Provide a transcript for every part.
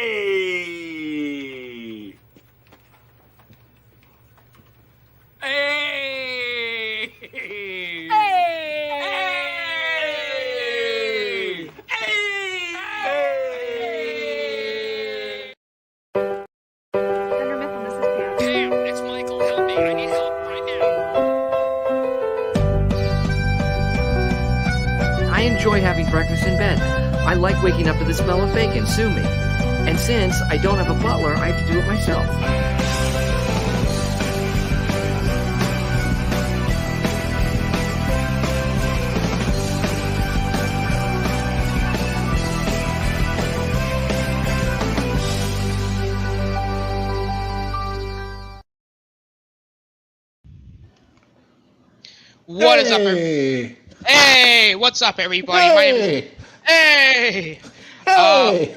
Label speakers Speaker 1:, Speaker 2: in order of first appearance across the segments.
Speaker 1: Hey! Hey! Hey! Hey! Hey!
Speaker 2: Thunder Myth, this is Pam.
Speaker 3: Damn, it's Michael. Help me. I need help right now.
Speaker 4: I enjoy having breakfast in bed. I like waking up to the smell of bacon. Sue me. And since I don't have a butler, I have to do it myself.
Speaker 3: What is up, everybody? Hey, what's up, everybody? My name is... Hey! Hey!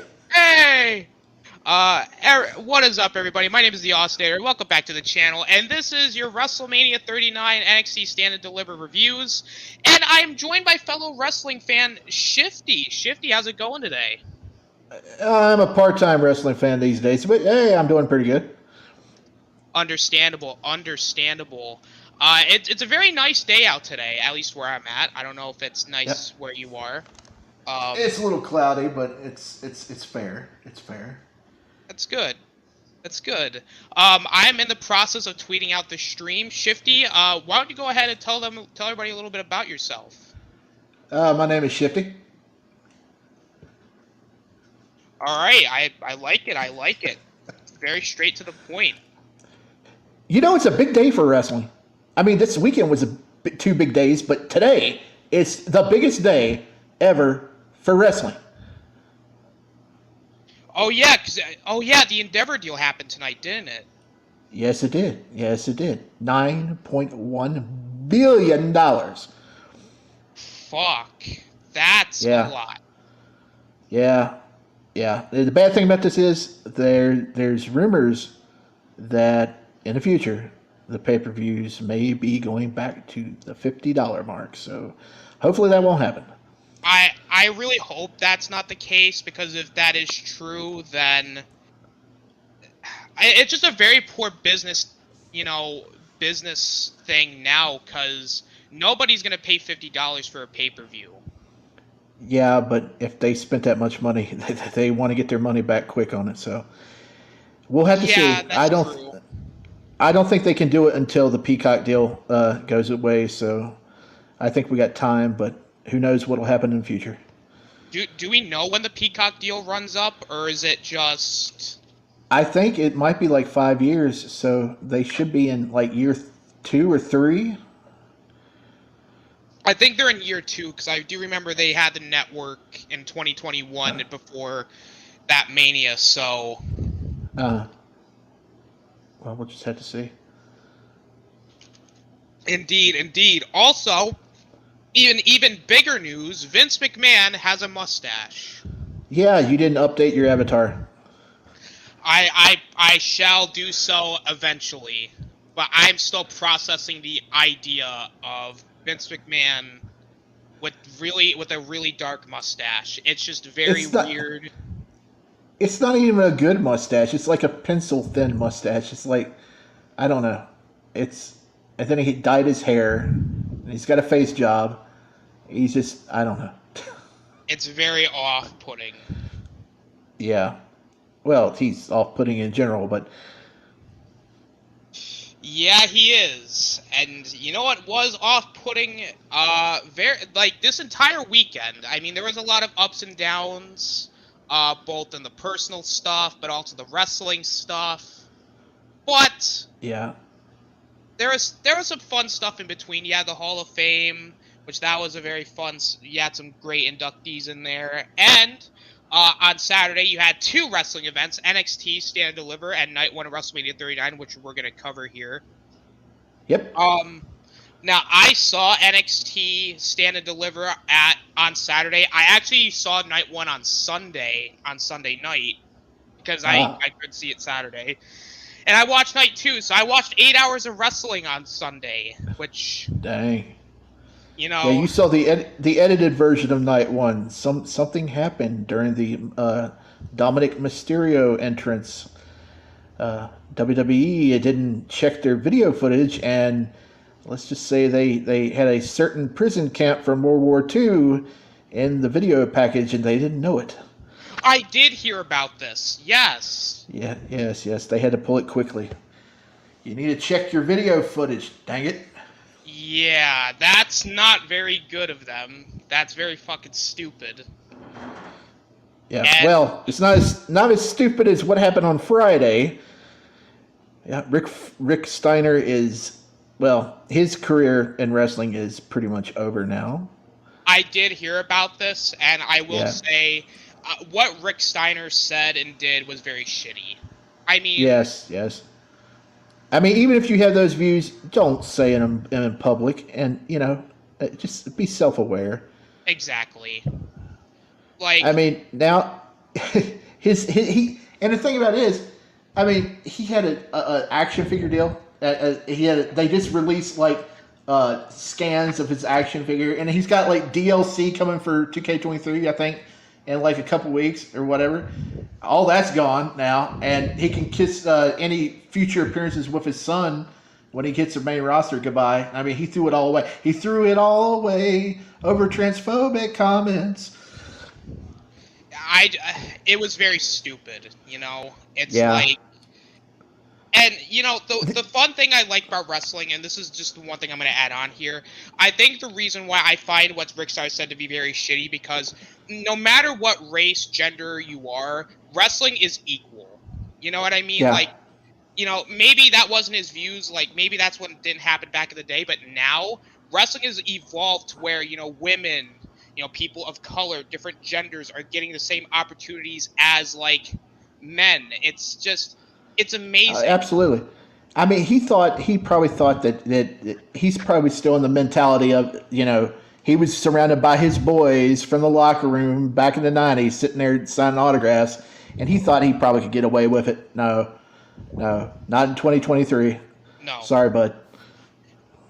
Speaker 3: What is up, everybody? My name is the Austinator. Welcome back to the channel, and this is your Wrestlemania 39 NXT Stand and Deliver reviews. And I'm joined by fellow wrestling fan Shifty. Shifty, how's it going today?
Speaker 5: I'm a part-time wrestling fan these days, but hey, I'm doing pretty good.
Speaker 3: Understandable. It's a very nice day out today, at least where I'm at. I don't know if it's nice where you are.
Speaker 5: It's a little cloudy, but it's fair. It's fair.
Speaker 3: That's good. That's good. I'm in the process of tweeting out the stream. Shifty, why don't you go ahead and tell everybody a little bit about yourself?
Speaker 5: My name is Shifty.
Speaker 3: All right, I like it. I like it. Very straight to the point.
Speaker 5: You know, it's a big day for wrestling. I mean, this weekend was two big days, but today is the biggest day ever for wrestling.
Speaker 3: Oh yeah, the Endeavor deal happened tonight, didn't it?
Speaker 5: Yes, it did. Yes, it did. $9.1 billion.
Speaker 3: Fuck, that's a lot.
Speaker 5: Yeah. The bad thing about this is there's rumors that in the future the pay-per-views may be going back to the $50 mark. So hopefully that won't happen.
Speaker 3: I really hope that's not the case, because if that is true, then it's just a very poor business thing now, because nobody's going to pay $50 for a pay-per-view.
Speaker 5: Yeah, but if they spent that much money, they want to get their money back quick on it. So we'll have to see.
Speaker 3: That's true.
Speaker 5: I don't think they can do it until the Peacock deal goes away. So I think we got time, but who knows what will happen in the future.
Speaker 3: Do we know when the Peacock deal runs up, or is it just...
Speaker 5: I think it might be like 5 years, so they should be in like year 2 or 3.
Speaker 3: I think they're in year 2, because I do remember they had the network in 2021 before that Mania, so...
Speaker 5: Well, we'll just have to see.
Speaker 3: Indeed. Also, even bigger news, Vince McMahon has a mustache.
Speaker 5: Yeah, you didn't update your avatar.
Speaker 3: I shall do so eventually, but I'm still processing the idea of Vince McMahon with a really dark mustache. It's just very weird.
Speaker 5: It's not even a good mustache. It's like a pencil-thin mustache. It's like, I don't know. And then he dyed his hair. And he's got a face job. He's just, I don't know.
Speaker 3: It's very off-putting.
Speaker 5: Yeah. Well, he's off-putting in general, but...
Speaker 3: Yeah, he is. And you know what was off-putting? This entire weekend. I mean, there was a lot of ups and downs, both in the personal stuff, but also the wrestling stuff. But
Speaker 5: yeah,
Speaker 3: there was some fun stuff in between. You had the Hall of Fame, which that was a very fun. You had some great inductees in there, and on Saturday you had 2 wrestling events: NXT Stand and Deliver and Night 1 of WrestleMania 39, which we're gonna cover here.
Speaker 5: Yep.
Speaker 3: Now, I saw NXT Stand and Deliver on Saturday. I actually saw Night 1 on Sunday night, because I couldn't see it Saturday. And I watched Night 2, so I watched 8 hours of wrestling on Sunday, which...
Speaker 5: Dang.
Speaker 3: You
Speaker 5: Yeah,
Speaker 3: know,
Speaker 5: you saw the edited version of Night One. Something happened during the Dominic Mysterio entrance. WWE didn't check their video footage, and let's just say they had a certain prison camp from World War II in the video package, and they didn't know it.
Speaker 3: I did hear about this. Yes.
Speaker 5: Yeah, yes. They had to pull it quickly. You need to check your video footage. Dang it.
Speaker 3: Yeah, that's not very good of them. That's very fucking stupid.
Speaker 5: Yeah.
Speaker 3: And-
Speaker 5: Well, it's not as stupid as what happened on Friday. Yeah, Rick Steiner is, well, his career in wrestling is pretty much over now.
Speaker 3: I did hear about this, and I will say what Rick Steiner said and did was very shitty. I mean,
Speaker 5: Yes. I mean, even if you have those views, don't say them in public, and just be self-aware.
Speaker 3: exactly. Like,
Speaker 5: I mean, now he and the thing about it is, I mean, he had a action figure deal. They just released like scans of his action figure, and he's got like DLC coming for 2K23, I think, in like a couple weeks or whatever. All that's gone now, and he can kiss any future appearances with his son when he gets the main roster goodbye. I mean, he threw it all away. He threw it all away over transphobic comments.
Speaker 3: it was very stupid, you know? It's
Speaker 5: Yeah.
Speaker 3: like, and, you know, the fun thing I like about wrestling, and this is just the one thing I'm going to add on here, I think the reason why I find what Rick Steiner said to be very shitty, because no matter what race, gender you are, wrestling is equal. You know what I mean?
Speaker 5: Yeah.
Speaker 3: Like, you know, maybe that wasn't his views, like, maybe that's what didn't happen back in the day, but now, wrestling has evolved to where, you know, women, you know, people of color, different genders are getting the same opportunities as, like, men. It's just... It's amazing.
Speaker 5: Absolutely. I mean, he probably thought that he's probably still in the mentality of, he was surrounded by his boys from the locker room back in the 90s, sitting there signing autographs, and he thought he probably could get away with it. No, not in 2023.
Speaker 3: No.
Speaker 5: Sorry, bud.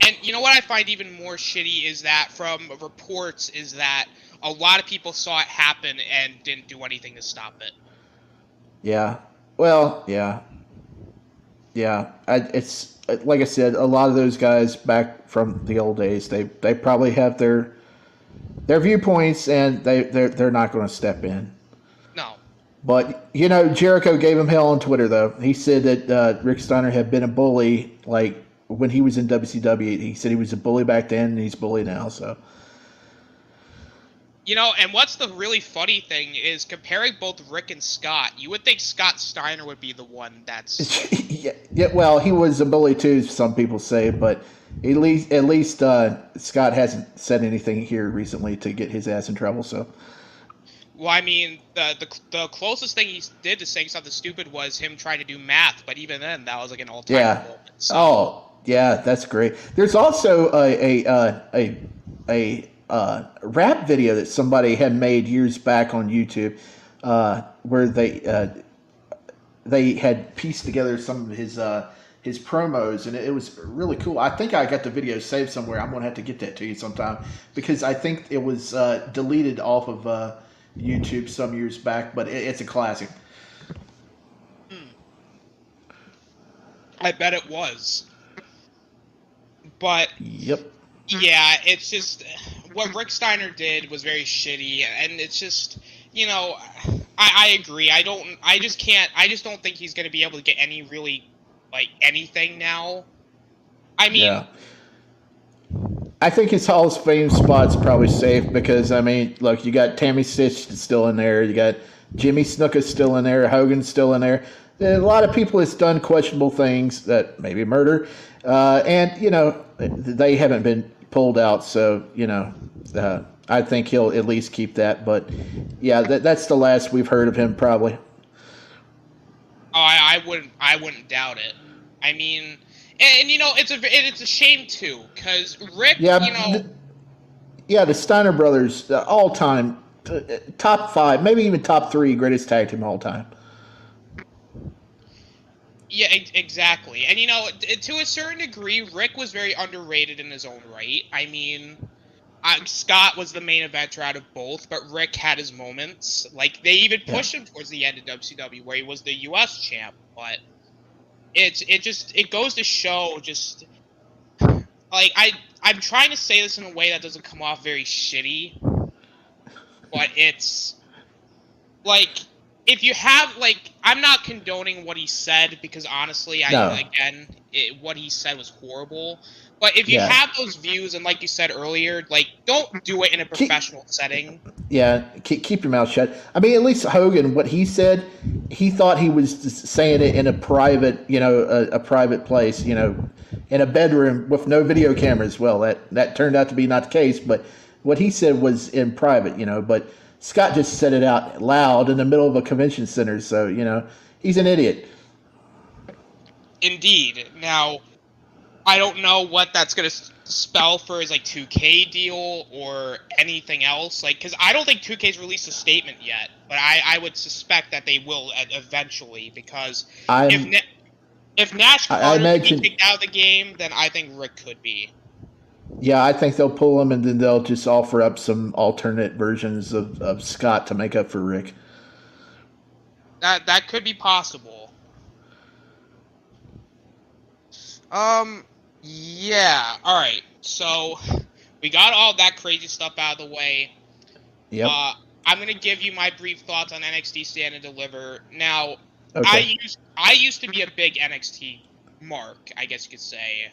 Speaker 3: And you know what I find even more shitty is that from reports is that a lot of people saw it happen and didn't do anything to stop it.
Speaker 5: Yeah. Well, yeah. It's like I said, a lot of those guys back from the old days, they probably have their viewpoints, and they're not going to step in.
Speaker 3: No.
Speaker 5: But Jericho gave him hell on Twitter, though. He said that Rick Steiner had been a bully, like when he was in WCW. He said he was a bully back then, and he's a bully now. So.
Speaker 3: You know, and what's the really funny thing is comparing both Rick and Scott, you would think Scott Steiner would be the one that's...
Speaker 5: yeah, well, he was a bully too, some people say, but at least Scott hasn't said anything here recently to get his ass in trouble, so...
Speaker 3: Well, I mean, the closest thing he did to saying something stupid was him trying to do math, but even then, that was like an all-time moment. So.
Speaker 5: Oh, yeah, that's great. There's also a rap video that somebody had made years back on YouTube, where they had pieced together some of his promos, and it was really cool. I think I got the video saved somewhere. I'm gonna have to get that to you sometime, because I think it was deleted off of YouTube some years back, but it's a classic.
Speaker 3: I bet it was. But
Speaker 5: Yep.
Speaker 3: yeah, it's just what Rick Steiner did was very shitty, and it's just, you know, I agree. I just don't think he's going to be able to get any really, like, anything now. I mean,
Speaker 5: Yeah. I think his Hall of Fame spot's probably safe because, I mean, look, you got Tammy Stitch still in there. You got Jimmy Snuka's still in there. Hogan's still in there. A lot of people has done questionable things, that maybe murder, and, they haven't been pulled out. So, I think he'll at least keep that. But, yeah, that's the last we've heard of him probably.
Speaker 3: Oh, I wouldn't doubt it. I mean, and it's a shame too, because Rick,
Speaker 5: Yeah, the Steiner brothers, all time, top 5, maybe even top 3 greatest tag team all time.
Speaker 3: Yeah, exactly. And to a certain degree, Rick was very underrated in his own right. I mean, Scott was the main eventer out of both, but Rick had his moments. Like, they even pushed him towards the end of WCW, where he was the U.S. champ. But it goes to show just, like, I'm trying to say this in a way that doesn't come off very shitty, but it's, like, if you have, like, I'm not condoning what he said, because honestly, what he said was horrible. But if you have those views, and like you said earlier, like, don't do it in a professional setting. Yeah,
Speaker 5: keep your mouth shut. I mean, at least Hogan, what he said, he thought he was saying it in a private, a private place, in a bedroom with no video cameras. Well, that turned out to be not the case, but what he said was in private, but Scott just said it out loud in the middle of a convention center, so, he's an idiot.
Speaker 3: Indeed. Now, I don't know what that's going to spell for his, like, 2K deal or anything else. Like, because I don't think 2K's released a statement yet, but I would suspect that they will eventually, because if Nash Carter can be kicked out of the game, then I think Rick could be.
Speaker 5: Yeah, I think they'll pull him, and then they'll just offer up some alternate versions of Scott to make up for Rick.
Speaker 3: That could be possible. Yeah, alright. So, we got all that crazy stuff out of the way.
Speaker 5: Yep.
Speaker 3: I'm going to give you my brief thoughts on NXT Stand and Deliver. Now,
Speaker 5: okay.
Speaker 3: I used to be a big NXT mark, I guess you could say.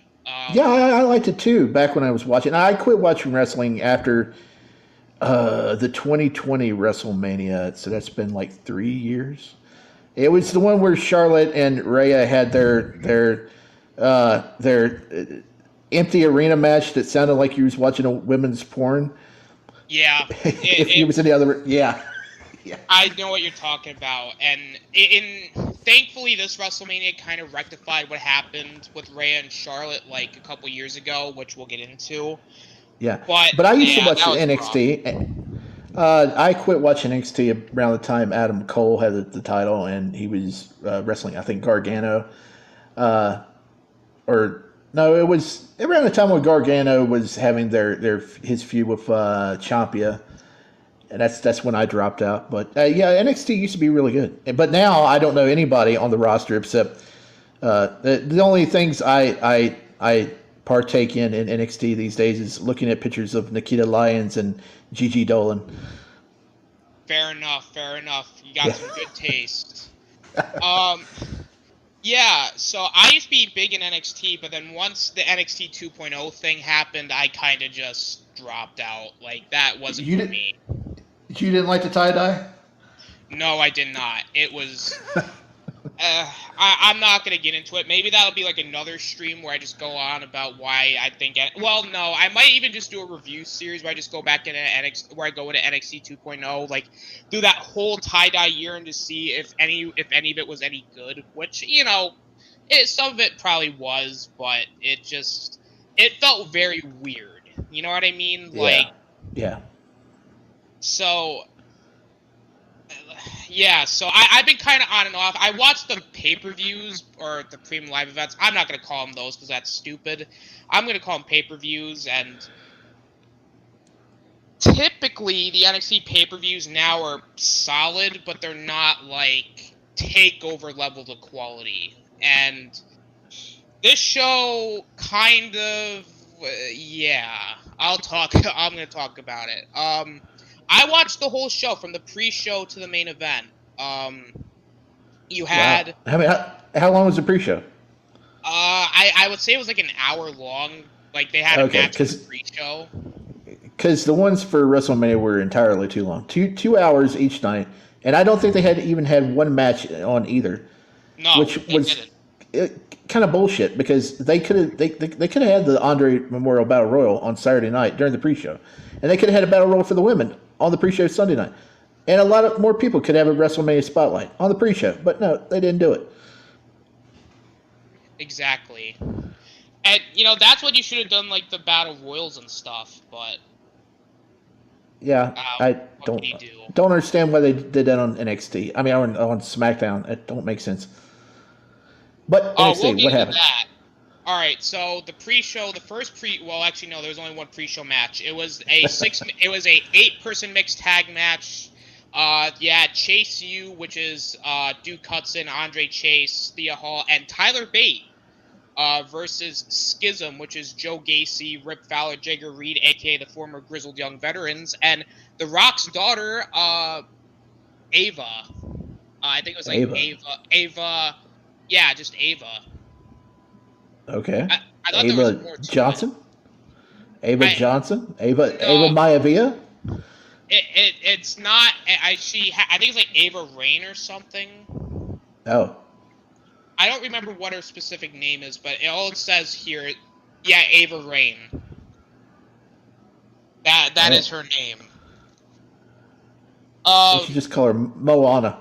Speaker 5: Yeah, I liked it too, back when I was watching. I quit watching wrestling after the 2020 WrestleMania, so that's been like 3 years. It was the one where Charlotte and Rhea had their empty arena match that sounded like you was watching a women's porn.
Speaker 3: Yeah.
Speaker 5: If you was in the other, yeah.
Speaker 3: I know what you're talking about, and thankfully this WrestleMania kind of rectified what happened with Rhea and Charlotte like a couple years ago, which we'll get into.
Speaker 5: Yeah,
Speaker 3: but
Speaker 5: I used to watch NXT. I quit watching NXT around the time Adam Cole had the title, and he was wrestling, I think, Gargano. It was around the time when Gargano was having his feud with Ciampa. And that's when I dropped out. But NXT used to be really good. But now I don't know anybody on the roster except the only things I partake in NXT these days is looking at pictures of Nikita Lyons and Gigi Dolan.
Speaker 3: Fair enough. You got some good taste. Yeah, so I used to be big in NXT, but then once the NXT 2.0 thing happened, I kind of just dropped out. Like, that wasn't for me.
Speaker 5: You didn't like the tie-dye?
Speaker 3: No, I did not. It was... I'm not going to get into it. Maybe that'll be like another stream where I just go on about why I think... Well, no, I might even just do a review series where I just go back into NXT, where I go into NXT 2.0, like, do that whole tie-dye year and to see if any of it was any good, which, some of it probably was, but it felt very weird. You know what I mean?
Speaker 5: Yeah.
Speaker 3: So, I've been kind of on and off. I watched the pay-per-views, or the premium live events. I'm not going to call them those, because that's stupid. I'm going to call them pay-per-views, and typically, the NXT pay-per-views now are solid, but they're not, like, takeover level of quality. And this show kind of, I'm going to talk about it. I watched the whole show, from the pre-show to the main event. You had...
Speaker 5: Wow. How long was the pre-show?
Speaker 3: I would say it was like an hour long. Like, they had a match for the pre-show.
Speaker 5: Because the ones for WrestleMania were entirely too long. 2 hours each night. And I don't think they even had one match on either.
Speaker 3: No,
Speaker 5: which was kind of bullshit, because they could have had the Andre Memorial Battle Royal on Saturday night during the pre-show. And they could have had a Battle Royal for the women on the pre-show Sunday night. And a lot more people could have a WrestleMania spotlight on the pre-show. But no, they didn't do it.
Speaker 3: Exactly. And, that's what you should have done, like, the Battle Royals and stuff, but...
Speaker 5: Yeah, I don't understand why they did that on NXT. I mean, on SmackDown. It don't make sense. But NXT,
Speaker 3: we'll get
Speaker 5: what happened?
Speaker 3: That. All right, so the pre-show, well, actually no, there was only one pre-show match. It was a 8-person mixed tag match. Yeah, Chase U, which is Duke Hudson, Andre Chase, Thea Hall, and Tyler Bate, versus Schism, which is Joe Gacy, Rip Fowler, Jagger Reed, aka the former Grizzled Young Veterans, and The Rock's daughter, Ava. I think it was like
Speaker 5: Ava.
Speaker 3: Ava. Yeah, just Ava.
Speaker 5: Okay.
Speaker 3: I thought there was
Speaker 5: Ava
Speaker 3: more to it.
Speaker 5: Johnson. Ava
Speaker 3: I-
Speaker 5: Johnson. Ava
Speaker 3: No.
Speaker 5: Maivia.
Speaker 3: It's not. I think it's like Ava Rain or something.
Speaker 5: Oh.
Speaker 3: I don't remember what her specific name is, but all it says here, yeah, Ava Rain. That is her name.
Speaker 5: You should just call her Moana.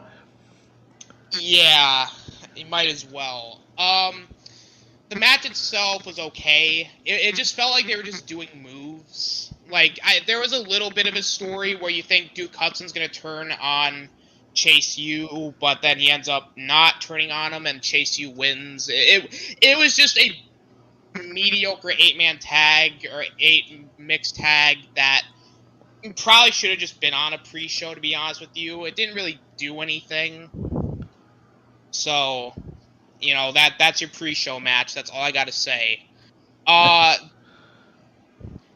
Speaker 3: Yeah, you might as well. The match itself was okay. It just felt like they were just doing moves. Like, there was a little bit of a story where you think Duke Hudson's gonna turn on Chase U, but then he ends up not turning on him, and Chase U wins. It was just a mediocre 8-man tag or 8 mixed tag that probably should have just been on a pre-show, to be honest with you. It didn't really do anything. So, you know, that's your pre-show match. That's all I got to say.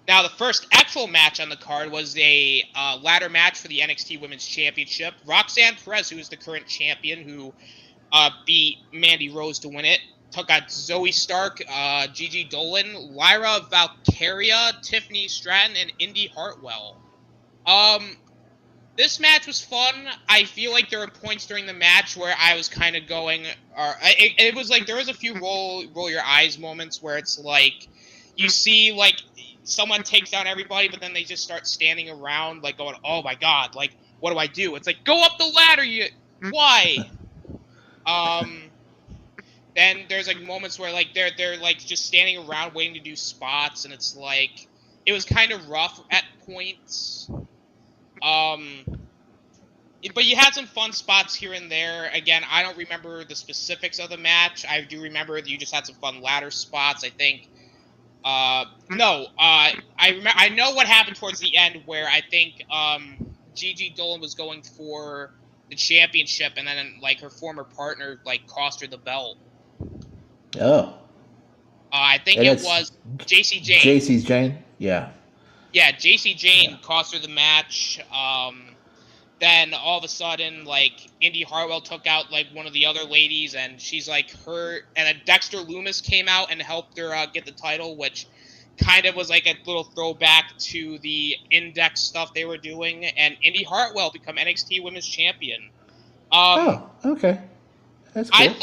Speaker 3: Now, the first actual match on the card was a ladder match for the NXT Women's Championship. Roxanne Perez, who is the current champion, who beat Mandy Rose to win it, took out Zoe Stark, Gigi Dolan, Lyra Valkyria, Tiffany Stratton, and Indy Hartwell. This match was fun. I feel like there were points during the match where I was kind of going, it was like there was a few roll your eyes moments where it's like you see like someone takes down everybody, but then they just start standing around like going, oh my god, like what do I do? It's like, go up the ladder, why? Then there's like moments where like they're like just standing around waiting to do spots, and it's like it was kind of rough at points. But you had some fun spots here and there. Again, I don't remember the specifics of the match. I do remember that you just had some fun ladder spots. I think. I know what happened towards the end where I think Gigi Dolan was going for the championship, and then like her former partner like cost her the belt.
Speaker 5: Oh.
Speaker 3: I think
Speaker 5: And
Speaker 3: it
Speaker 5: it's
Speaker 3: was JC Jane.
Speaker 5: JC Jane. Yeah.
Speaker 3: Yeah, JC Jane cost her the match. Then all of a sudden, like, Indy Hartwell took out, like, one of the other ladies, and she's, like, hurt. And then Dexter Loomis came out and helped her get the title, which kind of was, like, a little throwback to the Index stuff they were doing. And Indy Hartwell become NXT Women's Champion.
Speaker 5: Oh, okay. That's cool.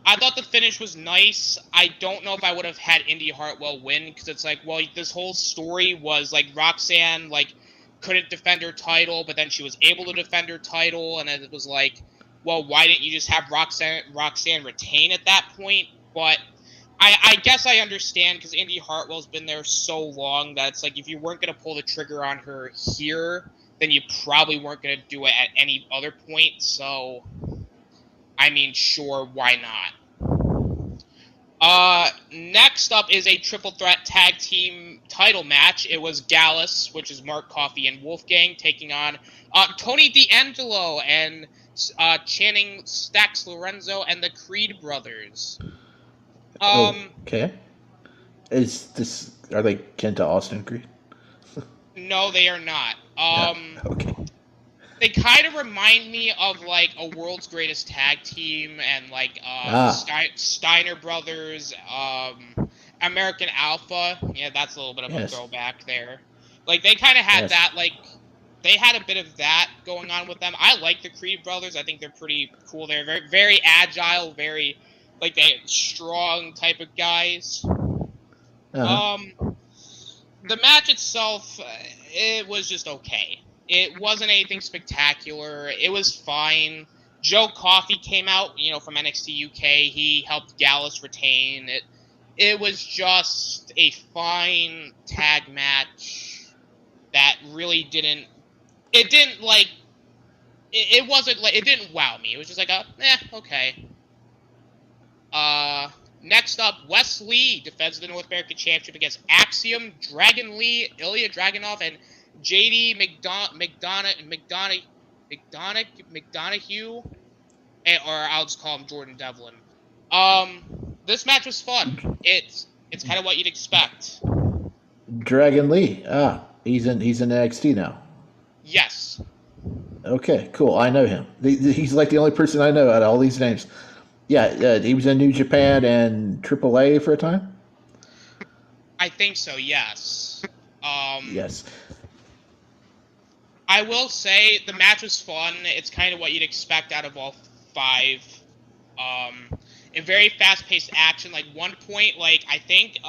Speaker 3: I thought the finish was nice. I don't know if I would have had Indy Hartwell win, because it's like, well, this whole story was, like, Roxanne, like, couldn't defend her title, but then she was able to defend her title, and then it was like, well, why didn't you just have Roxanne retain at that point? But I guess I understand, because Indy Hartwell's been there so long that it's like, if you weren't going to pull the trigger on her here, then you probably weren't going to do it at any other point, so, I mean, sure, why not? Next up is a triple threat tag team title match. It was Gallus, which is Mark Coffey and Wolfgang, taking on Tony D'Angelo and Channing Stax Lorenzo and the Creed brothers.
Speaker 5: Okay. Are they kin to Austin Creed?
Speaker 3: No, they are not.
Speaker 5: Okay.
Speaker 3: They kind of remind me of, like, a World's Greatest Tag Team and, like, Steiner Brothers, American Alpha. Yeah, that's a little bit of a throwback there. Like, they kind of had that, like, they had a bit of that going on with them. I like the Creed Brothers. I think they're pretty cool. They're very, very agile, very, like, they strong type of guys.
Speaker 5: Uh-huh.
Speaker 3: The match itself, it was just okay. It wasn't anything spectacular. It was fine. Joe Coffey came out, you know, from NXT UK. He helped Gallus retain it. It was just a fine tag match that really didn't. It didn't like. It wasn't like, it didn't wow me. It was just like okay. Next up, Wes Lee defends the North American Championship against Axiom, Dragon Lee, Ilya Dragunov, and JD McDonough, or I'll just call him Jordan Devlin. This match was fun. It's kind of what you'd expect.
Speaker 5: Dragon Lee. He's in NXT now.
Speaker 3: Yes.
Speaker 5: Okay, cool. I know him. He's like the only person I know out of all these names. Yeah, he was in New Japan and AAA for a time.
Speaker 3: I think so. Yes.
Speaker 5: Yes.
Speaker 3: I will say the match was fun. It's kind of what you'd expect out of all 5. In very fast-paced action. Like one point, like I think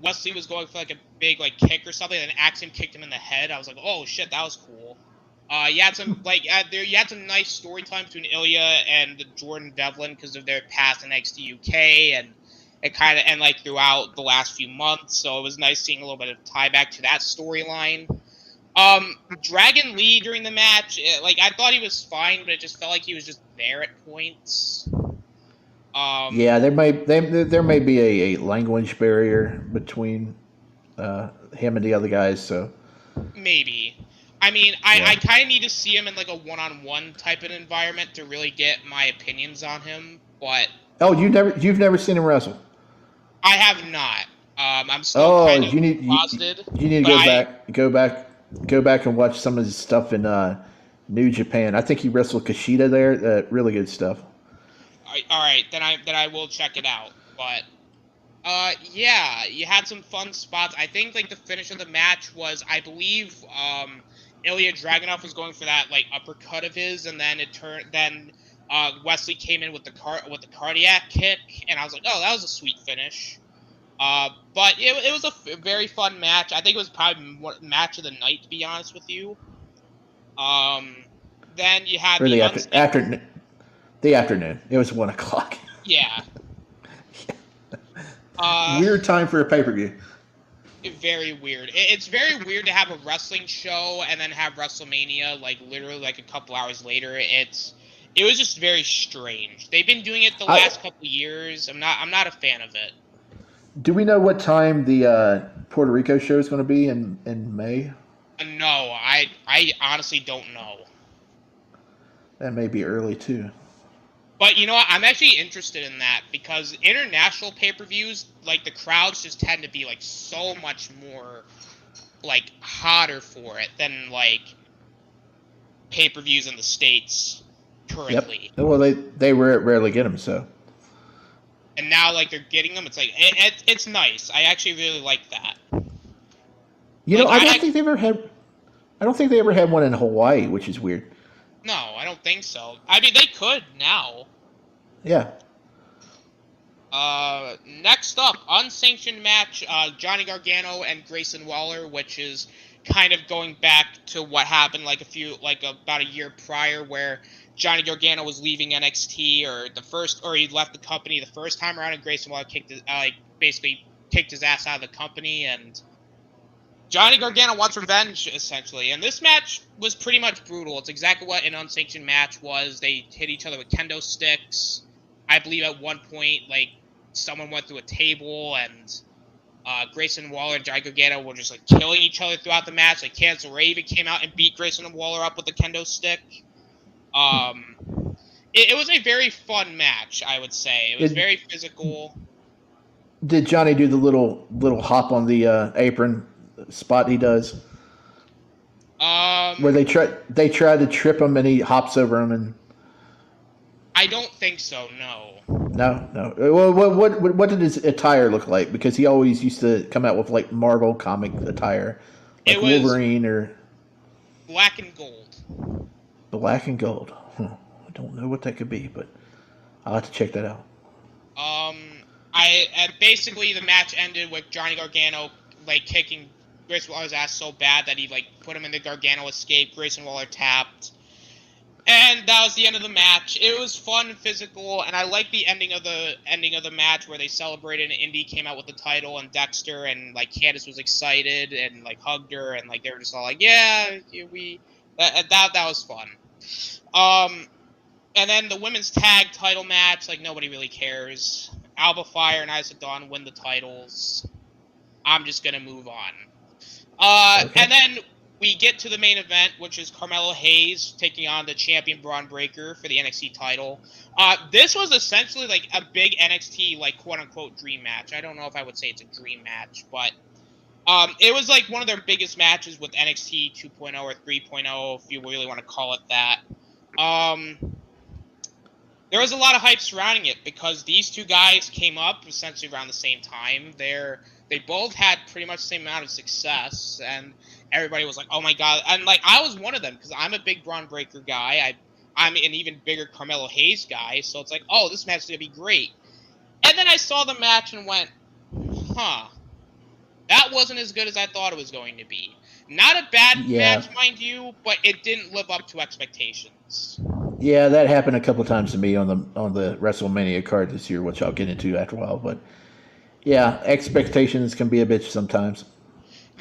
Speaker 3: Wesley was going for like a big like kick or something, and Axiom kicked him in the head. I was like, oh shit, that was cool. You had some you had some nice storytelling between Ilya and Jordan Devlin because of their past in NXT UK and it kind of and like throughout the last few months. So it was nice seeing a little bit of tie back to that storyline. Dragon Lee during the match, I thought he was fine, but it just felt like he was just there at points.
Speaker 5: Yeah, there may be a language barrier between him and the other guys. So
Speaker 3: maybe. I mean, I kind of need to see him in like a one-on-one type of environment to really get my opinions on him. But
Speaker 5: you've never seen him wrestle?
Speaker 3: I have not. I'm still kind of closeted.
Speaker 5: You need to go back and watch some of his stuff in New Japan. I think he wrestled Kushida there. Really good stuff.
Speaker 3: All right, then I will check it out. But yeah, you had some fun spots. I think like the finish of the match was, I believe, Ilya Dragunov was going for that like uppercut of his, and then Wesley came in with the cardiac kick, and I was like, oh, that was a sweet finish. But it was a very fun match. I think it was probably match of the night, to be honest with you. Then you had
Speaker 5: the afternoon. It was 1:00.
Speaker 3: Yeah.
Speaker 5: Weird time for a pay-per-view.
Speaker 3: Very weird. It's very weird to have a wrestling show and then have WrestleMania like literally like a couple hours later. It was just very strange. They've been doing it the last couple years. I'm not a fan of it.
Speaker 5: Do we know what time the Puerto Rico show is going to be in May?
Speaker 3: No, I honestly don't know.
Speaker 5: That may be early too.
Speaker 3: But you know what? I'm actually interested in that because international pay-per-views, like the crowds just tend to be like so much more like hotter for it than like pay-per-views in the States currently.
Speaker 5: Yep. Well, they rarely get them, so.
Speaker 3: And now like they're getting them. It's like it's nice. I actually really like that.
Speaker 5: You know, I don't think they ever had one in Hawaii, which is weird.
Speaker 3: No, I don't think so. I mean, they could now.
Speaker 5: Yeah.
Speaker 3: Next up, unsanctioned match, Johnny Gargano and Grayson Waller, which is kind of going back to what happened about a year prior, where Johnny Gargano was leaving NXT, or he left the company the first time around, and Grayson Waller basically kicked his ass out of the company, and Johnny Gargano wants revenge, essentially. And this match was pretty much brutal. It's exactly what an unsanctioned match was. They hit each other with kendo sticks. I believe at one point, like, someone went through a table, and Grayson Waller and Johnny Gargano were just, like, killing each other throughout the match. Like, Candice LeRae even came out and beat Grayson Waller up with a kendo stick. It was a very fun match, I would say. It was very physical.
Speaker 5: Did Johnny do the little hop on the apron spot he does? Where they try to trip him and he hops over him and.
Speaker 3: I don't think so. No.
Speaker 5: No. Well, what did his attire look like? Because he always used to come out with like Marvel comic attire, like
Speaker 3: it was
Speaker 5: Wolverine or
Speaker 3: black and gold.
Speaker 5: Black and gold. I don't know what that could be, but I'll have to check that out.
Speaker 3: Basically the match ended with Johnny Gargano like kicking Grayson Waller's ass so bad that he like put him in the Gargano escape. Grayson Waller tapped, and that was the end of the match. It was fun and physical, and I like the ending of the match where they celebrated and Indy came out with the title and Dexter and like Candice was excited and like hugged her and like they were just all like, yeah, that was fun. And then the women's tag title match, like nobody really cares. Alba Fire and Isaac Dawn win the titles. I'm just gonna move on.
Speaker 5: Okay.
Speaker 3: And then we get to the main event, which is Carmelo Hayes taking on the champion Braun Breaker for the NXT title. This was essentially like a big NXT, like, quote-unquote dream match. I don't know if I would say it's a dream match, but it was like one of their biggest matches with NXT 2.0 or 3.0, if you really want to call it that. There was a lot of hype surrounding it because these two guys came up essentially around the same time. They both had pretty much the same amount of success, and everybody was like, "Oh my god!" And like I was one of them because I'm a big Braun Breaker guy. I'm an even bigger Carmelo Hayes guy, so it's like, "Oh, this match is gonna be great." And then I saw the match and went, "Huh, that wasn't as good as I thought it was going to be." Not a bad match, mind you, but it didn't live up to expectations.
Speaker 5: Yeah, that happened a couple times to me on the WrestleMania card this year, which I'll get into after a while. But yeah, expectations can be a bitch sometimes.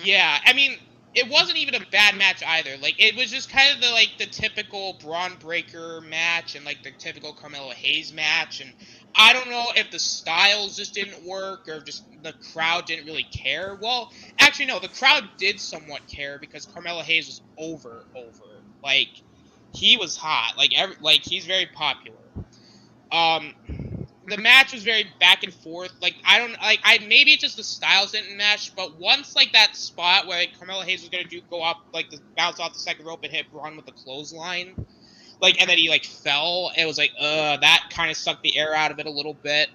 Speaker 3: Yeah, I mean, it wasn't even a bad match either. Like, it was just kind of the typical Braun Breaker match and like the typical Carmelo Hayes match. And I don't know if the styles just didn't work or just the crowd didn't really care. Well, actually, no, the crowd did somewhat care because Carmelo Hayes was over. Like, he was hot. Like he's very popular. The match was very back and forth. Like, maybe it's just the styles didn't mesh, but once like that spot where like, Carmelo Hayes was gonna go up, like bounce off the second rope and hit Braun with the clothesline, like, and then he like fell. It was like, that kind of sucked the air out of it a little bit.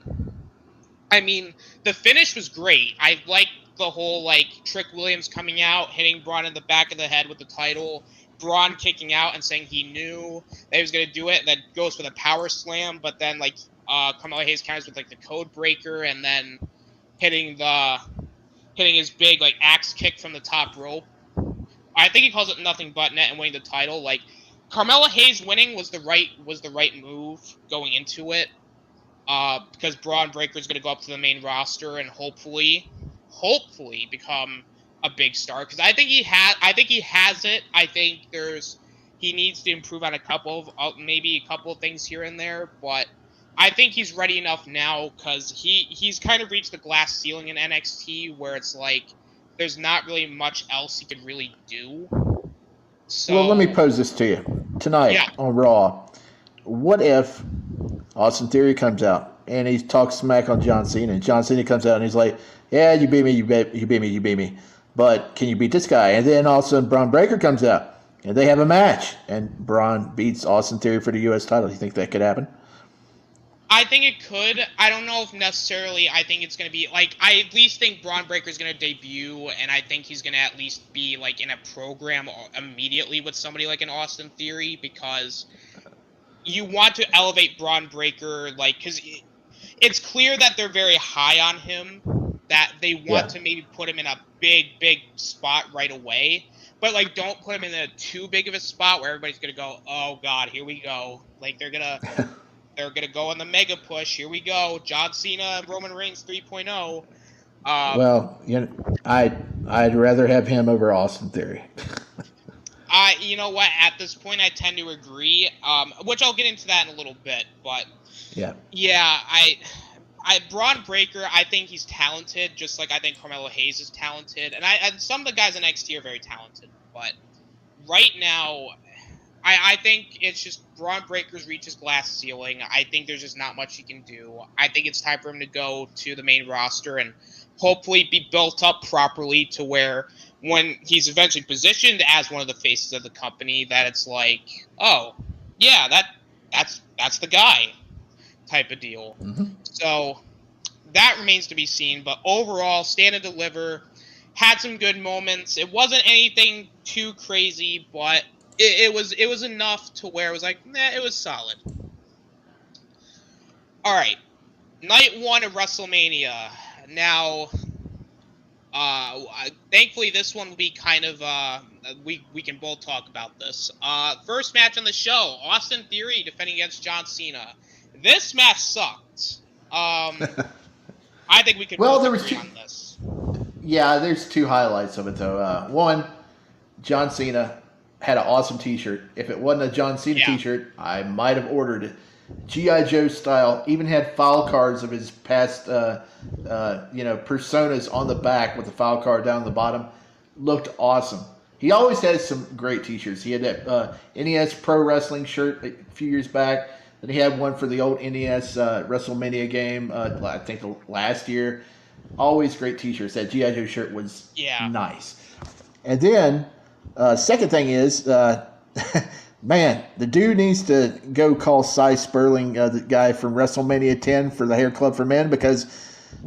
Speaker 3: I mean, the finish was great. I liked the whole like Trick Williams coming out, hitting Braun in the back of the head with the title. Braun kicking out and saying he knew that he was going to do it, and then goes for the power slam, but then like Carmelo Hayes counters with like the code breaker, and then hitting his big like axe kick from the top rope. I think he calls it nothing but net and winning the title. Like, Carmelo Hayes winning was the right move going into it, because Braun Breaker is going to go up to the main roster and hopefully become a big star, because I think he has it. I think he needs to improve on maybe a couple of things here and there, but I think he's ready enough now because he's kind of reached the glass ceiling in NXT where it's like there's not really much else he could really do. So,
Speaker 5: well, let me pose this to you tonight on Raw. What if Austin Theory comes out and he talks smack on John Cena, and John Cena comes out and he's like, "Yeah, you beat me, you beat me. But can you beat this guy?" And then all of a sudden Braun Breaker comes out and they have a match and Braun beats Austin Theory for the U.S. title. You think that could happen?
Speaker 3: I think it could. I don't know if necessarily I think it's going to be, like, I at least think Braun Breaker is going to debut, and I think he's going to at least be, like, in a program immediately with somebody like an Austin Theory, because you want to elevate Braun Breaker, like, because it's clear that they're very high on him, that they want to maybe put him in a big spot right away, but like don't put him in a too big of a spot where everybody's gonna go, "Oh God, here we go!" Like they're gonna go on the mega push. Here we go, John Cena, Roman Reigns 3.0.
Speaker 5: Well, I'd rather have him over Austin Theory.
Speaker 3: You know what? At this point, I tend to agree. Which I'll get into that in a little bit, but yeah, Braun Breaker, I think he's talented, just like I think Carmelo Hayes is talented, and some of the guys in NXT are very talented. But right now, I think it's just Braun Breaker's reached his glass ceiling. I think there's just not much he can do. I think it's time for him to go to the main roster and hopefully be built up properly to where when he's eventually positioned as one of the faces of the company, that it's like, oh, yeah, that's the guy type of deal.
Speaker 5: Mm-hmm.
Speaker 3: So that remains to be seen. But overall, Stand and Deliver had some good moments. It wasn't anything too crazy, but it was enough to where it was like, it was solid. All right, night one of WrestleMania. Now, thankfully, this one will be kind of we can both talk about this. First match on the show: Austin Theory defending against John Cena. This match sucked. I think we could both agree on this.
Speaker 5: Yeah, there's two highlights of it though. One, John Cena had an awesome T-shirt. If it wasn't a John Cena T-shirt, I might have ordered it. G.I. Joe style. Even had file cards of his past, personas on the back with the file card down the bottom. Looked awesome. He always has some great T-shirts. He had that NES Pro Wrestling shirt a few years back. Then he had one for the old NES WrestleMania game, I think last year. Always great T-shirts. That G.I. Joe shirt was nice. And then, second thing is, man, the dude needs to go call Cy Sperling, the guy from WrestleMania 10 for the Hair Club for Men, because,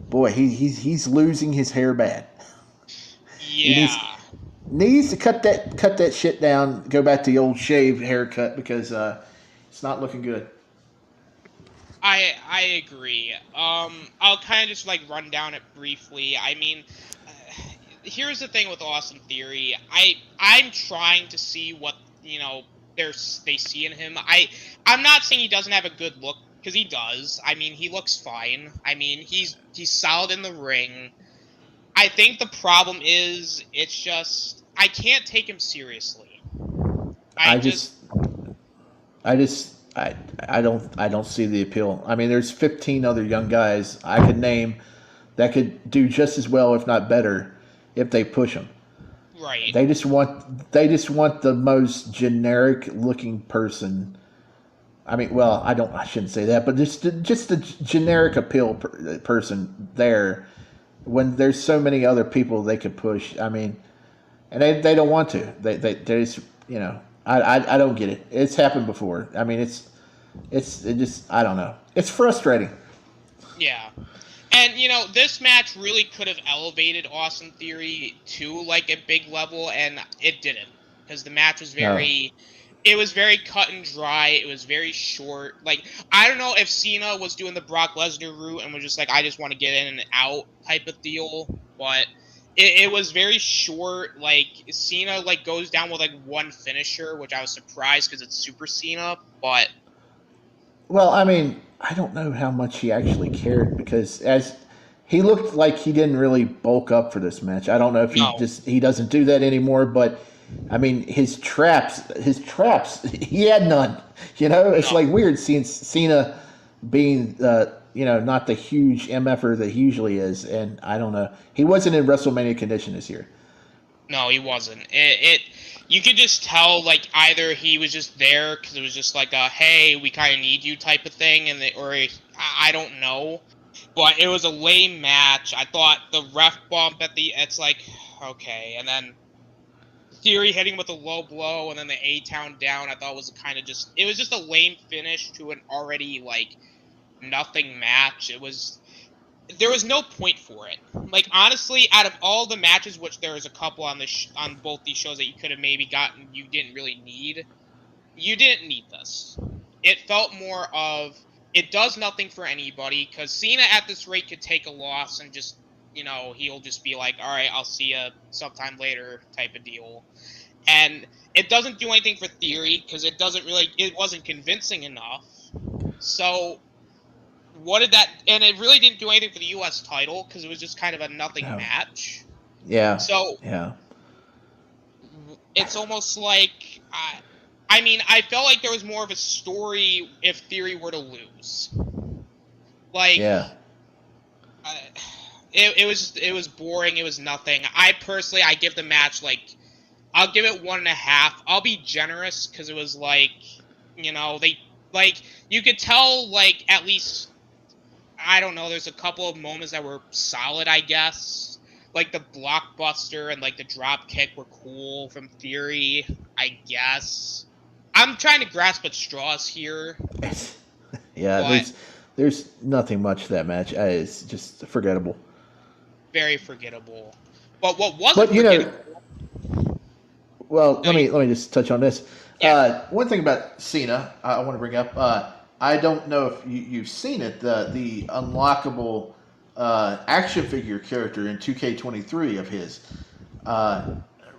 Speaker 5: boy, he's losing his hair bad.
Speaker 3: Yeah.
Speaker 5: He needs to cut that shit down, go back to the old shaved haircut, because it's not looking good.
Speaker 3: I agree. I'll kind of just like run down it briefly. I mean, here's the thing with Austin Theory. I'm trying to see what they see in him. I'm not saying he doesn't have a good look, because he does. I mean, he looks fine. I mean, he's solid in the ring. I think the problem is it's just I can't take him seriously. I don't see the appeal. I mean, there's 15 other young guys I could name that could do just as well, if not better, if they push them. Right.
Speaker 5: They just want the most generic looking person. I mean, well, I shouldn't say that, but just the generic appeal person there, when there's so many other people they could push. I mean, and they don't want to. They just I don't get it. It's happened before. I mean, it just I don't know. It's frustrating.
Speaker 3: Yeah. And, this match really could have elevated Austin Theory to, like, a big level, and it didn't. Because the match was it was very cut and dry. It was very short. Like, I don't know if Cena was doing the Brock Lesnar route and was just like, I just want to get in and out type of deal. But it was very short. Like, Cena, like, goes down with, like, one finisher, which I was surprised because it's Super Cena. But...
Speaker 5: Well, I mean, I don't know how much he actually cared, because as he looked like he didn't really bulk up for this match. I don't know if he doesn't do that anymore, but I mean, his traps, he had none. It's like weird seeing Cena being not the huge MFer that he usually is, and I don't know. He wasn't in WrestleMania condition this year.
Speaker 3: No, he wasn't. You could just tell, like, either he was just there because it was just like a, hey, we kind of need you type of thing, or I don't know. But it was a lame match. I thought the ref bump it's like, okay. And then Theory hitting with a low blow and then the A-Town down, I thought was it was just a lame finish to an already, like, nothing match. There was no point for it. Like, honestly, out of all the matches, which there was a couple on on both these shows that you could have maybe gotten, you didn't really need. You didn't need this. It felt more of, it does nothing for anybody, because Cena at this rate could take a loss and just, he'll just be like, all right, I'll see you sometime later type of deal. And it doesn't do anything for Theory, because it wasn't convincing enough. So... and it really didn't do anything for the U.S. title, because it was just kind of a nothing match.
Speaker 5: Yeah.
Speaker 3: So,
Speaker 5: yeah.
Speaker 3: It's almost like, I mean, I felt like there was more of a story if Theory were to lose. Like,
Speaker 5: yeah.
Speaker 3: It was boring, it was nothing. I give the match, like, I'll give it 1.5. I'll be generous, because it was like, you could tell, like, at least... I don't know, there's a couple of moments that were solid, I guess. Like, the blockbuster and, like, the drop kick were cool from Theory, I guess. I'm trying to grasp at straws here.
Speaker 5: Yeah, there's nothing much to that match. It's just forgettable.
Speaker 3: Very forgettable. But what wasn't forgettable...
Speaker 5: Well, let me just touch on this. Yeah. One thing about Cena I want to bring up... I don't know if you've seen it, the unlockable action figure character in 2K23 of his.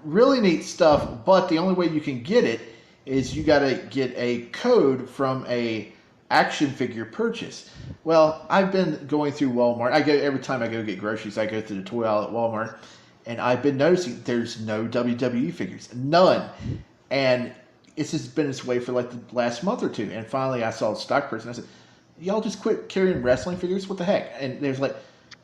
Speaker 5: Really neat stuff, but the only way you can get it is you got to get a code from a action figure purchase. Well, I've been going through Walmart. Every time I go get groceries, I go through the toy aisle at Walmart, and I've been noticing there's no WWE figures, none. And it's just been this way for like the last month or two. And finally, I saw a stock person. I said, "Y'all just quit carrying wrestling figures? What the heck?" And there's like,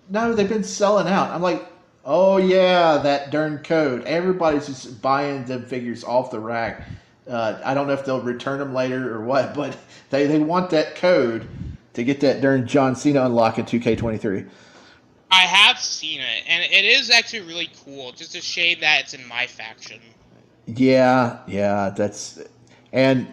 Speaker 5: "No, they've been selling out." I'm like, "Oh yeah, that darn code. Everybody's just buying them figures off the rack. I don't know if they'll return them later or what, but they want that code to get that darn John Cena unlock in 2K23."
Speaker 3: I have seen it, and it is actually really cool. Just a shame that it's in my faction.
Speaker 5: Yeah, that's and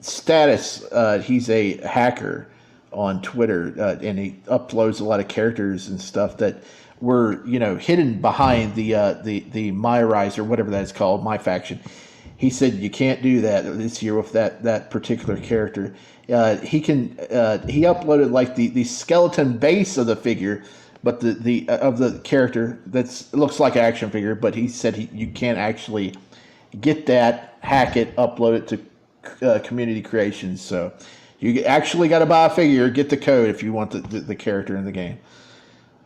Speaker 5: Status. He's a hacker on Twitter, and he uploads a lot of characters and stuff that were hidden behind the My Rise or whatever that's called, My Faction. He said you can't do that this year with that particular character. He uploaded like the skeleton base of the figure, but the of the character it looks like an action figure. But he said you can't actually get that, hack it, upload it to community creations. So you actually got to buy a figure, get the code if you want the character in the game.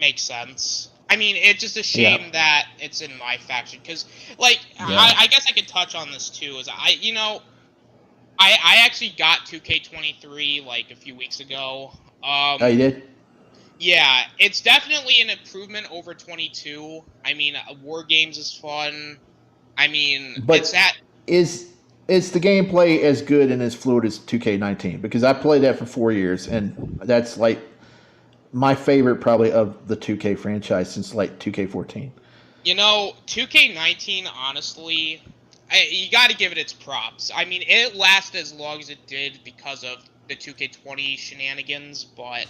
Speaker 3: Makes sense. I mean, it's just a shame that it's in my faction, because, like, I guess I could touch on this too. I actually got 2K23 like a few weeks ago.
Speaker 5: Oh, you did?
Speaker 3: Yeah, it's definitely an improvement over 22. I mean, War Games is fun. I mean,
Speaker 5: but
Speaker 3: it's that.
Speaker 5: Is the gameplay as good and as fluid as 2K19? Because I played that for 4 years, and that's like my favorite probably of the 2K franchise since like 2K14.
Speaker 3: 2K19, honestly, you got to give it its props. I mean, it lasted as long as it did because of the 2K20 shenanigans, but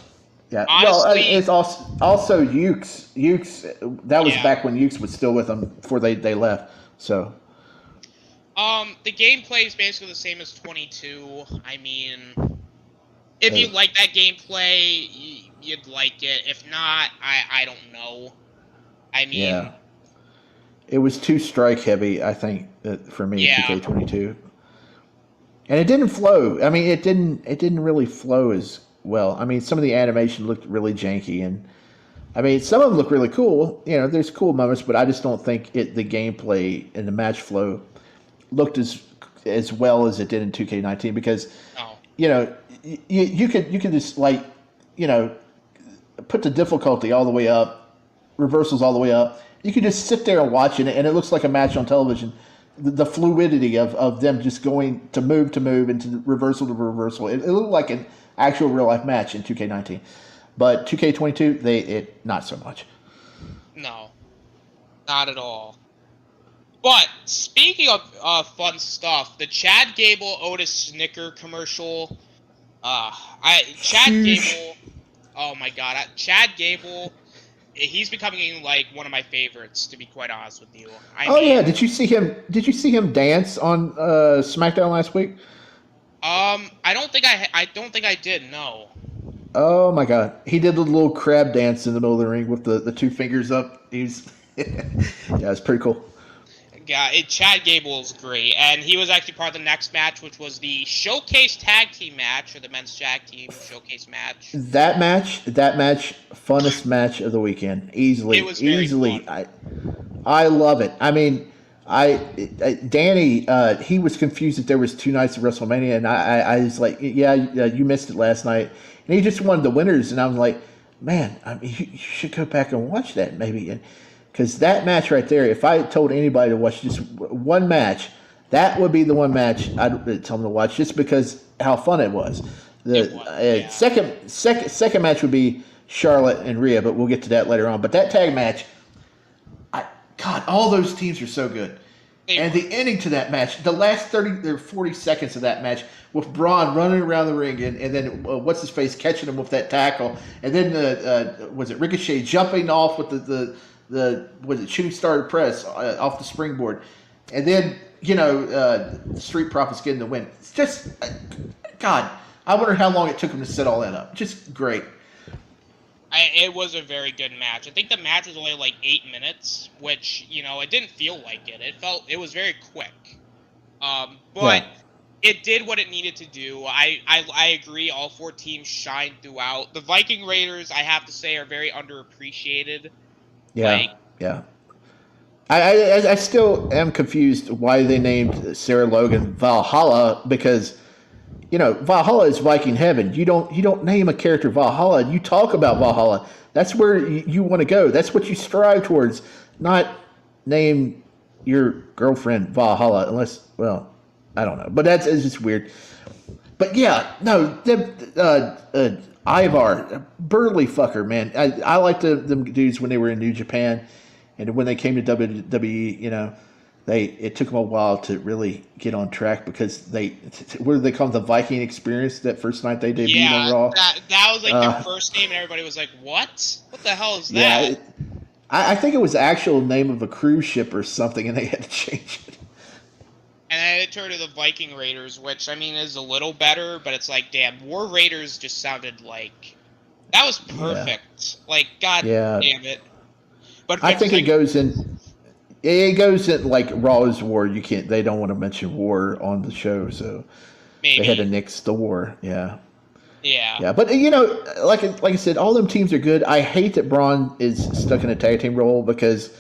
Speaker 5: yeah,
Speaker 3: honestly,
Speaker 5: it's also Ukes. That was back when Ukes was still with them before they left. So,
Speaker 3: the gameplay is basically the same as 22. I mean, if you like that gameplay, you'd like it. If not, I don't know. I mean,
Speaker 5: it was too strike heavy, I think, for me. 2K22, and it didn't flow. I mean, it didn't really flow as well. I mean, some of the animation looked really janky, and I mean, some of them look really cool. There's cool moments, but I just don't think the gameplay and the match flow looked as well as it did in 2K19 because you could just put the difficulty all the way up, reversals all the way up. You could just sit there and watch it, and it looks like a match on television. The fluidity of them just going to move and to reversal to reversal. It looked like an actual real life match in 2K19. But 2K22, not so much.
Speaker 3: No, not at all. But speaking of fun stuff, the Chad Gable Otis Snicker commercial. Gable. Oh my God, Chad Gable. He's becoming like one of my favorites, to be quite honest with you.
Speaker 5: Yeah, did you see him? Did you see him dance on SmackDown last week?
Speaker 3: I don't think I did. No.
Speaker 5: Oh my God, he did the little crab dance in the middle of the ring with the two fingers up. He's it's pretty cool.
Speaker 3: Yeah, Chad Gable is great, and he was actually part of the next match, which was the Showcase Tag Team match, or the Men's Tag Team Showcase match.
Speaker 5: That match, funnest match of the weekend, easily.
Speaker 3: It was very fun.
Speaker 5: I love it. I mean, Danny, he was confused that there was 2 nights of WrestleMania, and I was like, yeah, you missed it last night, and he just wanted the winners, and I was like, man, I mean, you should go back and watch that maybe, because that match right there, if I told anybody to watch just one match, that would be the one match I'd tell them to watch, just because how fun it was. Second match would be Charlotte and Rhea, but we'll get to that later on. But that tag match, God, all those teams are so good. And the ending to that match, the last 30 or 40 seconds of that match, with Braun running around the ring, and then what's his face catching him with that tackle, and then was it Ricochet jumping off with the shooting star press off the springboard, and then Street Profits getting the win. It's just God, I wonder how long it took him to set all that up. Just great.
Speaker 3: It was a very good match. I think the match was only like 8 minutes, which, it didn't feel like it. It was very quick. But it did what it needed to do. I agree, all 4 teams shined throughout. The Viking Raiders, I have to say, are very underappreciated.
Speaker 5: Yeah. I still am confused why they named Sarah Logan Valhalla, because Valhalla is Viking heaven. You don't name a character Valhalla. You talk about Valhalla. That's where you want to go. That's what you strive towards. Not name your girlfriend Valhalla, unless, well, I don't know. But it's just weird. But yeah, no, Ivar, burly fucker, man. I liked them dudes when they were in New Japan, and when they came to WWE, it took them a while to really get on track, because what do they call it, the Viking Experience, that first night they debuted on Raw.
Speaker 3: That was like their first name, and everybody was like, "What? What the hell is that?"
Speaker 5: Yeah, I think it was the actual name of a cruise ship or something, and they had to change it.
Speaker 3: And then it turned to the Viking Raiders, which, I mean, is a little better, but it's like, damn, War Raiders just sounded like... That was perfect. Yeah. Like, god damn it. But
Speaker 5: I think it goes in like Raw's War. They don't want to mention war on the show, so maybe they had to nix the war. Yeah. Yeah, but like I said, all them teams are good. I hate that Braun is stuck in a tag team role, because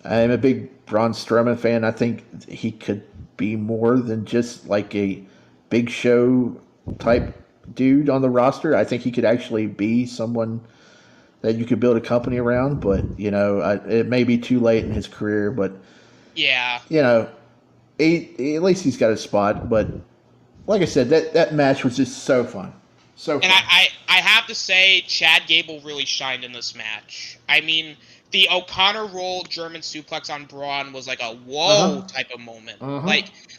Speaker 5: I'm a big Braun Strowman fan. I think he could be more than just like a big show type dude on the roster. I think he could actually be someone that you could build a company around. But it may be too late in his career. But at least he's got a spot. But like I said, that match was just so fun. So fun.
Speaker 3: And I have to say, Chad Gable really shined in this match. I mean, the O'Connor roll German suplex on Braun was like a whoa type of moment.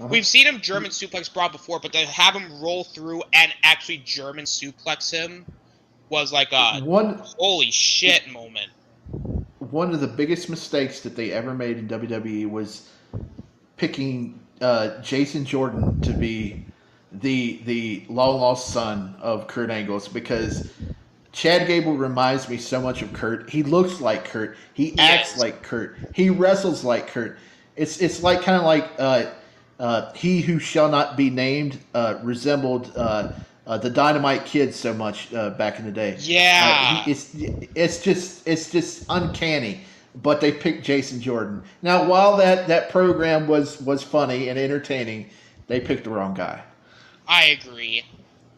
Speaker 3: We've seen him German suplex Braun before, but to have him roll through and actually German suplex him was like a holy shit moment.
Speaker 5: One of the biggest mistakes that they ever made in WWE was picking Jason Jordan to be the long lost son of Kurt Angle's, because Chad Gable reminds me so much of Kurt. He looks like Kurt. He acts like Kurt. He wrestles like Kurt. It's like kind of like He Who Shall Not Be Named resembled the Dynamite Kid so much back in the day.
Speaker 3: Yeah,
Speaker 5: it's just uncanny. But they picked Jason Jordan. Now, while that program was funny and entertaining, they picked the wrong guy.
Speaker 3: I agree.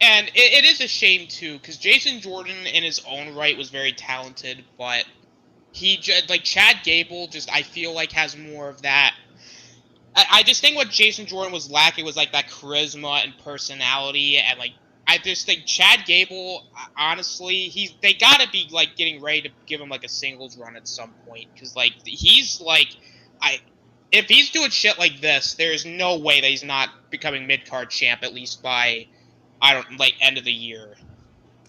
Speaker 3: And it is a shame, too, because Jason Jordan, in his own right, was very talented, but Chad Gable, I feel like has more of that. I just think what Jason Jordan was lacking was, like, that charisma and personality, and, like, I just think Chad Gable, honestly, they gotta be, like, getting ready to give him, like, a singles run at some point, because, like, he's, like, if he's doing shit like this, there's no way that he's not becoming mid-card champ, at least by... end of the year.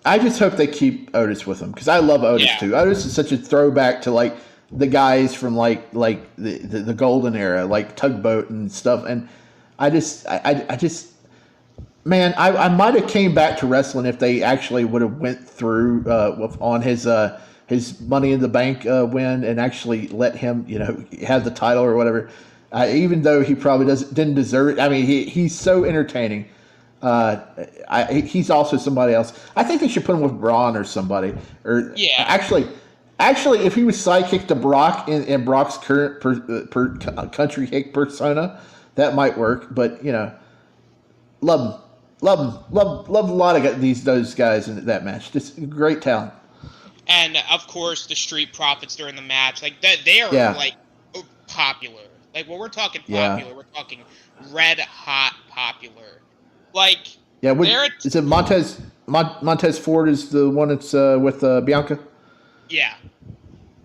Speaker 5: I just hope they keep Otis with them, because I love Otis too. Otis is such a throwback to like the guys from like the golden era, like Tugboat and stuff. And I just man, I might have came back to wrestling if they actually would have went through on his Money in the Bank win and actually let him have the title or whatever. Even though he probably didn't deserve it. I mean, he's so entertaining. He's also somebody else. I think they should put him with Braun or somebody. Actually, if he was sidekick to Brock in Brock's current country hick persona, that might work. But love a lot of those guys in that match. Just great talent.
Speaker 3: And of course, the Street Profits during the match, like they are like popular. Like when we're talking popular, we're talking red hot popular. Like,
Speaker 5: is it Montez Ford is the one that's with Bianca?
Speaker 3: Yeah.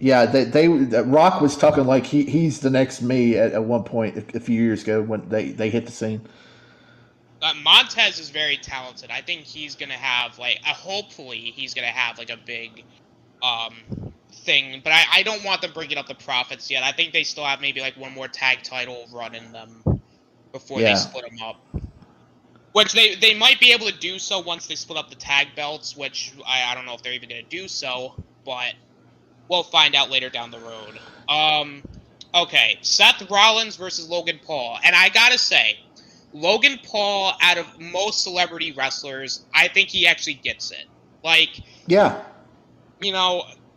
Speaker 5: Yeah, Rock was talking like he's the next me at one point a few years ago when they hit the scene.
Speaker 3: Montez is very talented. I think he's gonna have hopefully he's gonna have like a big thing. But I don't want them bringing up the Profits yet. I think they still have maybe like one more tag title run in them before they split them up. Which they might be able to do so once they split up the tag belts, which I don't know if they're even going to do so, but we'll find out later down the road. Okay, Seth Rollins versus Logan Paul. And I gotta say, Logan Paul, out of most celebrity wrestlers, I think he actually gets it. Like,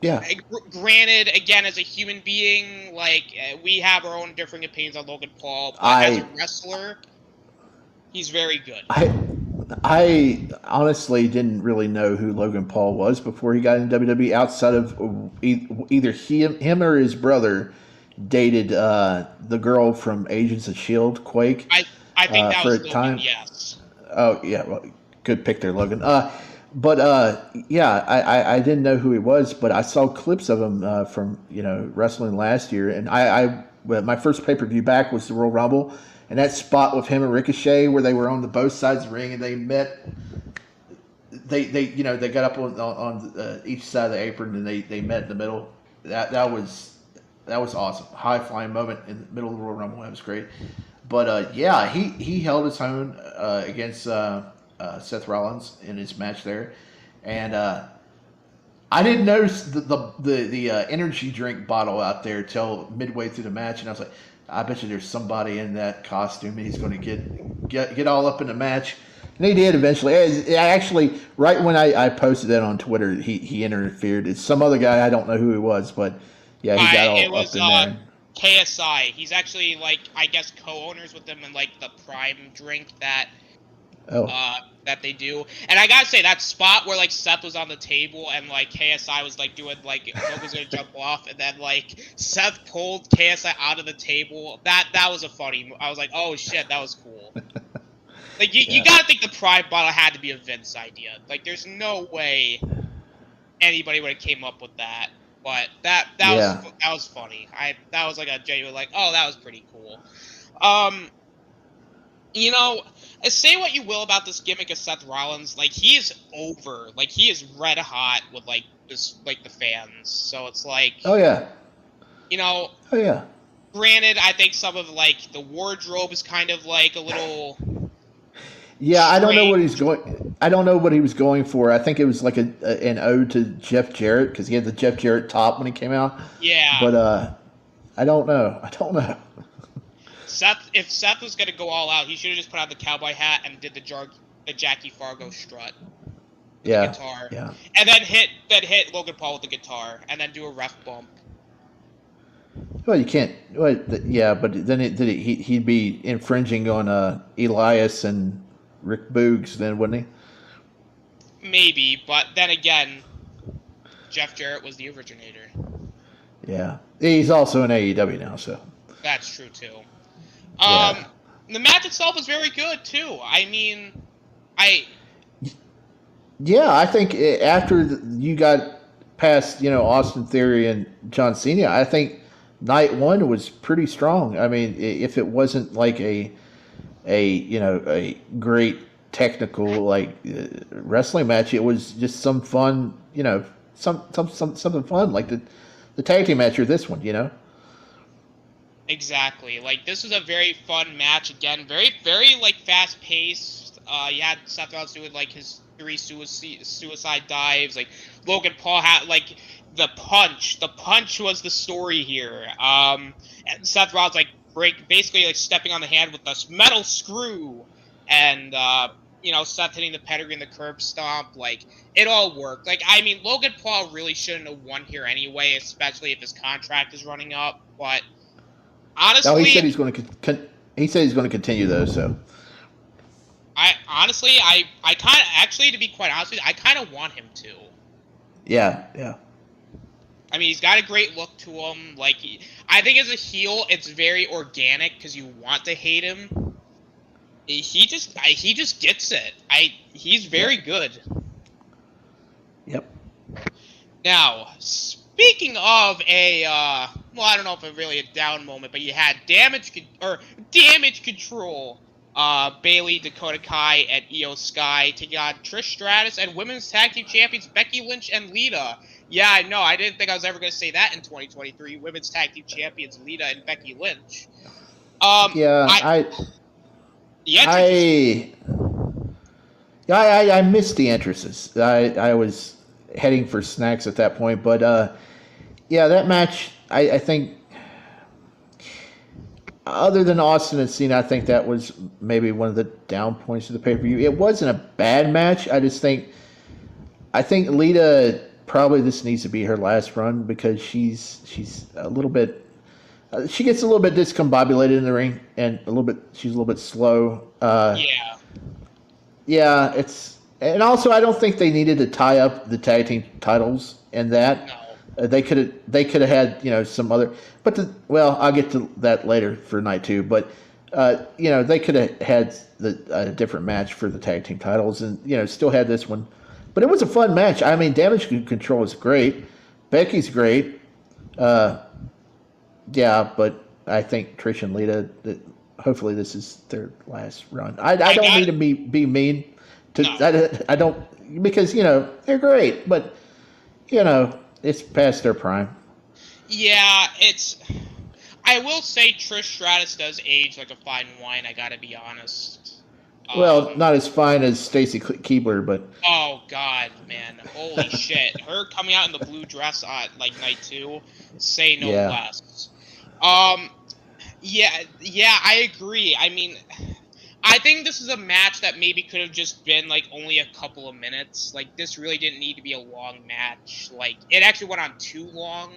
Speaker 5: Yeah.
Speaker 3: Granted, again, as a human being, like we have our own differing opinions on Logan Paul, but as a wrestler, he's very good.
Speaker 5: I honestly didn't really know who Logan Paul was before he got in WWE. Outside of either him or his brother dated the girl from Agents of Shield, Quake.
Speaker 3: I think that
Speaker 5: for
Speaker 3: was
Speaker 5: a
Speaker 3: Logan.
Speaker 5: time.
Speaker 3: Yes.
Speaker 5: Oh yeah, well, good pick there, Logan. Yeah, I didn't know who he was, but I saw clips of him from wrestling last year, and my first pay per view back was the Royal Rumble, and that spot with him and Ricochet where they were on the both sides of the ring and they met. They got up on each side of the apron and they met in the middle. That was awesome. High flying moment in the middle of the Royal Rumble. That was great. But yeah, he held his own against Seth Rollins in his match there, and I didn't notice the energy drink bottle out there till midway through the match, and I was like, I bet you there's somebody in that costume, and he's going to get all up in the match. And he did eventually. Actually, right when I posted that on Twitter, he interfered. It's some other guy, I don't know who he was, but yeah, he got all up in there.
Speaker 3: KSI. He's actually I guess co-owners with them in the Prime drink that that they do. And I gotta say that spot where Seth was on the table and KSI was doing Logan's gonna jump off, and then Seth pulled KSI out of the table. That was a funny. I was like, oh shit, that was cool. You gotta think the Prime bottle had to be a Vince idea. There's no way anybody would have came up with that. But that was funny. That was a genuine oh, that was pretty cool. Say what you will about this gimmick of Seth Rollins, he is over. He is red hot with the fans. So it's
Speaker 5: oh yeah.
Speaker 3: Oh
Speaker 5: yeah.
Speaker 3: Granted, I think some of the wardrobe is kind of a little.
Speaker 5: Yeah, I don't know what he's going. I don't know what he was going for. I think it was an ode to Jeff Jarrett because he had the Jeff Jarrett top when he came out.
Speaker 3: Yeah.
Speaker 5: But I don't know.
Speaker 3: If Seth was gonna go all out, he should have just put on the cowboy hat and did the Jackie Fargo strut.
Speaker 5: Yeah.
Speaker 3: The guitar.
Speaker 5: Yeah.
Speaker 3: And then hit Logan Paul with the guitar, and then do a ref bump.
Speaker 5: Well, you can't. Well, yeah, but then he'd be infringing on Elias and Rick Boogs, then wouldn't
Speaker 3: he? Maybe, but then again, Jeff Jarrett was the originator.
Speaker 5: Yeah, he's also in AEW now, so.
Speaker 3: That's true too.
Speaker 5: Yeah.
Speaker 3: The match itself was very good too. I mean,
Speaker 5: Yeah, I think after you got past Austin Theory and John Cena, I think night one was pretty strong. I mean, if it wasn't a great technical wrestling match, it was just some fun, something fun like the tag team match or this one,
Speaker 3: Exactly. This was a very fun match again. Very, very fast paced. You had Seth Rollins doing his 3 suicide dives. Logan Paul had the punch. The punch was the story here. And Seth Rollins basically stepping on the hand with this metal screw, and Seth hitting the pedigree and the curb stomp. It all worked. Logan Paul really shouldn't have won here anyway, especially if his contract is running up. But honestly,
Speaker 5: no, he said he's going to continue though. So
Speaker 3: I kind of actually, to be quite honest with you, I kind of want him to.
Speaker 5: Yeah.
Speaker 3: I mean, he's got a great look to him. I think as a heel, it's very organic because you want to hate him. He just gets it. He's very good. Yep. Now, speaking of I don't know if it's really a down moment, but you had damage control. Bailey, Dakota Kai, and Io Sky taking on Trish Stratus and women's tag team champions Becky Lynch and Lita. Yeah, I know. I didn't think I was ever going to say that in 2023. Women's tag team champions Lita and Becky Lynch.
Speaker 5: I missed the entrances. I was heading for snacks at that point, but that match, I think, other than Austin and Cena, I think that was maybe one of the down points of the pay-per-view. It wasn't a bad match. I think Lita probably this needs to be her last run because she's a little bit. She gets a little bit discombobulated in the ring, and she's a little bit slow.
Speaker 3: Yeah.
Speaker 5: Yeah, and also I don't think they needed to tie up the tag team titles in that.
Speaker 3: No.
Speaker 5: They could have had some other, but I'll get to that later for night 2. But they could have had a different match for the tag team titles, and still had this one. But it was a fun match. I mean, Damage Control is great. Becky's great. Yeah, but I think Trish and Lita. Hopefully, this is their last run. I don't need to be mean. I don't because they're great, but it's past their prime.
Speaker 3: Yeah, I will say Trish Stratus does age like a fine wine. I gotta be honest.
Speaker 5: Well, not as fine as Stacy Keibler, but
Speaker 3: oh god, man, holy shit! Her coming out in the blue dress on like night 2, say no less. Yeah, I agree. I mean, I think this is a match that maybe could have just been like only a couple of minutes. Like this really didn't need to be a long match. Like it actually went on too long,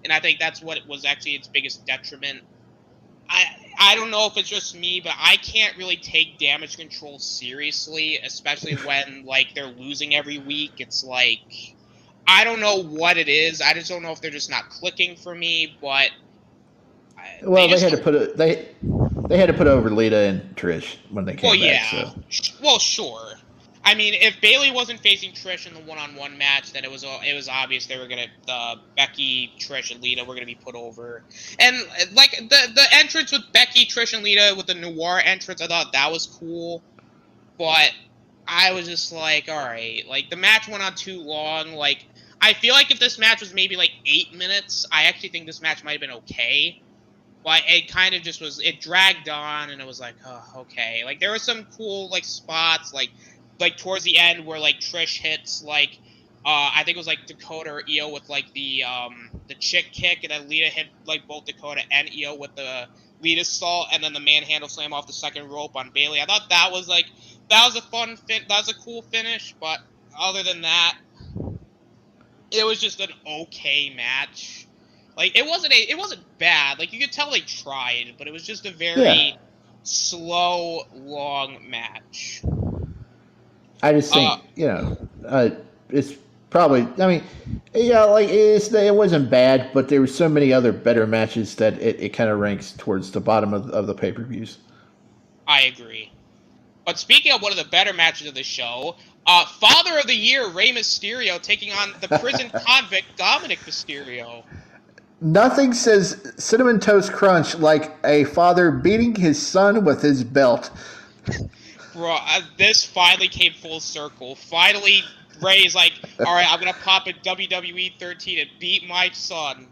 Speaker 3: and I think that's what was actually its biggest detriment. I don't know if it's just me, but I can't really take Damage Control seriously, especially when like they're losing every week. It's like I don't know what it is. I just don't know if they're just not clicking for me. But
Speaker 5: they had to put over Lita and Trish when they came back.
Speaker 3: Yeah.
Speaker 5: So.
Speaker 3: Well, sure. I mean, if Bayley wasn't facing Trish in the one-on-one match, then it was obvious they were Becky, Trish, and Lita were gonna be put over. And like the entrance with Becky, Trish, and Lita with the Noir entrance, I thought that was cool. But I was just like, all right, like the match went on too long. Like I feel like if this match was maybe like 8 minutes, I actually think this match might have been okay. But it kind of just was. It dragged on, and it was like, oh, okay. Like there were some cool like spots, like towards the end where like Trish hits like I think it was like Dakota or Io with like the chick kick, and then Lita hit like both Dakota and Io with the Lita salt, and then the manhandle slam off the second rope on Bayley. I thought that was a fun that was a cool finish, but other than that, it was just an okay match. Like it wasn't bad. Like you could tell they tried, but it was just a very slow, long match.
Speaker 5: I just think it's probably. I mean, like it wasn't bad, but there were so many other better matches that it kind of ranks towards the bottom of the pay-per-views.
Speaker 3: I agree. But speaking of one of the better matches of the show, Father of the Year Rey Mysterio taking on the prison convict Dominic Mysterio.
Speaker 5: Nothing says Cinnamon Toast Crunch like a father beating his son with his belt.
Speaker 3: Bro, this finally came full circle. Finally, Ray's like, all right, I'm going to pop a WWE 13 and beat my son.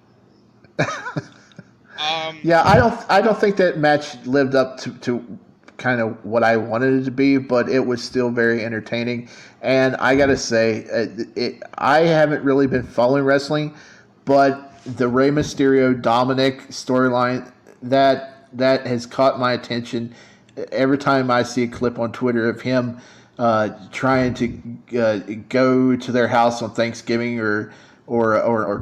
Speaker 5: Yeah, I don't think that match lived up to kind of what I wanted it to be, but it was still very entertaining. And I got to say, I haven't really been following wrestling, but the Rey Mysterio Dominic storyline that has caught my attention. Every time I see a clip on Twitter of him trying to go to their house on Thanksgiving or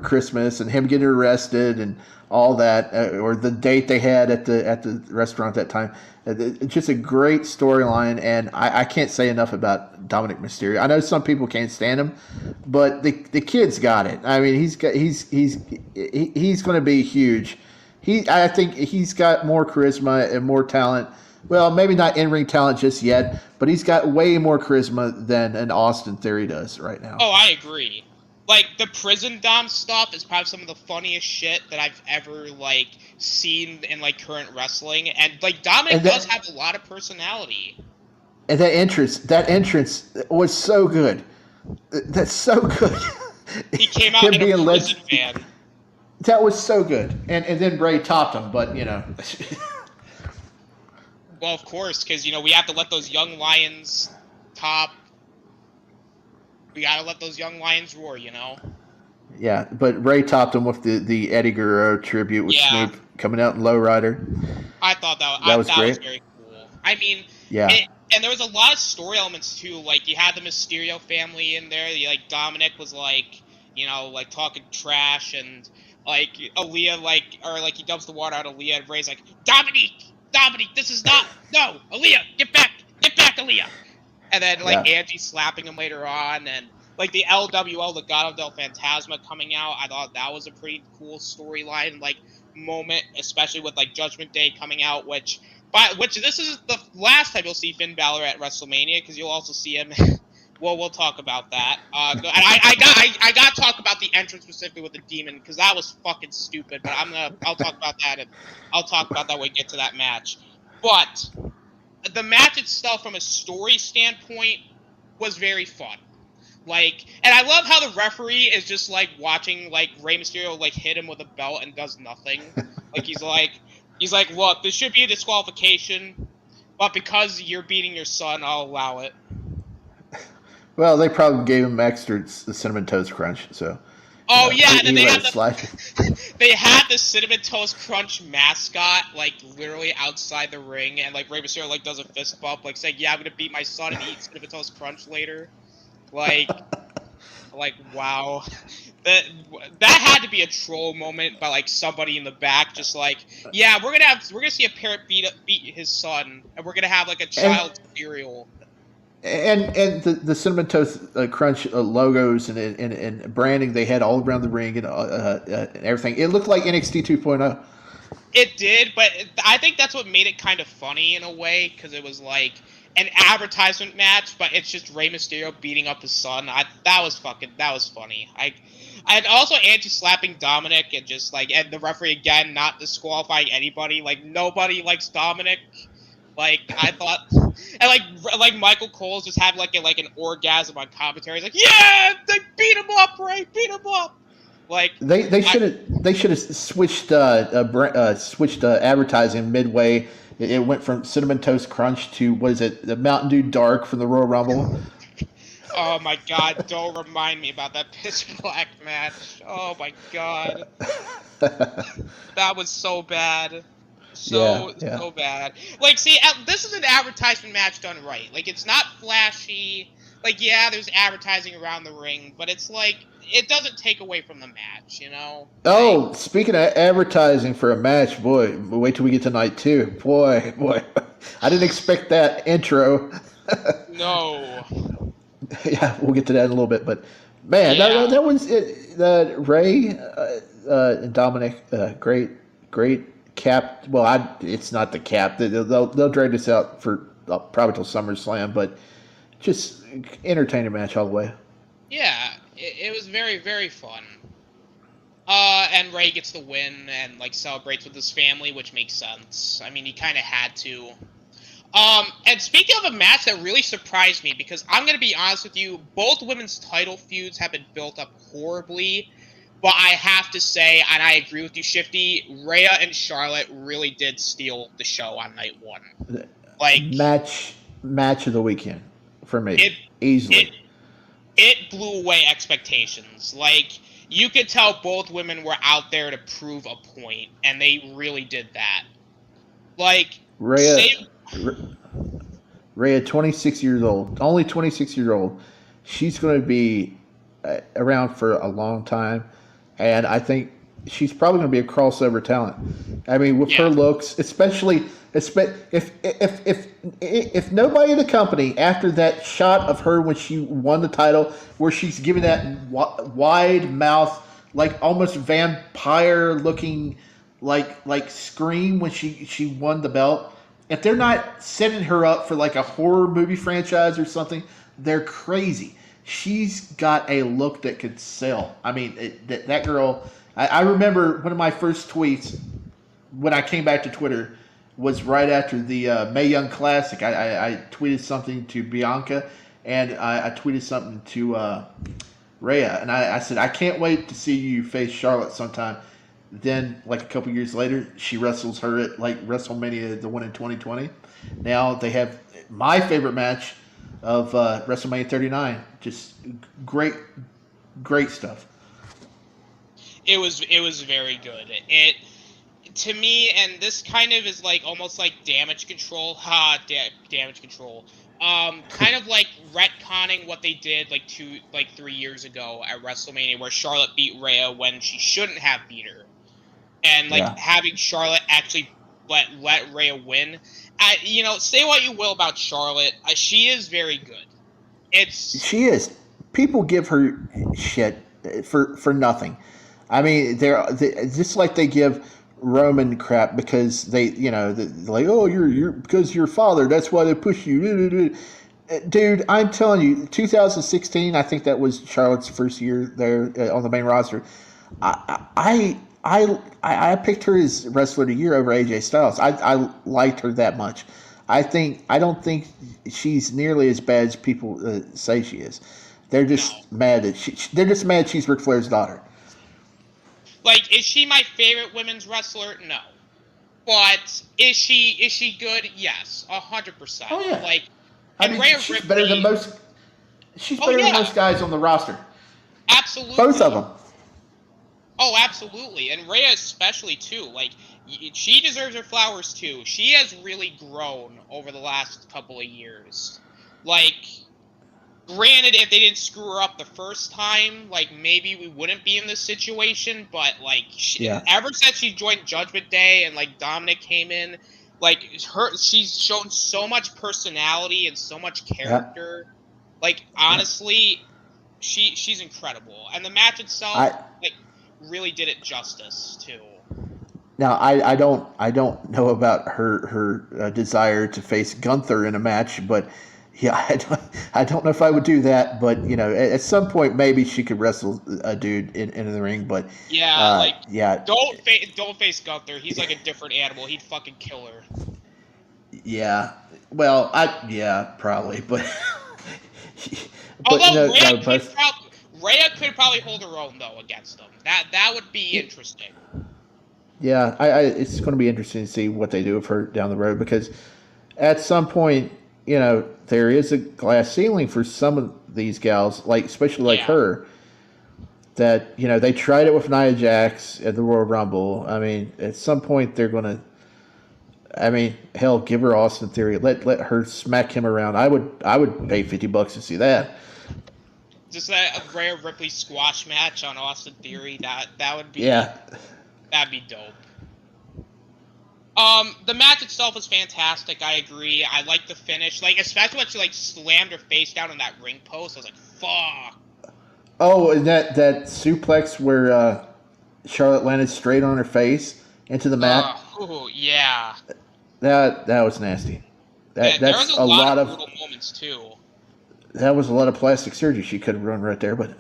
Speaker 5: Christmas, and him getting arrested and all that, or the date they had at the restaurant at that time, it's just a great storyline, and I can't say enough about Dominic Mysterio. I know some people can't stand him, but the kid's got it. I mean, he's going to be huge. I think he's got more charisma and more talent. Well, maybe not in-ring talent just yet, but he's got way more charisma than an Austin Theory does right now.
Speaker 3: Oh, I agree. Like, the prison Dom stuff is probably some of the funniest shit that I've ever, like, seen in, like, current wrestling. And, like, Dominic does have a lot of personality.
Speaker 5: And that entrance was so good. That's so good.
Speaker 3: He came out in a prison van.
Speaker 5: That was so good. And then Bray topped him, but,
Speaker 3: Well, of course, because, we have to let those young lions top. We got to let those young lions roar,
Speaker 5: Yeah, but Ray topped him with the Eddie Guerrero tribute with Snoop coming out in Lowrider.
Speaker 3: I thought that was great. Was very cool. I mean, and there was a lot of story elements, too. Like, you had the Mysterio family in there. Like, Dominic was, like, you know, like talking trash, and like Aaliyah, like he dumps the water out of Aaliyah, and Ray's like, Dominique, this is not, no, Aaliyah, get back, Aaliyah. And then like Angie slapping him later on, and like the LWL, the God of Del Fantasma coming out. I thought that was a pretty cool storyline, like moment, especially with like Judgment Day coming out, which this is the last time you'll see Finn Balor at WrestleMania, because you'll also see him. Well, we'll talk about that. And I got to talk about the entrance specifically with the demon, because that was fucking stupid. But I'll talk about that, and I'll talk about that when we get to that match. But the match itself, from a story standpoint, was very fun. Like, and I love how the referee is just like watching like Rey Mysterio like hit him with a belt and does nothing. Like he's like, look, this should be a disqualification, but because you're beating your son, I'll allow it.
Speaker 5: Well, they probably gave him extra the Cinnamon Toast Crunch, so.
Speaker 3: Oh yeah, and then they had the Cinnamon Toast Crunch mascot like literally outside the ring, and like Rey Mysterio like does a fist bump, like saying, "Yeah, I'm gonna beat my son and eat Cinnamon Toast Crunch later." Like wow, that had to be a troll moment by like somebody in the back, just like, yeah, we're gonna see a parent beat his son, and we're gonna have like a child cereal. And
Speaker 5: the Cinnamon Toast Crunch logos and branding they had all around the ring and everything. It looked like NXT 2.0.
Speaker 3: It did, but I think that's what made it kind of funny in a way, because it was like an advertisement match, but it's just Rey Mysterio beating up his son. That was funny. And also Angie slapping Dominic, and just like, and the referee again not disqualifying anybody. Like nobody likes Dominic. Like I thought, and like Michael Cole's just having like an orgasm on commentary. He's like, yeah, they beat him up, Ray, beat him up. Like
Speaker 5: they should have switched advertising midway. It went from Cinnamon Toast Crunch to, what is it, the Mountain Dew Dark from the Royal Rumble.
Speaker 3: Oh my God! Don't remind me about that pitch black match. Oh my God, that was so bad. So bad. Like, see, this is an advertisement match done right. Like, it's not flashy. Like, yeah, there's advertising around the ring, but it's like, it doesn't take away from the match, you know?
Speaker 5: Oh, speaking of advertising for a match, boy, wait till we get to night 2. Boy, I didn't expect that intro.
Speaker 3: No.
Speaker 5: Yeah, we'll get to that in a little bit, but man, that was it. Ray and Dominic, great cap. Well, it's not the cap. They'll drag this out for probably till SummerSlam, but just entertaining match all the way.
Speaker 3: Yeah, it was very, very fun. And Ray gets the win and like celebrates with his family, which makes sense. I mean, he kind of had to. And speaking of a match that really surprised me, because I'm gonna be honest with you, both women's title feuds have been built up horribly. But I have to say, and I agree with you, Shifty, Rhea and Charlotte really did steal the show on night 1. Like
Speaker 5: match of the weekend for me, easily.
Speaker 3: It blew away expectations. Like, you could tell both women were out there to prove a point, and they really did that. Like,
Speaker 5: Rhea, 26 years old, only 26 years old. She's going to be around for a long time. And I think she's probably going to be a crossover talent. I mean, with her looks, especially if nobody in the company, after that shot of her when she won the title, where she's giving that wide mouth, like almost vampire looking, like scream when she won the belt. If they're not setting her up for like a horror movie franchise or something, they're crazy. She's got a look that could sell. I mean, that girl. I remember one of my first tweets when I came back to Twitter was right after the Mae Young Classic. I tweeted something to Bianca, and I tweeted something to Rhea, and I said, I can't wait to see you face Charlotte sometime. Then, like a couple years later, she wrestles her at like WrestleMania, the one in 2020. Now they have my favorite match of WrestleMania 39. Just great stuff.
Speaker 3: It was very good. It, to me, and this kind of is like almost like Damage Control. Damage Control. kind of like retconning what they did like 3 years ago at WrestleMania, where Charlotte beat Rhea when she shouldn't have beat her, and like having Charlotte actually let Rhea win. Say what you will about Charlotte, she is very good.
Speaker 5: She is. People give her shit for nothing. I mean, they're just like they give Roman crap because they, like, oh, you're because your father. That's why they push you. Dude, I'm telling you, 2016. I think that was Charlotte's first year there on the main roster. I picked her as wrestler of the year over AJ Styles. I liked her that much. I don't think she's nearly as bad as people say she is. They're just mad that they're just mad she's Ric Flair's daughter.
Speaker 3: Like, is she my favorite women's wrestler? No. But is she good? Yes, 100%.
Speaker 5: Oh yeah.
Speaker 3: Like,
Speaker 5: she's Ripley, better than most. She's better than most guys on the roster.
Speaker 3: Absolutely.
Speaker 5: Both of them.
Speaker 3: Oh, absolutely, and Rhea especially too. Like, she deserves her flowers too. She has really grown over the last couple of years. Like, granted, if they didn't screw her up the first time, like, maybe we wouldn't be in this situation. But like, ever since she joined Judgment Day and like Dominic came in, like she's shown so much personality and so much character. Like, honestly, she's incredible, and the match itself, really did it justice too.
Speaker 5: Now, I don't know about her desire to face Gunther in a match, but yeah, I don't know if I would do that. But at some point maybe she could wrestle a dude in the ring. But
Speaker 3: don't face Gunther. He's like a different animal. He'd fucking kill her.
Speaker 5: Yeah, well, probably, but.
Speaker 3: Although Rhea could probably hold her own though against them. That would be interesting.
Speaker 5: Yeah, it's going to be interesting to see what they do with her down the road, because at some point, there is a glass ceiling for some of these gals, like especially like her. That they tried it with Nia Jax at the Royal Rumble. I mean, at some point they're going to. I mean, hell, give her Austin Theory. Let her smack him around. I would pay $50 to see that.
Speaker 3: Just a Rhea Ripley squash match on Austin Theory. That would be that'd be dope. The match itself is fantastic. I agree. I like the finish, like especially when she like slammed her face down on that ring post. I was like, fuck.
Speaker 5: Oh, and that suplex where Charlotte landed straight on her face into the mat.
Speaker 3: Oh yeah.
Speaker 5: That was nasty. That's
Speaker 3: there was a lot of brutal moments too.
Speaker 5: That was a lot of plastic surgery she could have run right there, but.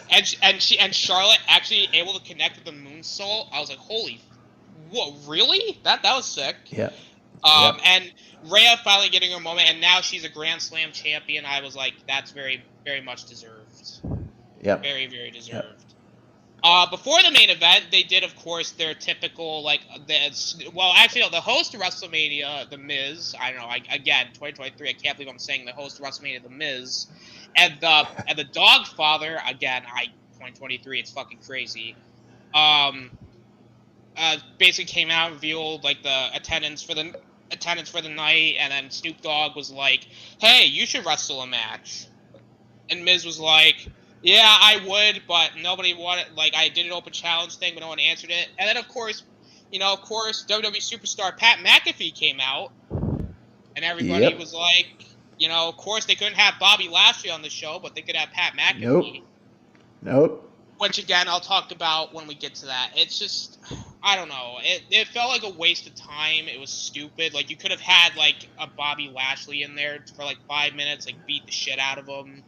Speaker 3: And Charlotte actually able to connect with the moonsault. I was like, holy, what? Really? That was sick.
Speaker 5: Yeah.
Speaker 3: And Rhea finally getting her moment, and now she's a Grand Slam champion. I was like, that's very, very much deserved.
Speaker 5: Yep.
Speaker 3: Very, very deserved. Yep. Before the main event, they did, of course, their typical, the host of WrestleMania, The Miz, I don't know, again, 2023, I can't believe I'm saying the host of WrestleMania, The Miz, and the Dog Father, again, 2023, it's fucking crazy, basically came out and revealed, the attendance for the night, and then Snoop Dogg was like, hey, you should wrestle a match. And Miz was like, yeah, I would, but nobody wanted, I did an open challenge thing, but no one answered it. And then, of course, WWE superstar Pat McAfee came out, and everybody was like, of course they couldn't have Bobby Lashley on the show, but they could have Pat McAfee.
Speaker 5: Nope.
Speaker 3: Which, again, I'll talk about when we get to that. It's just, I don't know. It felt like a waste of time. It was stupid. You could have had, a Bobby Lashley in there for, 5 minutes, beat the shit out of him.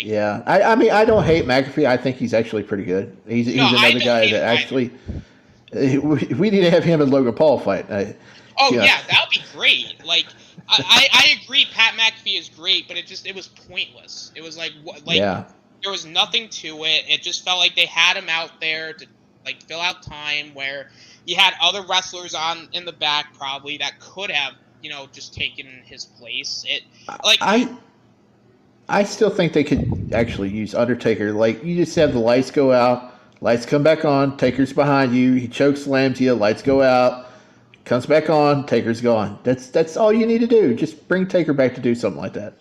Speaker 5: Yeah, I mean, I don't hate McAfee. I think he's actually pretty good. He's another guy that actually. We need to have him and Logan Paul fight.
Speaker 3: Yeah, that would be great. I agree. Pat McAfee is great, but it was pointless. It was there was nothing to it. It just felt like they had him out there to fill out time, where you had other wrestlers in the back probably that could have just taken his place.
Speaker 5: I still think they could actually use Undertaker. You just have the lights go out, lights come back on, Taker's behind you, he choke slams you, lights go out, Comes back on, Taker's gone. That's all you need to do. Just bring Taker back to do something like that.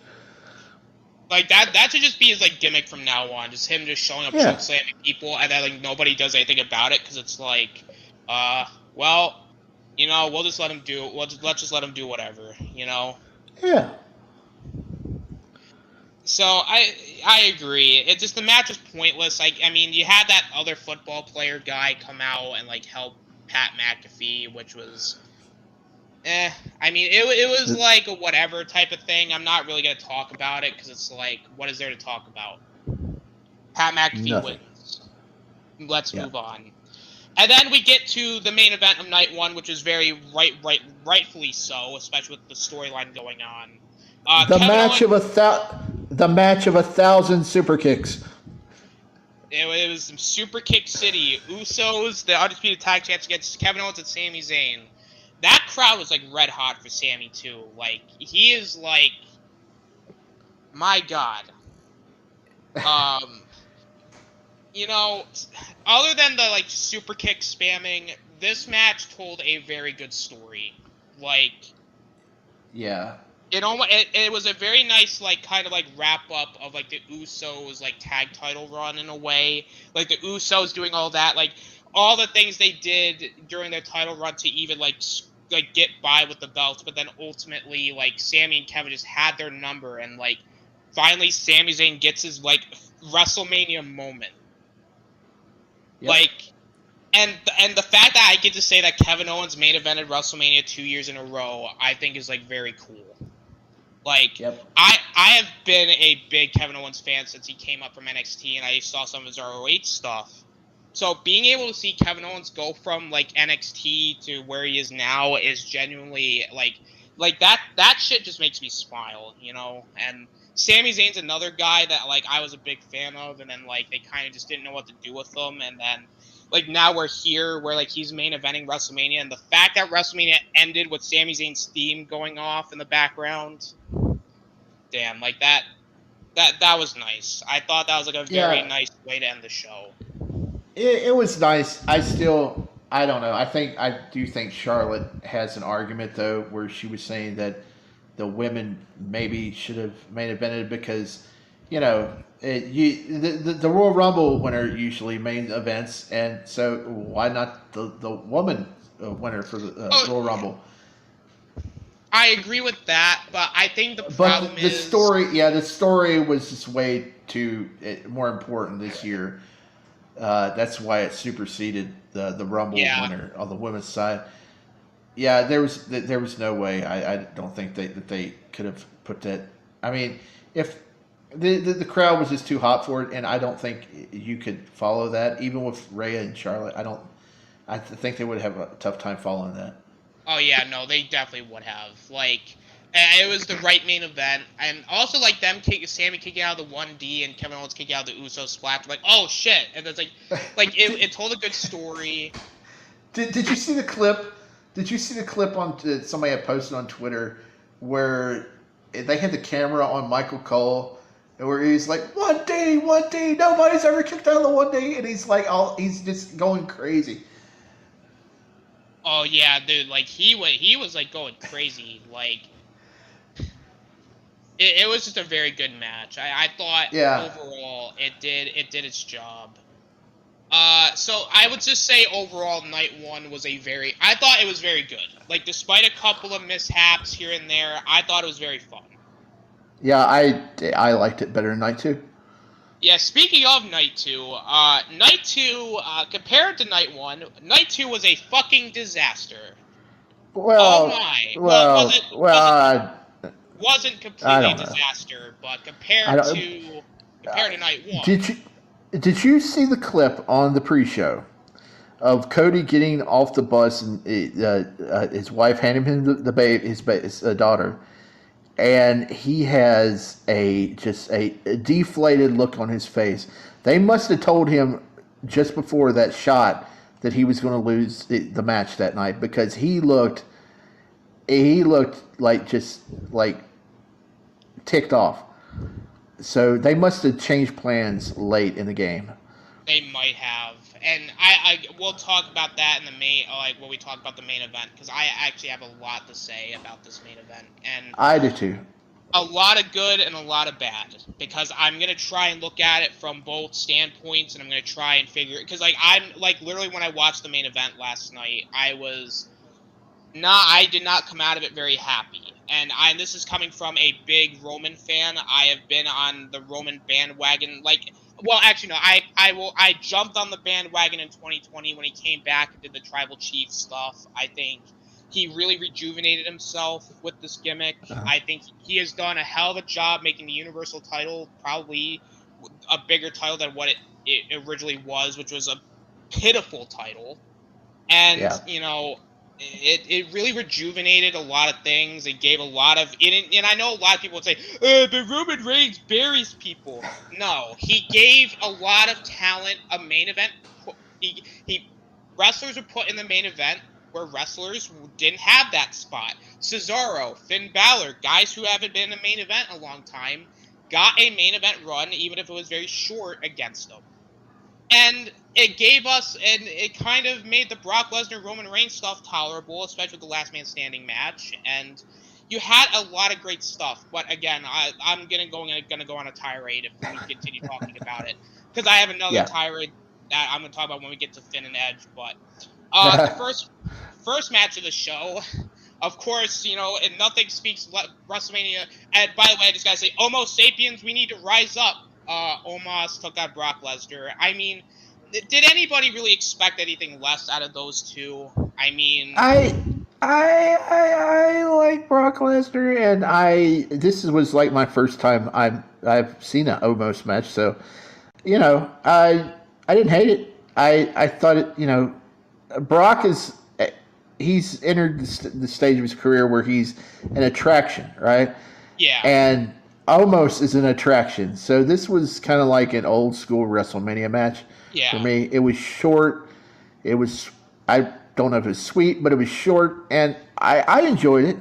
Speaker 3: Like that should just be his like gimmick from now on. Just him just showing up, choke slamming people, and then like nobody does anything about it because it's like, well, you know, we'll just let him do. Let's just let him do whatever, you know.
Speaker 5: Yeah.
Speaker 3: So I agree. It's just the match was pointless. I mean, you had that other football player guy come out and like help Pat McAfee, which was. I mean, it was like a whatever type of thing. I'm not really going to talk about it because it's like, what is there to talk about? Pat McAfee wins. Let's move on. And then we get to the main event of night one, which is very rightfully so, especially with the storyline going on.
Speaker 5: The match of 1,000 super kicks.
Speaker 3: It was some Super Kick City. Usos, the Undisputed Tag Champs against Kevin Owens and Sami Zayn. That crowd was like red hot for Sammy too. Like he is like, my God. You know, other than the like super kick spamming, this match told a very good story. Like,
Speaker 5: yeah,
Speaker 3: it was a very nice like kind of like wrap up of like the Usos like tag title run in a way. Like the Usos doing all that, like all the things they did during their title run to even like get by with the belts, but then ultimately like Sami and Kevin just had their number, and like finally Sami Zayn gets his like WrestleMania moment. Yep. Like, and the fact that I get to say that Kevin Owens main evented WrestleMania 2 years in a row, I think is like very cool. Like, I have been a big Kevin Owens fan since he came up from NXT, and I saw some of his ROH stuff. So being able to see Kevin Owens go from like NXT to where he is now is genuinely like that shit just makes me smile, you know. And Sami Zayn's another guy that like I was a big fan of, and then like they kind of just didn't know what to do with him, and then like now we're here where like he's main eventing WrestleMania, and the fact that WrestleMania ended with Sami Zayn's theme going off in the background, damn, like that was nice. I thought that was like a very nice way to end the show.
Speaker 5: It was nice. I don't know. I do think Charlotte has an argument though, where she was saying that the women maybe should have main evented because, you know, the Royal Rumble winner usually main events, and so why not the woman winner for the Royal Rumble?
Speaker 3: I agree with that, but I think the problem
Speaker 5: is the story was just way too more important this year. That's why it superseded the Rumble winner on the women's side. Yeah, there was no way. I don't think that they could have put that. I mean, if the crowd was just too hot for it, and I don't think you could follow that, even with Rhea and Charlotte. I think they would have a tough time following that.
Speaker 3: Oh yeah, no, they definitely would have. Like, it was the right main event, and also like Sami kicking out of the 1D and Kevin Owens kicking out of the Usos splash. Like, oh shit! And it's like it told a good story.
Speaker 5: Did you see the clip? Did you see the clip on somebody had posted on Twitter where they had the camera on Michael Cole, and where he's like 1D, nobody's ever kicked out of the 1D, and he's like he's just going crazy.
Speaker 3: Oh yeah, dude! Like he was like going crazy. Like it was just a very good match. I thought overall it did its job. So I would just say overall night one was I thought it was very good. Like despite a couple of mishaps here and there, I thought it was very fun.
Speaker 5: Yeah, I liked it better than night two.
Speaker 3: Yeah, speaking of night two, compared to night one, night two was a fucking disaster.
Speaker 5: Well,
Speaker 3: oh my. Wasn't completely a disaster, but compared to night one.
Speaker 5: Did you see the clip on the pre-show of Cody getting off the bus and his wife handing him the baby, his daughter, and he has a deflated look on his face? They must have told him just before that shot that he was going to lose the match that night, because he looked like just like ticked off. So they must have changed plans late in the game.
Speaker 3: They might have, and I we'll talk about that in the main, like when we talk about the main event, because I actually have a lot to say about this main event, and
Speaker 5: I do too.
Speaker 3: a lot of good and a lot of bad, because I'm gonna try and look at it from both standpoints, and I'm gonna try and figure, because like I'm like literally when I watched the main event last night, I did not come out of it very happy. And this is coming from a big Roman fan. I have been on the Roman bandwagon. Well, actually, no. I jumped on the bandwagon in 2020 when he came back and did the Tribal Chief stuff. I think he really rejuvenated himself with this gimmick. I think he has done a hell of a job making the Universal title probably a bigger title than what it originally was, which was a pitiful title. And, it really rejuvenated a lot of things. It gave a lot of... And I know a lot of people would say, but Roman Reigns buries people. No, he gave a lot of talent a main event. Wrestlers were put in the main event where wrestlers didn't have that spot. Cesaro, Finn Balor, guys who haven't been in a main event in a long time, got a main event run, even if it was very short, against them. And it gave us, and it kind of made the Brock Lesnar-Roman Reigns stuff tolerable, especially with the Last Man Standing match. And you had a lot of great stuff. But again, I'm gonna go on a tirade if we continue talking about it, because I have another tirade that I'm gonna talk about when we get to Finn and Edge. But the first match of the show, of course, and nothing speaks WrestleMania. And by the way, I just gotta say, Homo sapiens, we need to rise up. Omos took out Brock Lesnar. I mean, did anybody really expect anything less out of those two? I mean,
Speaker 5: I like Brock Lesnar, and this was like my first time I've seen an Omos match, so I didn't hate it. I thought it. Brock he's entered the stage of his career where he's an attraction, right?
Speaker 3: Yeah.
Speaker 5: And Almost is an attraction. So this was kind of like an old school WrestleMania match for me. It was short. I don't know if it was sweet, but it was short, and I enjoyed it.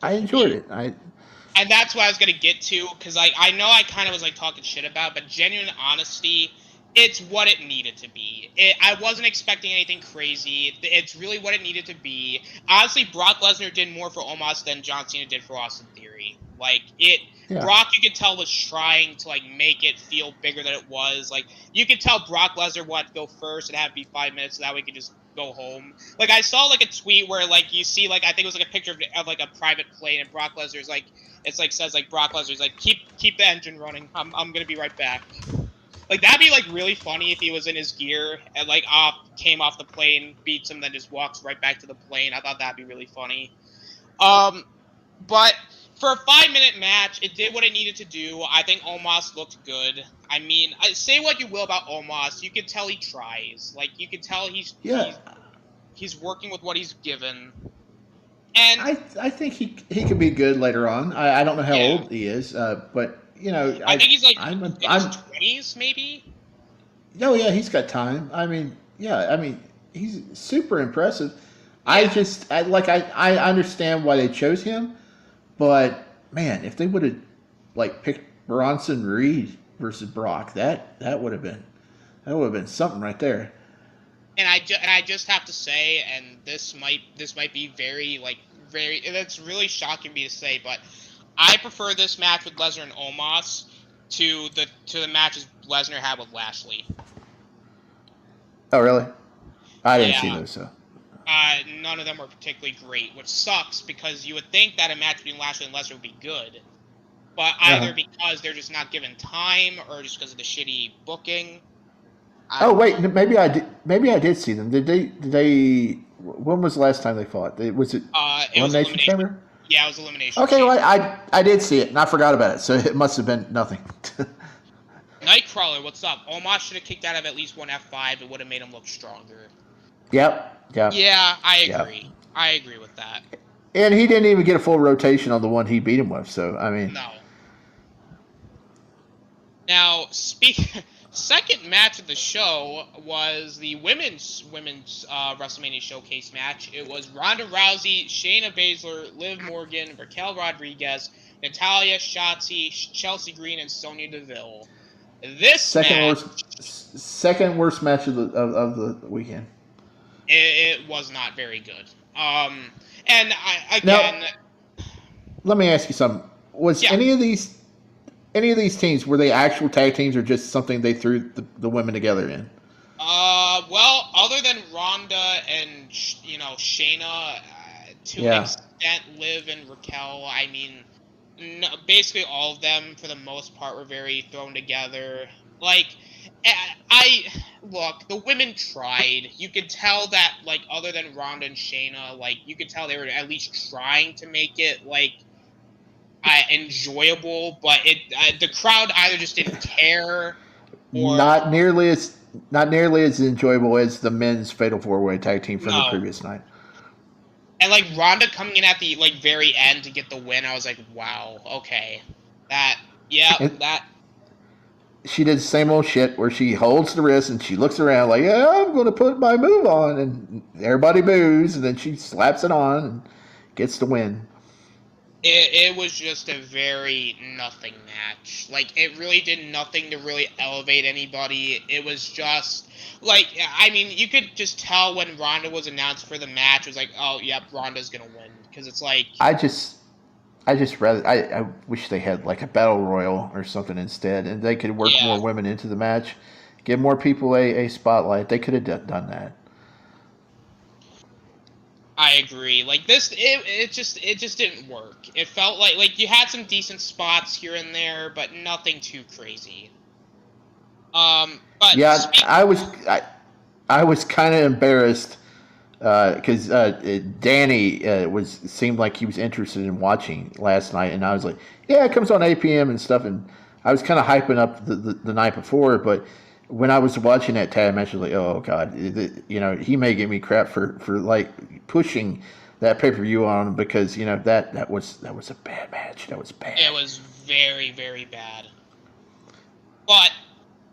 Speaker 3: And that's what I was going to get to, because I know I kind of was talking shit about, but genuine honesty, it's what it needed to be. I wasn't expecting anything crazy. It's really what it needed to be. Honestly, Brock Lesnar did more for Omos than John Cena did for Austin Theory. Brock, you could tell, was trying to make it feel bigger than it was. You could tell Brock Lesnar wanted to go first and have it be 5 minutes so that we could just go home. I saw a tweet where you see I think it was a picture of a private plane, and Brock Lesnar's says Brock Lesnar's keep the engine running. I'm gonna be right back. That'd be really funny if he was in his gear and came off the plane, beats him, then just walks right back to the plane. I thought that'd be really funny. But for a 5-minute match, it did what it needed to do. I think Omos looked good. I mean, say what you will about Omos, you can tell he tries. You can tell he's working with what he's given. And
Speaker 5: I think he could be good later on. I don't know how old he is, but
Speaker 3: I think he's in his 20s, maybe.
Speaker 5: Oh yeah, he's got time. I mean, he's super impressive. Yeah. I understand why they chose him, but man, if they would have picked Bronson Reed versus Brock, that would have been something right there.
Speaker 3: And I just have to say, and this might be very it's really shocking me to say, but I prefer this match with Lesnar and Omos to the matches Lesnar had with Lashley.
Speaker 5: Oh really? I didn't see those. So.
Speaker 3: None of them were particularly great, which sucks because you would think that a match between Lashley and Lesnar would be good, but either because they're just not given time or just because of the shitty booking.
Speaker 5: Wait, maybe I did see them. Did they? When was the last time they fought? Was it Elimination Chamber?
Speaker 3: Yeah, it was Elimination.
Speaker 5: Okay, well, I did see it and I forgot about it, so it must have been nothing.
Speaker 3: Nightcrawler, what's up? Omos should have kicked out of at least one F5. It would have made him look stronger.
Speaker 5: Yep.
Speaker 3: Yeah, I agree. Yep. I agree with that.
Speaker 5: And he didn't even get a full rotation on the one he beat him with, so, I mean...
Speaker 3: No. Now, second match of the show was the women's WrestleMania Showcase match. It was Ronda Rousey, Shayna Baszler, Liv Morgan, Raquel Rodriguez, Natalya, Shotzi, Chelsea Green, and Sonya Deville. This
Speaker 5: Second
Speaker 3: match,
Speaker 5: second worst match of the weekend.
Speaker 3: it was not very good. And
Speaker 5: Now, let me ask you something. Was
Speaker 3: Yeah.
Speaker 5: any of these teams, were they actual tag teams or just something they threw the women together in?
Speaker 3: Well, other than Ronda and Shayna, to an
Speaker 5: Yeah.
Speaker 3: extent, Liv and Raquel. I mean, basically all of them for the most part were very thrown together. Like, look, the women tried. You could tell that, like, other than Ronda and Shayna, like, you could tell they were at least trying to make it like enjoyable, but the crowd either just didn't care or
Speaker 5: Not nearly as enjoyable as the men's Fatal 4-Way tag team from the
Speaker 3: No.
Speaker 5: previous night.
Speaker 3: And like Ronda coming in at the like very end to get the win, I was like, wow, okay, that.
Speaker 5: She did the same old shit where she holds the wrist and she looks around like, yeah, I'm going to put my move on, and everybody boos, and then she slaps it on and gets the win.
Speaker 3: It was just a very nothing match. Like, it really did nothing to really elevate anybody. It was just, like, I mean, you could just tell when Ronda was announced for the match, it was like, oh, yep, Ronda's gonna win. Because it's like...
Speaker 5: I wish they had, like, a battle royal or something instead, and they could work more women into the match, give more people a spotlight. They could have done that.
Speaker 3: I agree. Like this, it just didn't work. It felt like you had some decent spots here and there, but nothing too crazy. But
Speaker 5: yeah, I was kind of embarrassed because Danny seemed like he was interested in watching last night, and I was like, yeah, it comes on 8 p.m. and stuff, and I was kind of hyping up the night before, but when I was watching that tag match, I was like, oh god, he may give me crap for like pushing that pay-per-view on him because that was a bad match. That was bad.
Speaker 3: It was very, very bad. But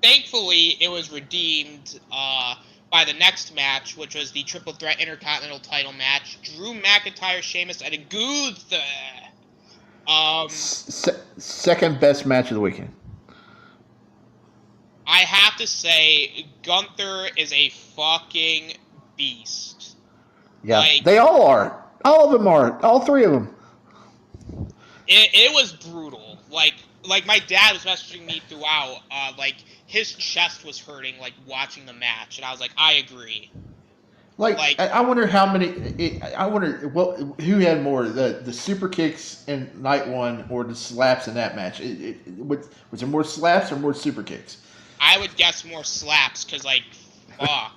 Speaker 3: thankfully, it was redeemed by the next match, which was the Triple Threat Intercontinental Title match. Drew McIntyre, Sheamus, and Gunther.
Speaker 5: Second best match of the weekend.
Speaker 3: I have to say, Gunther is a fucking beast.
Speaker 5: Yeah, they all are. All of them are. All three of them.
Speaker 3: It was brutal. Like my dad was messaging me throughout. Like his chest was hurting. Like watching the match, and I was like, I agree.
Speaker 5: Like I wonder how many. I wonder who had more, the super kicks in night one or the slaps in that match. Was there more slaps or more super kicks?
Speaker 3: I would guess more slaps because like fuck.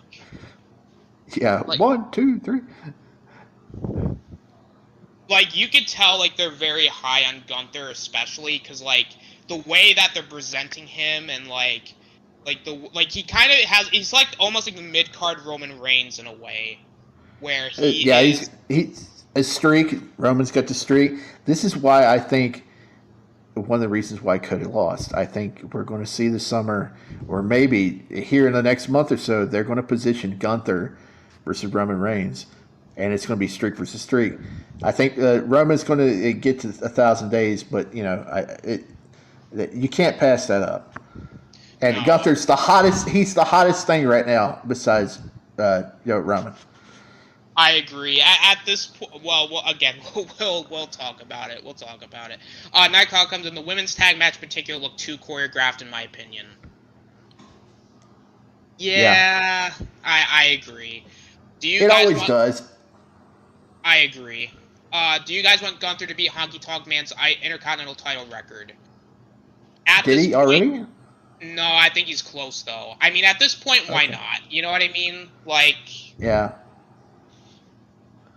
Speaker 5: Yeah, like, 1, 2, 3.
Speaker 3: Like, you could tell, like, they're very high on Gunther, especially, because, like, the way that they're presenting him, and, he kind of he's, like, almost like the mid-card Roman Reigns in a way, where he's a
Speaker 5: streak. Roman's got the streak. This is why I think one of the reasons why Cody lost. I think we're going to see this summer, or maybe here in the next month or so, they're going to position Gunther versus Roman Reigns, and it's going to be streak versus streak. I think Roman's going to get to 1,000 days, but you can't pass that up. And no. Gunther's the hottest. He's the hottest thing right now, besides Roman.
Speaker 3: I agree. At this point, well, again, we'll talk about it. We'll talk about it. Nightcrawler comes in. The women's tag match, in particular, looked too choreographed, in my opinion. Yeah. I agree.
Speaker 5: It always does.
Speaker 3: I agree. Do you guys want Gunther to beat Honky Tonk Man's Intercontinental title record?
Speaker 5: Did he already?
Speaker 3: No, I think he's close, though. I mean, at this point, why not? You know what I mean? Like...
Speaker 5: Yeah.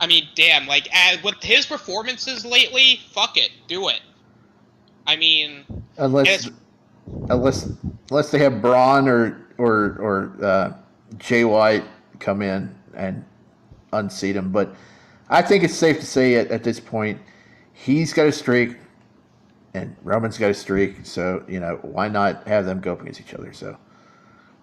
Speaker 3: I mean, damn, like, with his performances lately, fuck it, do it. I mean... Unless
Speaker 5: they have Braun or Jay White come in and unseat him, but I think it's safe to say at this point he's got a streak and Roman's got a streak, so why not have them go up against each other? So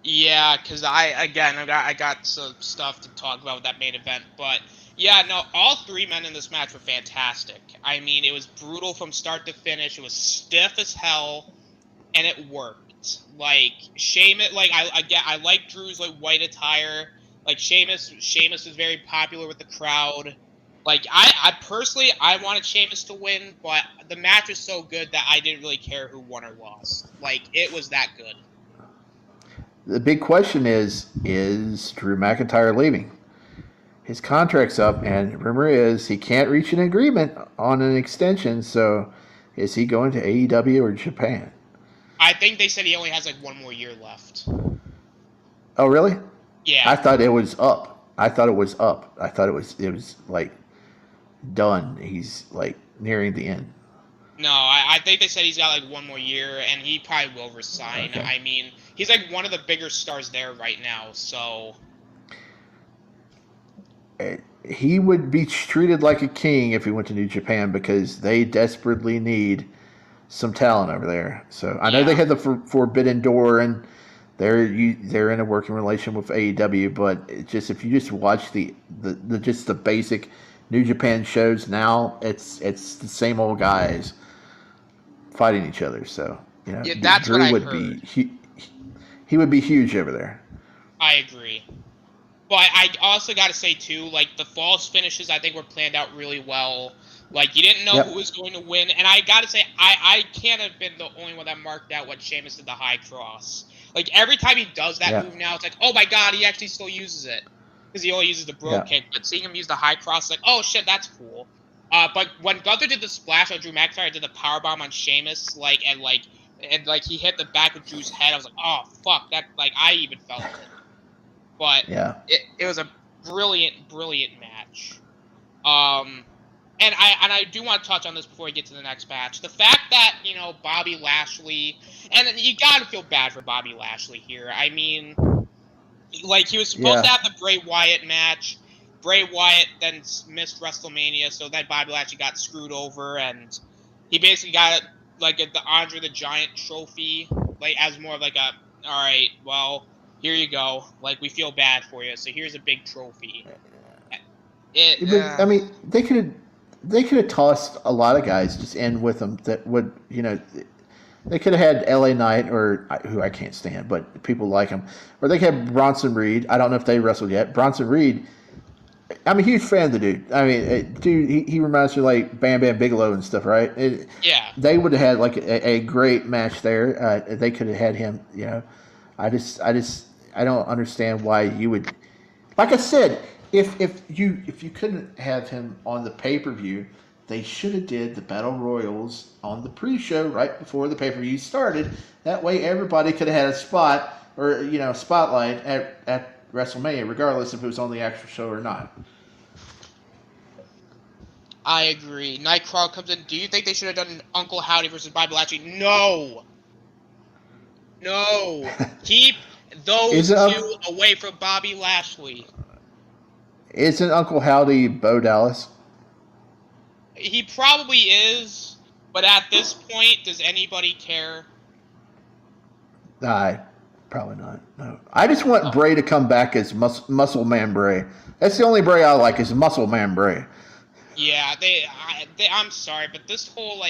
Speaker 3: yeah, because I got some stuff to talk about with that main event, but yeah, no, all three men in this match were fantastic. I mean, it was brutal from start to finish. It was stiff as hell, and it worked. Like Sheamus, like I like Drew's like white attire. Like Sheamus is very popular with the crowd. Like I personally I wanted Sheamus to win, but the match was so good that I didn't really care who won or lost. Like it was that good.
Speaker 5: The big question is Drew McIntyre leaving? His contract's up, and rumor is he can't reach an agreement on an extension. So, is he going to AEW or Japan?
Speaker 3: I think they said he only has like 1 more year left.
Speaker 5: Oh, really?
Speaker 3: Yeah.
Speaker 5: I thought it was up. I thought it was like done. He's like nearing the end.
Speaker 3: No, I think they said he's got like 1 more year, and he probably will resign.
Speaker 5: Okay.
Speaker 3: I mean, he's like one of the bigger stars there right now, so.
Speaker 5: He would be treated like a king if he went to New Japan because they desperately need some talent over there. So I know they had the Forbidden Door and they're in a working relation with AEW, but it just if you just watch the basic New Japan shows now, it's the same old guys fighting each other. So
Speaker 3: that's
Speaker 5: Drew
Speaker 3: what I
Speaker 5: would
Speaker 3: heard.
Speaker 5: he would be huge over there.
Speaker 3: I agree. But I also got to say, too, like, the false finishes, I think, were planned out really well. Like, you didn't know who was going to win. And I got to say, I can't have been the only one that marked out what Sheamus did the high cross. Like, every time he does that move now, it's like, oh, my God, he actually still uses it. Because he only uses the bro kick. But seeing him use the high cross, like, oh, shit, that's cool. But when Gunther did the splash on Drew McIntyre, did the powerbomb on Sheamus, and he hit the back of Drew's head, I was like, oh, fuck, that, like, I even felt it. But it was a brilliant match. And I do want to touch on this before we get to the next match. The fact that, Bobby Lashley, and you got to feel bad for Bobby Lashley here. I mean, like, he was supposed to have the Bray Wyatt match. Bray Wyatt then missed WrestleMania, so then Bobby Lashley got screwed over, and he basically got, like, the Andre the Giant trophy, like, as more of, like, all right, well, here you go. Like, we feel bad for you, so here's a big trophy.
Speaker 5: I mean, they could have tossed a lot of guys just in with them that would, they could have had LA Knight or who I can't stand, but people like him. Or they could have Bronson Reed. I don't know if they wrestled yet. Bronson Reed, I'm a huge fan of the dude. I mean, dude, he reminds me of like Bam Bam Bigelow and stuff, right? They would have had like a great match there. They could have had him, I don't understand why you would. Like I said, if you couldn't have him on the pay-per-view, they should have did the battle royals on the pre-show right before the pay-per-view started. That way, everybody could have had a spot or spotlight at WrestleMania, regardless if it was on the actual show or not.
Speaker 3: I agree. Nightcrawler comes in. Do you think they should have done Uncle Howdy versus Bobby Lashley? No. Keep those two away from Bobby Lashley.
Speaker 5: Isn't Uncle Howdy Bo Dallas?
Speaker 3: He probably is, but at this point, does anybody care?
Speaker 5: Probably not. No. I just want Bray to come back as Muscle Man Bray. That's the only Bray I like is Muscle Man Bray.
Speaker 3: Yeah, I'm sorry, but this whole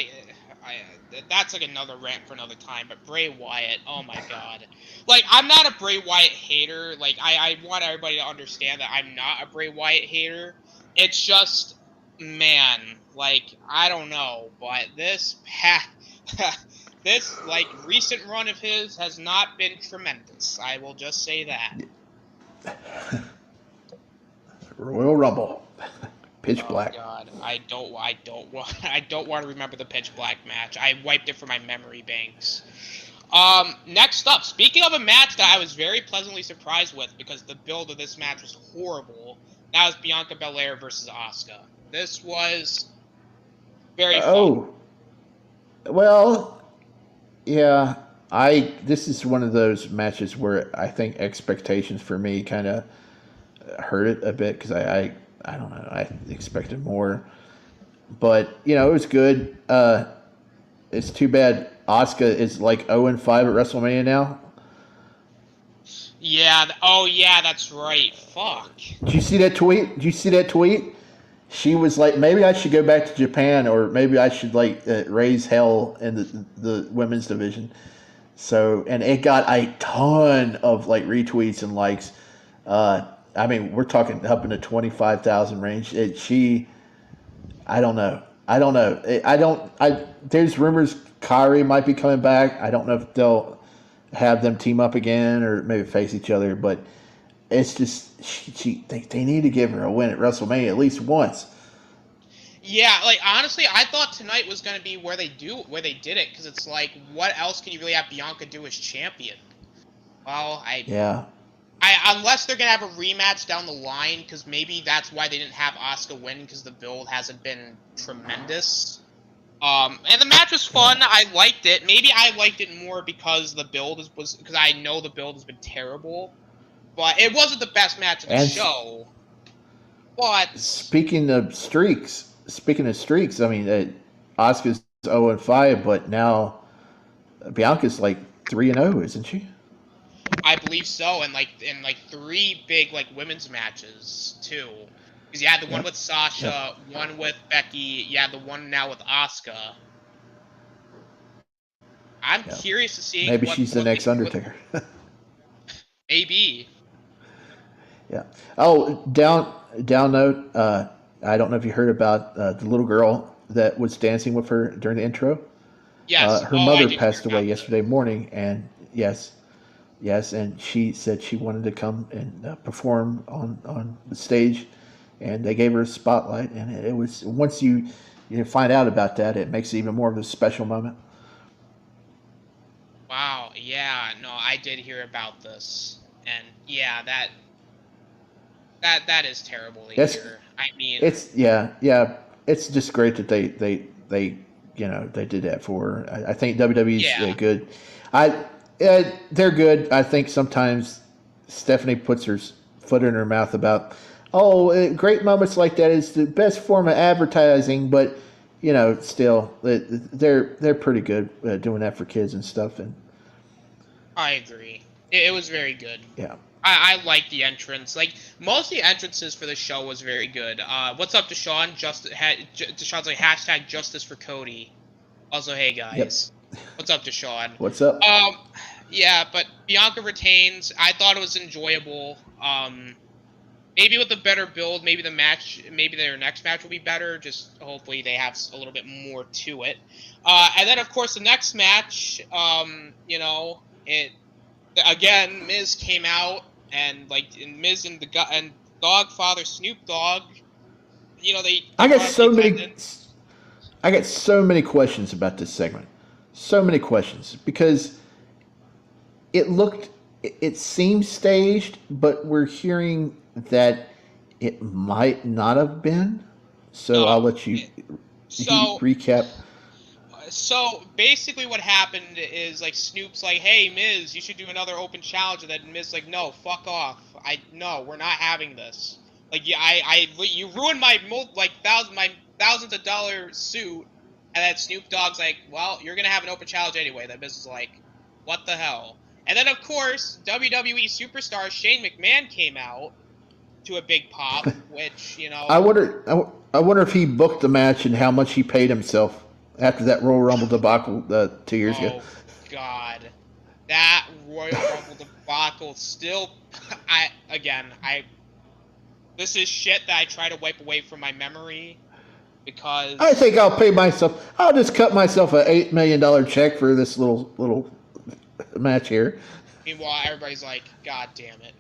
Speaker 3: that's like another rant for another time. But Bray Wyatt, oh my god, like I'm not a Bray Wyatt hater. Like I want everybody to understand that I'm not a Bray Wyatt hater. It's just, man, like I don't know, but this like recent run of his has not been tremendous. I will just say that.
Speaker 5: Royal Rumble. Pitch black.
Speaker 3: Oh god, I don't want to remember the pitch black match. I wiped it from my memory banks. Next up, speaking of a match that I was very pleasantly surprised with because the build of this match was horrible. That was Bianca Belair versus Asuka. This was very fun.
Speaker 5: Oh. Well, yeah, this is one of those matches where I think expectations for me kind of hurt it a bit because I don't know. I expected more, but it was good. It's too bad Asuka is like 0-5 at WrestleMania now.
Speaker 3: Yeah. Oh yeah, that's right. Fuck.
Speaker 5: Did you see that tweet? She was like, maybe I should go back to Japan, or maybe I should raise hell in the women's division. So, and it got a ton of like retweets and likes. I mean, we're talking up in the 25,000 range. I don't know. I don't know. There's rumors Kyrie might be coming back. I don't know if they'll have them team up again or maybe face each other, but it's just they need to give her a win at WrestleMania at least once.
Speaker 3: Yeah, like honestly, I thought tonight was gonna be where they did it, because it's like, what else can you really have Bianca do as champion? Well, unless they're gonna have a rematch down the line, because maybe that's why they didn't have Asuka win, because the build hasn't been tremendous. And the match was fun. I liked it. Maybe I liked it more because the build was because I know the build has been terrible, but it wasn't the best match of the show. But
Speaker 5: speaking of streaks, I mean, Asuka's 0-5, but now Bianca's like 3-0, isn't she?
Speaker 3: I believe so, and like 3 big like women's matches too. Because you had the one with Sasha, one with Becky, you had the one now with Asuka. I'm curious to see.
Speaker 5: Maybe she's the next Undertaker.
Speaker 3: Maybe.
Speaker 5: Yeah. Oh, down note. I don't know if you heard about the little girl that was dancing with her during the intro.
Speaker 3: Yes.
Speaker 5: Her mother passed away yesterday morning, and yes, and she said she wanted to come and perform on the stage, and they gave her a spotlight, and it was, once you find out about that, it makes it even more of a special moment.
Speaker 3: Wow. Yeah. No, I did hear about this, and yeah, that is terrible to hear. I mean,
Speaker 5: it's it's just great that they did that for her. I think WWE's good. They're good. I think sometimes Stephanie puts her foot in her mouth about, great moments like that is the best form of advertising, but still they're pretty good doing that for kids and stuff. And
Speaker 3: I agree. It was very good.
Speaker 5: Yeah.
Speaker 3: I like the entrance. Like, most of the entrances for the show was very good. What's up, Deshaun? Deshaun's like, hashtag justice for Cody. Also, hey, guys. Yep. What's up, Deshaun?
Speaker 5: What's up?
Speaker 3: Yeah, but Bianca retains. I thought it was enjoyable. Maybe with a better build, maybe their next match will be better. Just hopefully they have a little bit more to it. And then, of course, the next match, again, Miz came out, and Miz and Dogfather Snoop Dogg,
Speaker 5: I got so many questions about this segment. So many questions, because it seems staged, but we're hearing that it might not have been. So I'll let you recap.
Speaker 3: So basically what happened is, like, Snoop's like, hey, Miz, you should do another open challenge, and then Miz like, no, fuck off. No, we're not having this. Like, you ruined my thousands of dollar suit. And then Snoop Dogg's like, well, you're gonna have an open challenge anyway. Then Miz is like, what the hell? And then, of course, WWE superstar Shane McMahon came out to a big pop, which,
Speaker 5: I wonder if he booked the match and how much he paid himself after that Royal Rumble debacle 2 years ago.
Speaker 3: Oh, God. That Royal Rumble debacle still... This is shit that I try to wipe away from my memory, because...
Speaker 5: I think I'll just cut myself an $8 million check for this little match here.
Speaker 3: Meanwhile, everybody's like, God damn it.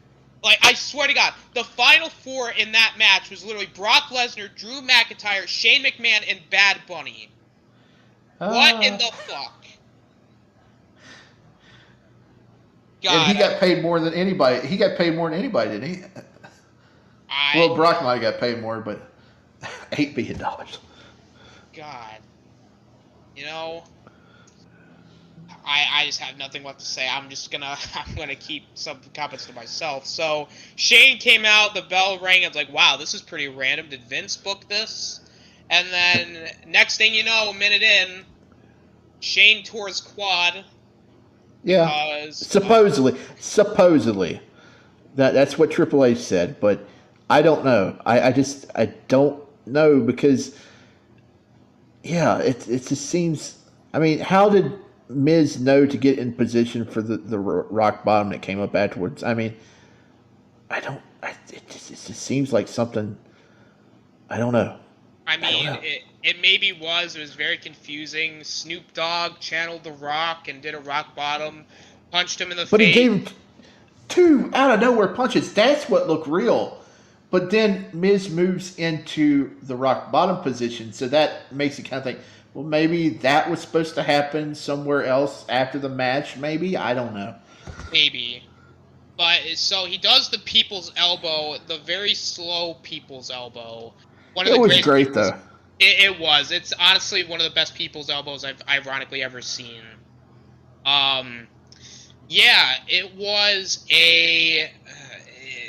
Speaker 3: Like, I swear to God, the final 4 in that match was literally Brock Lesnar, Drew McIntyre, Shane McMahon, and Bad Bunny. What in the fuck? God,
Speaker 5: and he got paid more than anybody. He got paid more than anybody, didn't he? Well, Brock might have got paid more, but $8 million.
Speaker 3: God. I just have nothing left to say. I'm gonna keep some comments to myself. So Shane came out, the bell rang. I was like, wow, this is pretty random. Did Vince book this? And then next thing you know, a minute in, Shane tore his quad.
Speaker 5: Yeah. Supposedly. That's what Triple H said, but I don't know. I don't know, because it just seems, I mean, how did Miz know to get in position for the rock bottom that came up afterwards? I mean, it just seems like something. I don't know.
Speaker 3: I
Speaker 5: I don't
Speaker 3: mean,
Speaker 5: know.
Speaker 3: it maybe was. It was very confusing. Snoop Dogg channeled The Rock and did a rock bottom, punched him in the
Speaker 5: But he
Speaker 3: face.
Speaker 5: gave him two out of nowhere punches. That's what looked real. But then Miz moves into the rock bottom position, so that makes you kind of think, well, maybe that was supposed to happen somewhere else after the match. Maybe, I don't know.
Speaker 3: Maybe. But so he does the people's elbow, the very slow people's elbow. One of
Speaker 5: It
Speaker 3: the
Speaker 5: was
Speaker 3: greatest
Speaker 5: great
Speaker 3: people's-
Speaker 5: though.
Speaker 3: It was. It's honestly one of the best people's elbows I've ironically ever seen. Yeah, it was a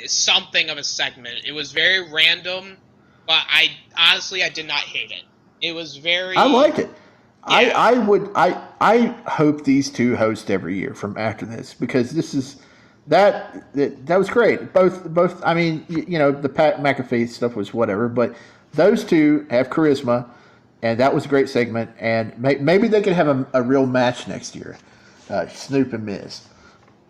Speaker 3: something of a segment. It was very random, but I did not hate it. It was very.
Speaker 5: I liked it.
Speaker 3: Yeah.
Speaker 5: I hope these two host every year from after this, because this is that was great. Both. I mean, the Pat McAfee stuff was whatever, but those two have charisma, and that was a great segment. And maybe they could have a real match next year, Snoop and Miz.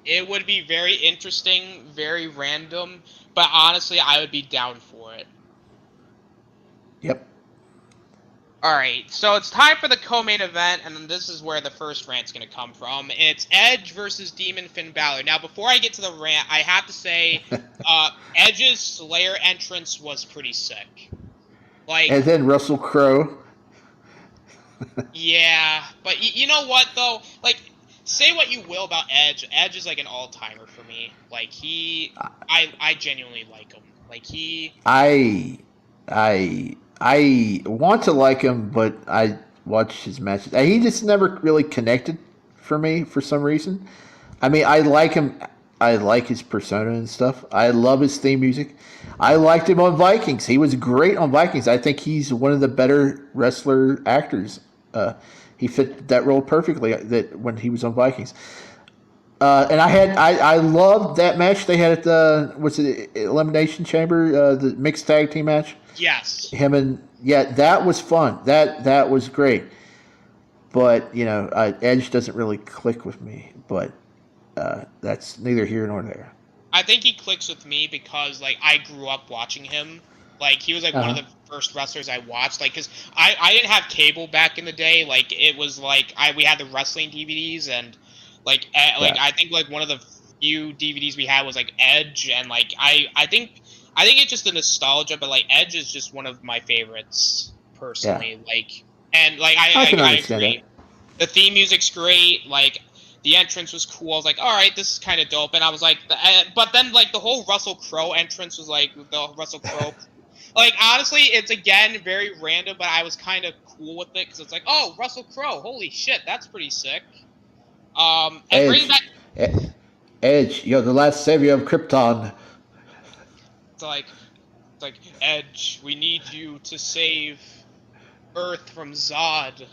Speaker 3: It would be very interesting, very random, but honestly, I would be down for it.
Speaker 5: Yep.
Speaker 3: Alright, so it's time for the co-main event, and this is where the first rant's going to come from. It's Edge versus Demon Finn Balor. Now, before I get to the rant, I have to say, Edge's Slayer entrance was pretty sick. Like,
Speaker 5: And then Russell Crowe.
Speaker 3: yeah, but you know what, though? Like, say what you will about Edge. Edge is like an all-timer for me. Like, I genuinely like him. Like,
Speaker 5: I want to like him, but I watch his matches. He just never really connected for me for some reason. I mean, I like him. I like his persona and stuff. I love his theme music. I liked him on Vikings. He was great on Vikings. I think he's one of the better wrestler actors. He fit that role perfectly that when he was on Vikings. And I loved that match they had at the Elimination Chamber, the mixed tag team match.
Speaker 3: yes.
Speaker 5: That was fun. That was great. But Edge doesn't really click with me. But that's neither here nor there.
Speaker 3: I think he clicks with me because, like, I grew up watching him. Like, he was, like, one of the first wrestlers I watched. Like, because I didn't have cable back in the day. Like, it was, like, we had the wrestling DVDs, and, like, I think, like, one of the few DVDs we had was, like, Edge, and, like, I think it's just the nostalgia, but, like, Edge is just one of my favorites, personally.
Speaker 5: Yeah.
Speaker 3: Like, and, like,
Speaker 5: I can
Speaker 3: I
Speaker 5: understand
Speaker 3: agree. The theme music's great. Like, the entrance was cool. I was like, all right, this is kind of dope. And I was like, but then, like, the whole Russell Crowe entrance was, like, the Russell Crowe. Like, honestly, it's, again, very random, but I was kind of cool with it, because it's like, oh, Russell Crowe, holy shit, that's pretty sick. And bringing back...
Speaker 5: Edge, you're the last savior of Krypton.
Speaker 3: It's like, Edge, we need you to save Earth from Zod.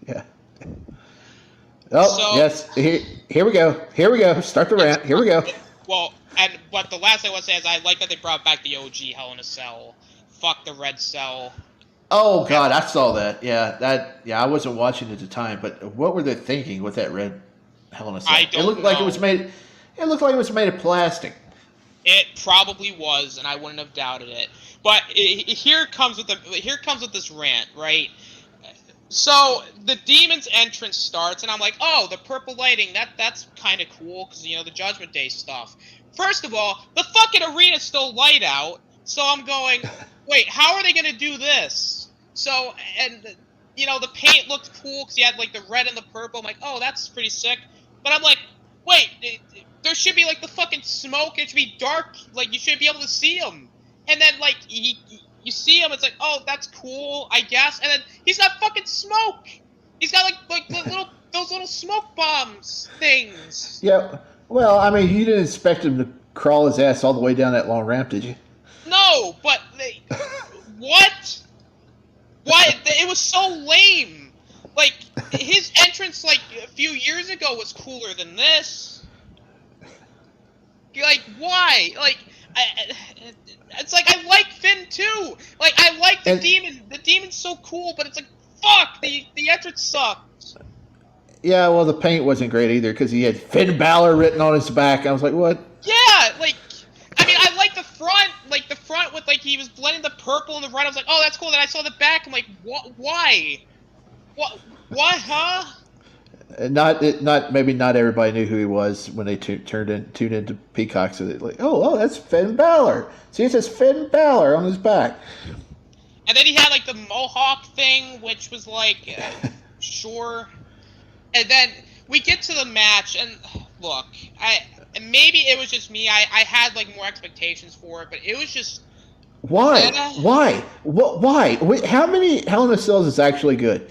Speaker 5: Yeah. Oh,
Speaker 3: So-
Speaker 5: yes. Here we go. Here we go. Start the rant. Here we go.
Speaker 3: Well, but the last thing I want to say is I like that they brought back the OG Hell in a Cell. Fuck the Red Cell.
Speaker 5: Oh God, I saw that. Yeah, I wasn't watching at the time, but what were they thinking with that red Hell in a Cell?
Speaker 3: I don't
Speaker 5: It looked like it
Speaker 3: know.
Speaker 5: was made. It looked like it was made of plastic.
Speaker 3: It probably was, and I wouldn't have doubted it. But here comes with this rant, right? So the demon's entrance starts, and I'm like, oh, the purple lighting, that's kind of cool, because, the Judgment Day stuff. First of all, the fucking arena's still light out, so I'm going, wait, how are they going to do this? So, and, the paint looked cool, because you had, like, the red and the purple. I'm like, oh, that's pretty sick. But I'm like, wait, there should be, like, the fucking smoke, it should be dark, like, you should be able to see them. And then, like, you see him, it's like, oh, that's cool, I guess. And then he's got fucking smoke. He's got like those little smoke bombs things.
Speaker 5: Yeah. Well, I mean, you didn't expect him to crawl his ass all the way down that long ramp, did you?
Speaker 3: No, but what? Why? It was so lame. Like, his entrance like a few years ago was cooler than this. Like, why? Like, it's like, I like Finn too. Like, I like the demon. The demon's so cool, but it's like, fuck, the entrance sucks.
Speaker 5: Yeah, well, the paint wasn't great either because he had Finn Balor written on his back. I was like, what?
Speaker 3: Yeah, like, I mean, I like the front with, like, he was blending the purple and the red. I was like, oh, that's cool. Then I saw the back. I'm like, what? Why? What, huh?
Speaker 5: Maybe not everybody knew who he was when they tuned into Peacock. So they're like, oh, that's Finn Balor. See, it says Finn Balor on his back.
Speaker 3: And then he had, like, the mohawk thing, which was like, sure. And then we get to the match, and look, maybe it was just me. I had, like, more expectations for it, but it was just.
Speaker 5: Why? Why? What? Why? How many Hell in a Cells is actually good?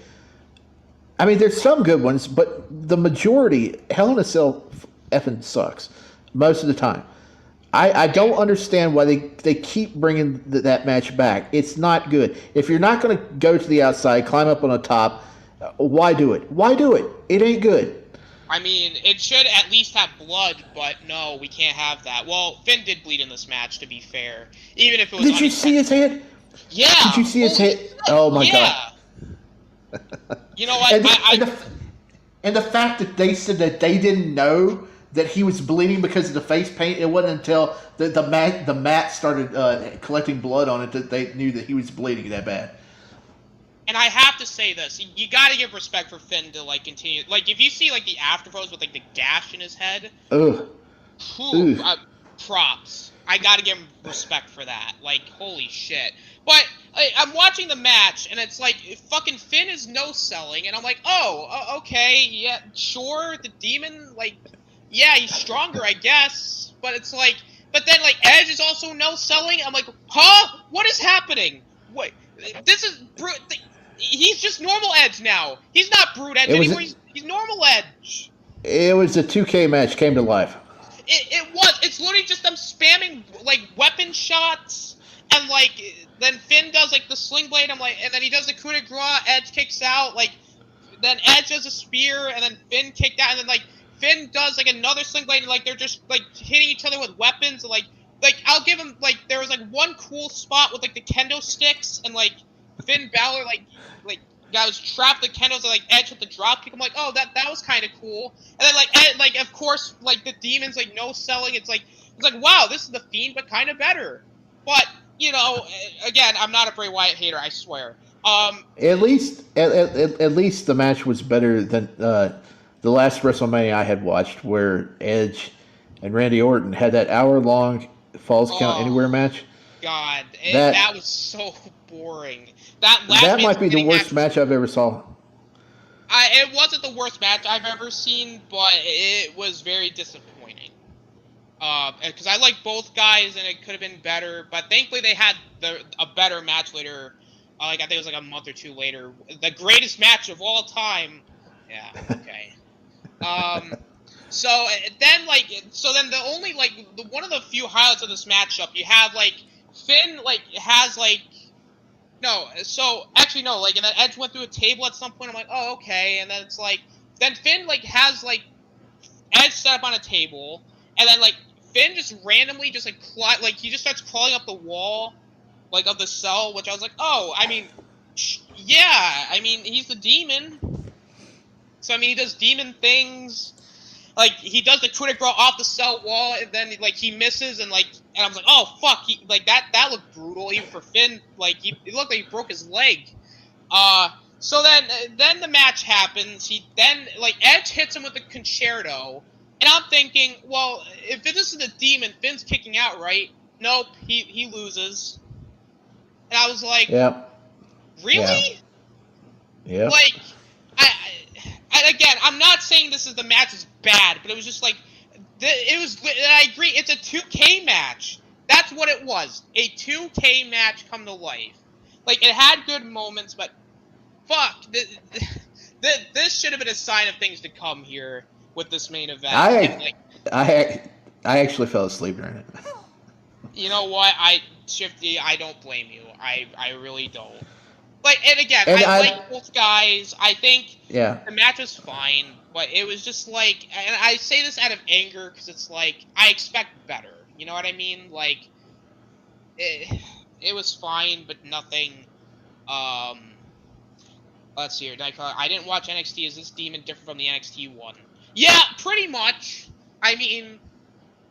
Speaker 5: I mean, there's some good ones, but the majority, Hell in a Cell effing sucks most of the time. I don't understand why they keep bringing that match back. It's not good. If you're not going to go to the outside, climb up on the top, why do it? Why do it? It ain't good.
Speaker 3: I mean, it should at least have blood, but no, we can't have that. Well, Finn did bleed in this match, to be fair. Even if it was.
Speaker 5: Did you see his head?
Speaker 3: Yeah.
Speaker 5: Did you see his head? Oh my god.
Speaker 3: You know what?
Speaker 5: And the fact that they said that they didn't know that he was bleeding because of the face paint, it wasn't until the mat started collecting blood on it that they knew that he was bleeding that bad.
Speaker 3: And I have to say this: you got to give respect for Finn to, like, continue. Like, if you see, like, the after photos with, like, the gash in his head, props. I got to give him respect for that. Like, holy shit. But I'm watching the match, and it's like, fucking Finn is no-selling, and I'm like, oh, okay, yeah, sure, the demon, like, yeah, he's stronger, I guess, but it's like, but then, like, Edge is also no-selling. I'm like, huh? What is happening? Wait, this is, he's just normal Edge now. He's not Brute Edge anymore, he's normal Edge.
Speaker 5: It was a 2K match, came to life.
Speaker 3: It was. It's literally just them spamming, like, weapon shots, and, like, then Finn does, like, the sling blade, I'm like, and then he does the coup de grace, Edge kicks out, like, then Edge does a spear, and then Finn kicked out, and then, like, Finn does, like, another sling blade, and, like, they're just, like, hitting each other with weapons, and, like, I'll give him, like, there was, like, one cool spot with, like, the kendo sticks, and, like, Finn Balor, like, guy was trapped the kendos and, like, Edge with the drop kick. I'm like, oh, that was kind of cool. And then, like, like, of course, like, the demons, like, no selling. It's like, wow, this is the Fiend, but kind of better. But, you know, again, I'm not a Bray Wyatt hater, I swear.
Speaker 5: At least the match was better than the last WrestleMania I had watched, where Edge and Randy Orton had that hour-long Falls Count Anywhere match.
Speaker 3: God, that was so boring. That
Speaker 5: might be the worst match I've ever saw.
Speaker 3: It wasn't the worst match I've ever seen, but it was very disappointing. Because I like both guys, and it could have been better. But thankfully, they had a better match later. Like, I think it was like a month or two later. The greatest match of all time. Yeah. Okay. So then the only, like, one of the few highlights of this matchup, you have, like, Finn, like, has, like. No, so, actually, no, like, and then Edge went through a table at some point, I'm like, oh, okay, and then it's like, then Finn, like, has, like, Edge set up on a table, and then, like, Finn just randomly just, like, he just starts crawling up the wall, like, of the cell, which I was like, oh, I mean, yeah, I mean, he's the demon, so, I mean, he does demon things, like, he does the coup de grace off the cell wall, and then, like, he misses, and, like, and I was like, oh, fuck, that looked brutal, even for Finn, like, it looked like he broke his leg. So then the match happens, Edge hits him with the concerto, and I'm thinking, well, if this is the demon, Finn's kicking out, right? Nope, he loses. And I was like,
Speaker 5: yep.
Speaker 3: Really?
Speaker 5: Yeah.
Speaker 3: Like, again, I'm not saying the match is bad, but it was just like, it was, and I agree, it's a 2K match. That's what it was. A 2K match come to life. Like, it had good moments, but fuck, this should have been a sign of things to come here with this main event.
Speaker 5: I actually fell asleep during it.
Speaker 3: You know what? Shifty, I don't blame you. I really don't. Like, and again, I like both guys. I think the match was fine, but it was just like, and I say this out of anger because it's like, I expect better. You know what I mean? Like, it was fine, but nothing. Let's see here. I didn't watch NXT. Is this Demon different from the NXT one? Yeah, pretty much. I mean,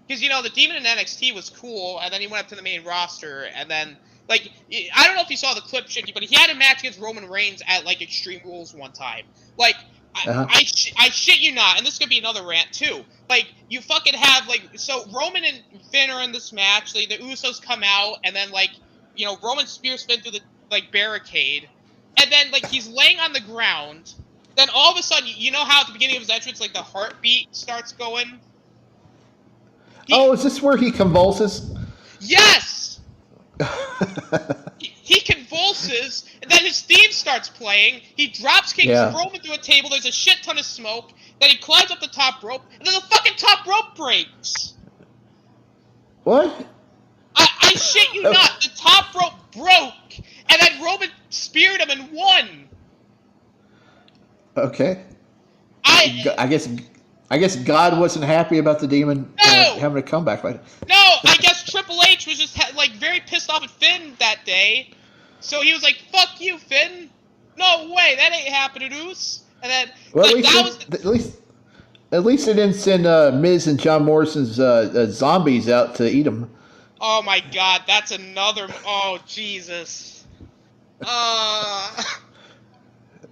Speaker 3: because, you know, the Demon in NXT was cool, and then he went up to the main roster, and then, like, I don't know if you saw the clip, Shifty, but he had a match against Roman Reigns at, like, Extreme Rules one time. Like, I shit you not, and this could be another rant, too. Like, you fucking have, like, so Roman and Finn are in this match, like, the Usos come out, and then, like, you know, Roman spears Finn through the, like, barricade, and then, like, he's laying on the ground, then all of a sudden, you know how at the beginning of his entrance, like, the heartbeat starts going?
Speaker 5: Is this where he convulses?
Speaker 3: Yes! he convulses, and then his theme starts playing. He drops kicks Roman through a table. There's a shit ton of smoke. Then he climbs up the top rope, and then the fucking top rope breaks.
Speaker 5: What?
Speaker 3: I shit you not. The top rope broke, and then Roman speared him and won.
Speaker 5: Okay. I guess God wasn't happy about the Demon having a comeback like that.
Speaker 3: No, I guess Triple H was just like very pissed off at Finn that day, so he was like, "Fuck you, Finn! No way, that ain't happening, Oos." And then,
Speaker 5: well,
Speaker 3: like,
Speaker 5: at least they didn't send Miz and John Morrison's zombies out to eat them.
Speaker 3: Oh my God, that's another. Oh Jesus.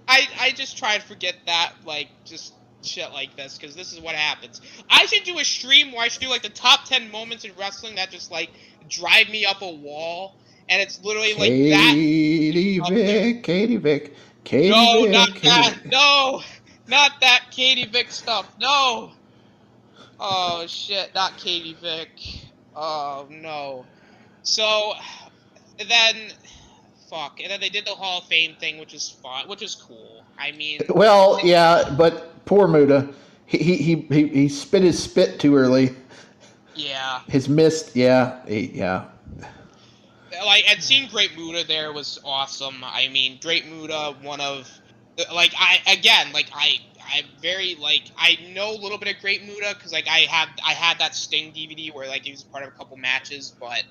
Speaker 3: I just try to forget that, like, just shit like this, because this is what happens. I should do a stream where I should do, like, the top 10 moments in wrestling that just, like, drive me up a wall, and it's literally, like,
Speaker 5: Katie Vick.
Speaker 3: No, not that. No, not that Katie Vick stuff. No. Oh, shit, not Katie Vick. Oh, no. So, then... Fuck, and then they did the Hall of Fame thing, which is fun, which is cool. I mean,
Speaker 5: well, yeah, but poor Muda, he spit his spit too early.
Speaker 3: Yeah.
Speaker 5: His mist, yeah.
Speaker 3: Like, and seeing Great Muda there was awesome. I mean, Great Muda, one of, like, I'm very, like, I know a little bit of Great Muda because, like, I had that Sting DVD where, like, he was part of a couple matches, but.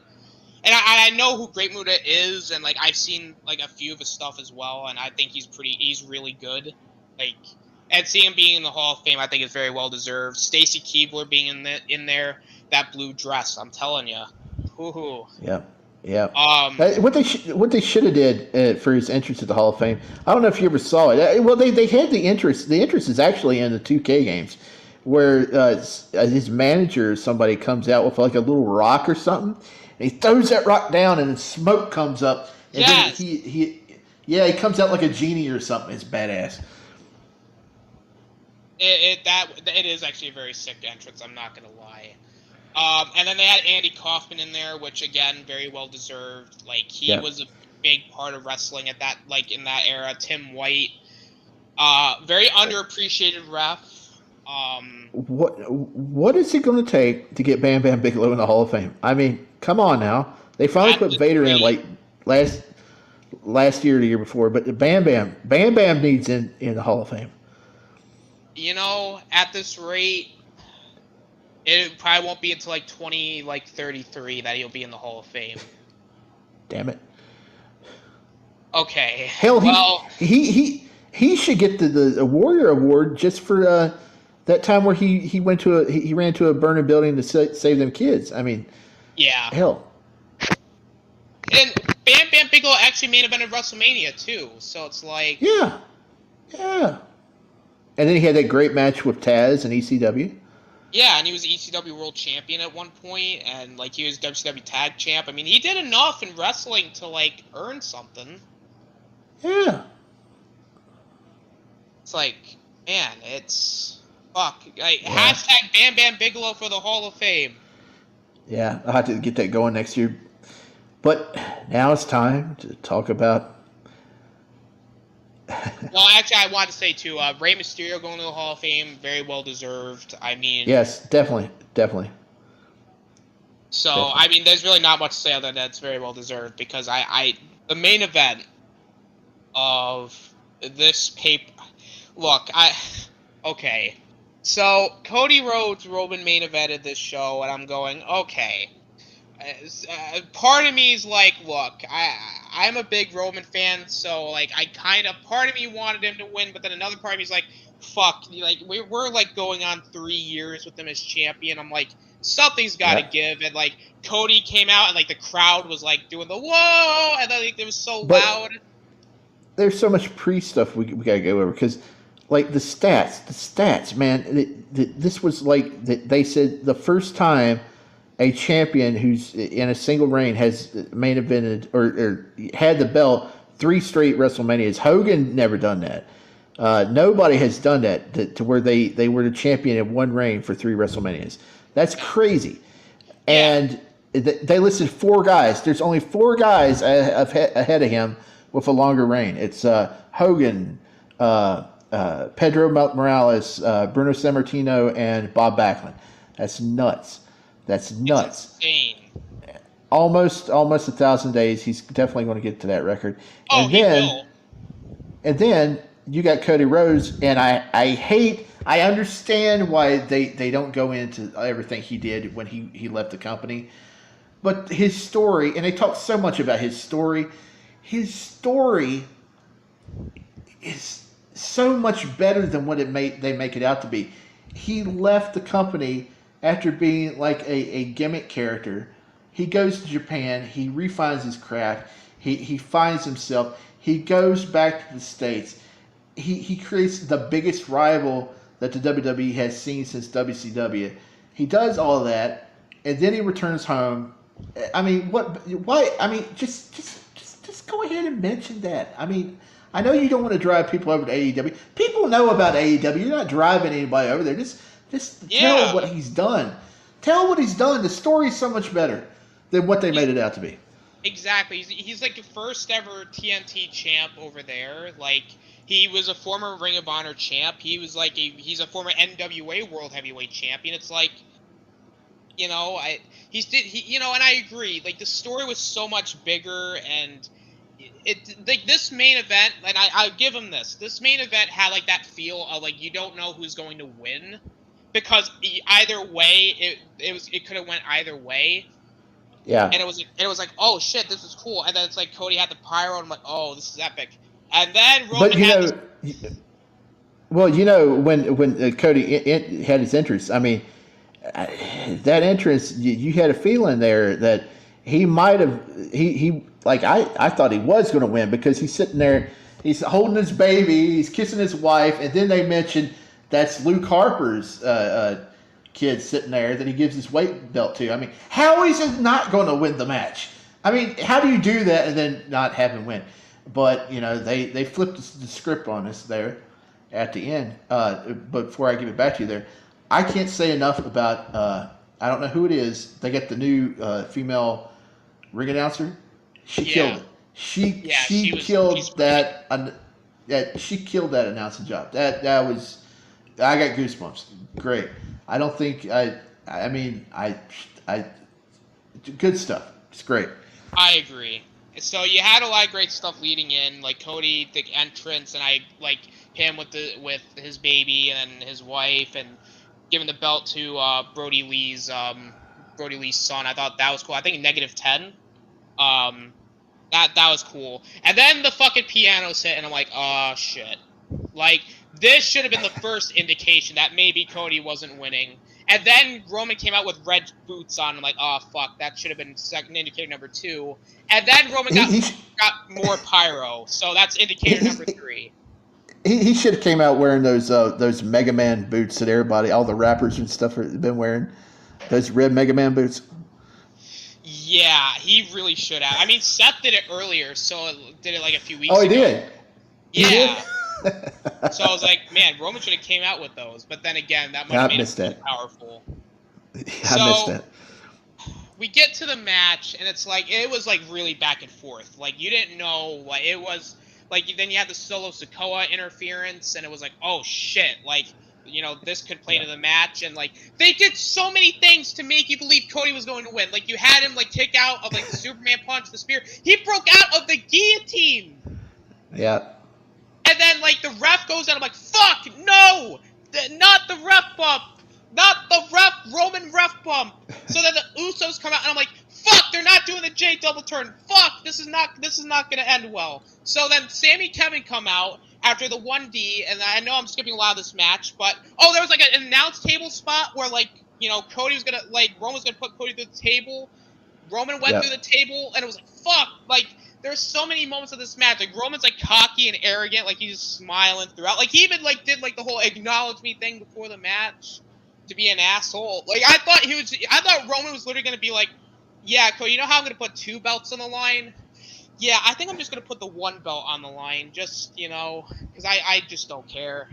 Speaker 3: And I know who Great Muda is, and, like, I've seen, like, a few of his stuff as well, and I think he's really good. Like, and seeing him being in the Hall of Fame, I think is very well deserved. Stacy Keibler being in there, that blue dress, I'm telling you. Hoo-hoo.
Speaker 5: Yeah. What they should have did for his entrance to the Hall of Fame, I don't know if you ever saw it. Well, they had the entrance. The entrance is actually in the 2K games, where his manager or somebody comes out with, like, a little rock or something. And he throws that rock down, and then smoke comes up. And then he comes out like a genie or something. It's badass.
Speaker 3: It is actually a very sick entrance. I'm not gonna lie. And then they had Andy Kaufman in there, which again, very well deserved. Like, he was a big part of wrestling at that, like, in that era. Tim White, very underappreciated ref.
Speaker 5: What is it going to take to get Bam Bam Bigelow in the Hall of Fame? I mean, come on now. They finally put Vader in, like, last year or the year before, but Bam Bam needs in the Hall of Fame.
Speaker 3: You know, at this rate, it probably won't be until, like, 33 that he'll be in the Hall of Fame.
Speaker 5: Damn it.
Speaker 3: Okay.
Speaker 5: Hell, he should get the Warrior Award just for that time where he ran to a burning building to save them kids. I mean,
Speaker 3: yeah.
Speaker 5: Hell.
Speaker 3: And Bam Bam Bigelow actually main evented WrestleMania too, so it's like
Speaker 5: yeah. And then he had that great match with Taz and ECW.
Speaker 3: Yeah, and he was ECW World Champion at one point, and, like, he was WCW Tag Champ. I mean, he did enough in wrestling to, like, earn something.
Speaker 5: Yeah.
Speaker 3: It's like, man, it's fuck. Like, hashtag Bam Bam Bigelow for the Hall of Fame.
Speaker 5: Yeah, I'll have to get that going next year. But now it's time to talk about.
Speaker 3: Well, actually, I wanted to say, too, Rey Mysterio going to the Hall of Fame, very well deserved. I mean...
Speaker 5: Yes, definitely.
Speaker 3: So, I mean, there's really not much to say other than that's very well deserved, because the main event of this paper... Look, okay. So, Cody Rhodes, Roman main evented this show, and I'm going, okay. Part of me is like, look, I'm a big Roman fan, so like I kind of part of me wanted him to win, but then another part of me is like, fuck, like we're like going on 3 years with him as champion. I'm like, something's got to give, and like Cody came out and like the crowd was like doing the whoa, and then like, it was so loud.
Speaker 5: There's so much pre-stuff we gotta go over because, like the stats, man. This was like they said the first time a champion who's in a single reign has main evented or had the belt 3 straight WrestleManias. Hogan never done that. Nobody has done that to where they were the champion in one reign for 3 WrestleManias. That's crazy. And they listed 4 guys. There's only 4 guys ahead of him with a longer reign. It's Hogan, Pedro Morales, Bruno Sammartino, and Bob Backlund. That's nuts. That's nuts.
Speaker 3: It's insane.
Speaker 5: Almost 1,000 days. He's definitely going to get to that record.
Speaker 3: Oh, he will.
Speaker 5: And then you got Cody Rhodes, and I understand why they don't go into everything he did when he left the company. But his story, and they talk so much about his story is so much better than what they make it out to be. He left the company after being like a gimmick character. He goes to Japan, he refines his craft, he finds himself, he goes back to the States. He creates the biggest rival that the WWE has seen since WCW. He does all of that, and then he returns home. I mean, why? I mean, just go ahead and mention that. I mean, I know you don't want to drive people over to AEW. People know about AEW. You're not driving anybody over there. Just tell what he's done. Tell what he's done. The story's so much better than what they made it out to be.
Speaker 3: Exactly. He's like the first ever TNT champ over there. Like, he was a former Ring of Honor champ. He was like he's a former NWA World Heavyweight Champion. It's like, you know, and I agree. Like, the story was so much bigger, and it like this main event, and I'll give him this. This main event had like that feel of like you don't know who's going to win, because either way it could have went either way.
Speaker 5: Yeah.
Speaker 3: And it was like, oh shit, this is cool. And then it's like Cody had the pyro, and I'm like, oh, this is epic. And then Roman
Speaker 5: when Cody had his entrance, I mean, that entrance, you had a feeling there that he might have I thought he was going to win, because he's sitting there, he's holding his baby, he's kissing his wife, and then they mentioned that's Luke Harper's kid sitting there that he gives his weight belt to. I mean, how is he not going to win the match? I mean, how do you do that and then not have him win? But, you know, they flipped the script on us there at the end. But before I give it back to you there, I can't say enough about, I don't know who it is. They got the new female ring announcer. She killed it. She killed that announcing job. That was, I got goosebumps. Great. I don't think I mean good stuff. It's great.
Speaker 3: I agree. So you had a lot of great stuff leading in, like Cody, the entrance, and I like him with his baby and his wife, and giving the belt to Brody Lee's son. I thought that was cool. I think -10. That was cool. And then the fucking piano's hit, and I'm like, oh shit. Like, this should have been the first indication that maybe Cody wasn't winning. And then Roman came out with red boots on. I'm like, oh fuck, that should have been second indicator number 2. And then Roman got more pyro, so that's indicator number 3.
Speaker 5: He should have came out wearing those Mega Man boots that everybody, all the rappers and stuff have been wearing. Those red Mega Man boots.
Speaker 3: Yeah, he really should have. I mean, Seth did it earlier, so did it like a few weeks ago.
Speaker 5: Oh, he did?
Speaker 3: Yeah. So I was like, man, Roman should have came out with those. But then again, that might have made it more powerful.
Speaker 5: I missed that.
Speaker 3: We get to the match, and it's like, it was like really back and forth. Like, you didn't know, like, it was, like, then you had the Solo Sikoa interference, and it was like, oh shit, like, you know, this could play into the match, and like, they did so many things to make you believe Cody was going to win. Like, you had him like kick out of like the Superman punch, the spear. He broke out of the guillotine.
Speaker 5: Yeah.
Speaker 3: And then like the ref goes out. I'm like, fuck, no, not the ref bump, not the Roman ref bump. So then the Usos come out, and I'm like, fuck, they're not doing the J double turn. Fuck. this is not going to end well. So then Sammy Kevin come out after the 1D, and I know I'm skipping a lot of this match, but there was like an announce table spot where like, you know, Cody was gonna Roman was gonna put Cody through the table. Roman went through the table, and it was like, fuck, like there's so many moments of this match. Like Roman's like cocky and arrogant, like he's just smiling throughout. Like he even like did like the whole acknowledge me thing before the match to be an asshole. Like I thought Roman was literally gonna be like, yeah, Cody, you know how I'm gonna put 2 belts on the line? Yeah, I think I'm just gonna put the 1 belt on the line, just, you know, because I just don't care.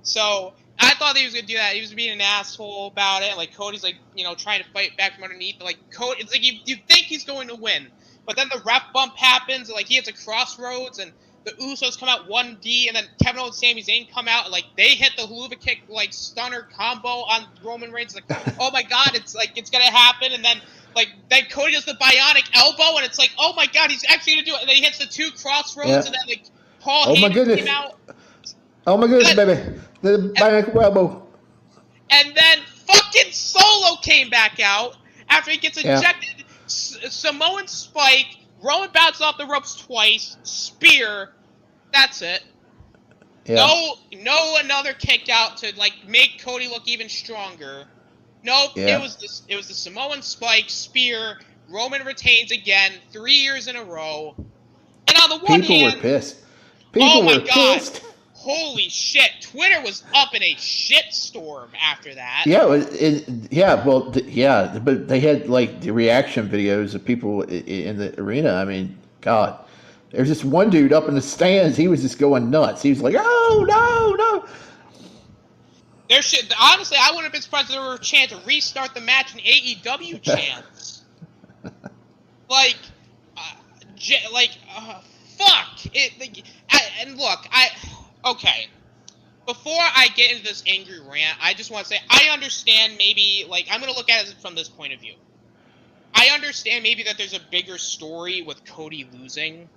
Speaker 3: So I thought he was gonna do that. He was being an asshole about it. Like Cody's like, you know, trying to fight back from underneath. But, like Cody, it's like you think he's going to win, but then the ref bump happens. And, like he hits a crossroads, and the Usos come out 1D, and then Kevin Owens and Sami Zayn come out, and like they hit the Helluva Kick like stunner combo on Roman Reigns. Like, oh my god, it's gonna happen, and then Cody does the bionic elbow, and it's like, oh my god, he's actually gonna do it. And then he hits the 2 crossroads, and then like Paul Heyman came out.
Speaker 5: Oh my goodness, baby. The bionic elbow.
Speaker 3: And then fucking Solo came back out after he gets ejected. Samoan Spike, Roman bounces off the ropes twice, spear. That's it. Yeah. No another kick out to like make Cody look even stronger. Nope. Yeah. It was the Samoan Spike, spear. Roman retains again, 3 years in a row. And on the one hand,
Speaker 5: people were pissed. People were pissed.
Speaker 3: Holy shit! Twitter was up in a shitstorm after that.
Speaker 5: Yeah, but they had like the reaction videos of people in the arena. I mean, God, there's this one dude up in the stands. He was just going nuts. He was like, "Oh no!"
Speaker 3: Honestly, I wouldn't have been surprised if there were a chance to restart the match in AEW chants. Fuck it. Okay, before I get into this angry rant, I just want to say I understand maybe, like, I'm going to look at it from this point of view. I understand maybe that there's a bigger story with Cody losing.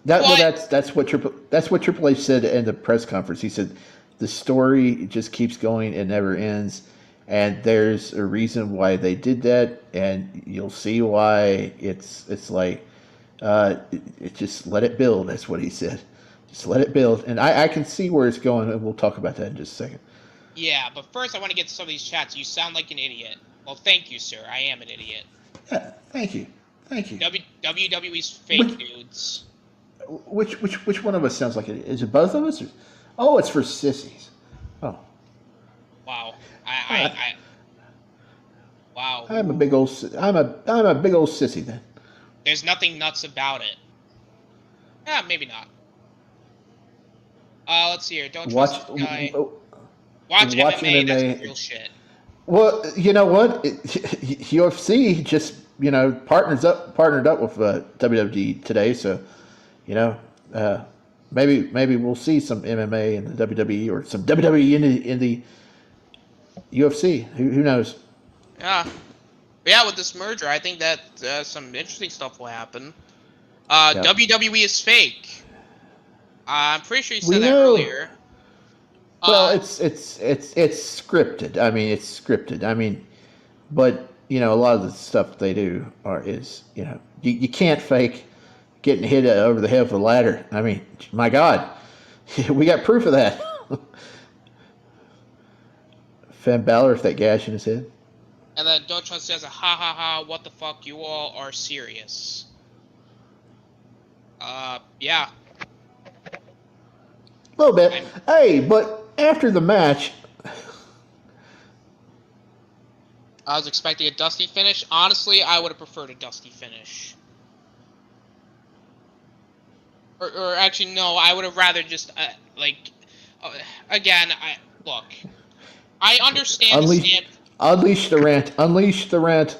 Speaker 5: That's what Triple H said in the press conference. He said the story just keeps going and never ends, and there's a reason why they did that, and you'll see why. It's like just let it build. That's what he said. Just let it build. And I can see where it's going, and we'll talk about that in just a second.
Speaker 3: Yeah, but first I want to get to some of these chats. You sound like an idiot. Well, thank you, sir. I am an idiot.
Speaker 5: Yeah, thank you.
Speaker 3: WWE's fake dudes.
Speaker 5: Which one of us sounds like it? Is it both of us? Oh, it's for sissies. Oh.
Speaker 3: Wow. Wow.
Speaker 5: I'm a big old sissy then.
Speaker 3: There's nothing nuts about it. Yeah, maybe not. Let's see here. Don't trust this guy. Watch MMA. That's real shit.
Speaker 5: Well, you know what? UFC just partnered up with WWE today, so maybe we'll see some MMA in the WWE or some WWE in the UFC. Who knows?
Speaker 3: Yeah. With this merger, I think that some interesting stuff will happen. WWE is fake. I'm pretty sure you said that earlier.
Speaker 5: Well, it's scripted. I mean, it's scripted. I mean, but a lot of the stuff they do is you can't fake getting hit over the head with a ladder. I mean, my God, we got proof of that. Finn Balor with that gash in his head.
Speaker 3: And then Don't Trust says, ha ha ha, what the fuck, you all are serious. Yeah.
Speaker 5: A little bit. Hey, but after the match,
Speaker 3: I was expecting a dusty finish. Honestly, I would have preferred a dusty finish. Or actually, no, I would have rather just, again, I understand
Speaker 5: Unleash the rant.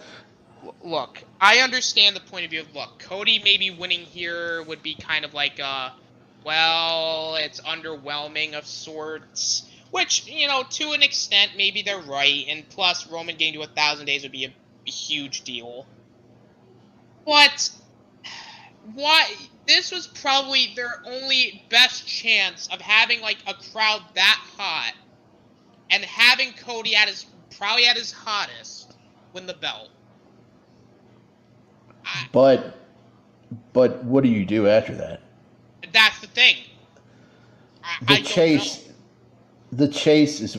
Speaker 3: Look, I understand the point of view of, Cody maybe winning here would be kind of like, it's underwhelming of sorts. Which, to an extent, maybe they're right. And plus, Roman getting to 1,000 days would be a huge deal. But, why? This was probably their only best chance of having, a crowd that hot. And having Cody probably at his hottest, win the belt.
Speaker 5: But But what do you do after that?
Speaker 3: That's the thing.
Speaker 5: The
Speaker 3: I don't
Speaker 5: chase,
Speaker 3: know.
Speaker 5: the chase is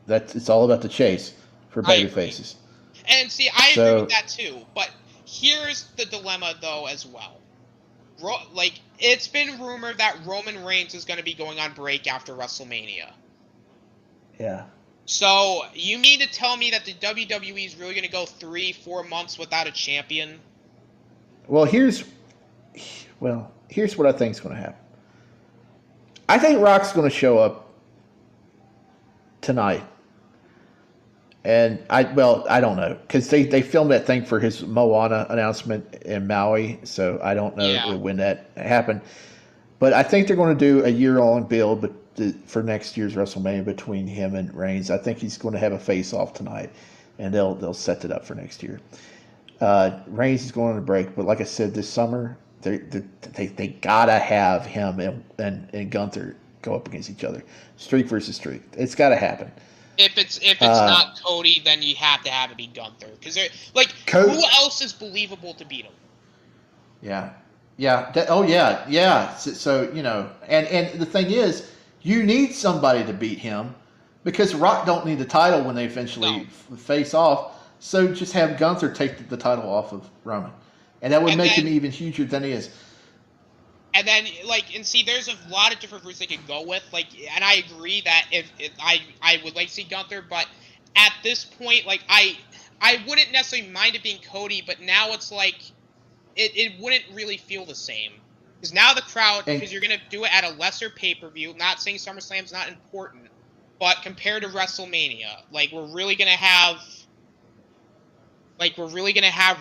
Speaker 5: it's all about the chase for
Speaker 3: I
Speaker 5: baby
Speaker 3: agree.
Speaker 5: faces.
Speaker 3: And see, I agree
Speaker 5: So
Speaker 3: with that too. But here's the dilemma, though, as well. Like, it's been rumored that Roman Reigns is going to be going on break after WrestleMania.
Speaker 5: yeah.
Speaker 3: So, you mean to tell me that the WWE is really going to go 3-4 months without a champion?
Speaker 5: Well, here's what I think is going to happen. I think Rock's going to show up tonight. And I don't know, because they filmed that thing for his Moana announcement in Maui, so I don't know when that happened. But I think they're going to do a year-long build for next year's WrestleMania between him and Reigns. I think he's going to have a face-off tonight, and they'll set it up for next year. Reigns is going on a break, but like I said, this summer they gotta have him and Gunther go up against each other, streak versus streak. It's got to happen.
Speaker 3: If it's not Cody, then you have to have it be Gunther, because who else is believable to beat him?
Speaker 5: Yeah. So you know, and the thing is, you need somebody to beat him, because Rock don't need the title when they eventually face off. So just have Gunther take the title off of Roman, and that would make him even huger than he is.
Speaker 3: And then, there's a lot of different routes they could go with. And I agree that if I would like to see Gunther, but at this point, I wouldn't necessarily mind it being Cody, but now it's it wouldn't really feel the same. Because now the crowd, because you're going to do it at a lesser pay-per-view, not saying SummerSlam's not important, but compared to WrestleMania, we're really going to have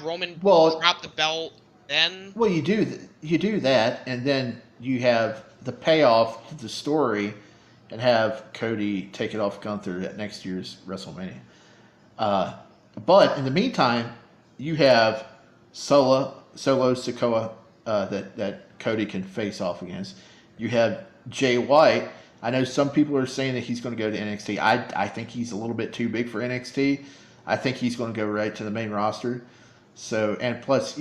Speaker 3: Roman drop the belt. Then
Speaker 5: you do that, and then you have the payoff to the story, and have Cody take it off Gunther at next year's WrestleMania. But in the meantime, you have Solo Sikoa that Cody can face off against. You have Jay White. I know some people are saying that he's going to go to NXT. I think he's a little bit too big for NXT. I think he's going to go right to the main roster. So, and plus,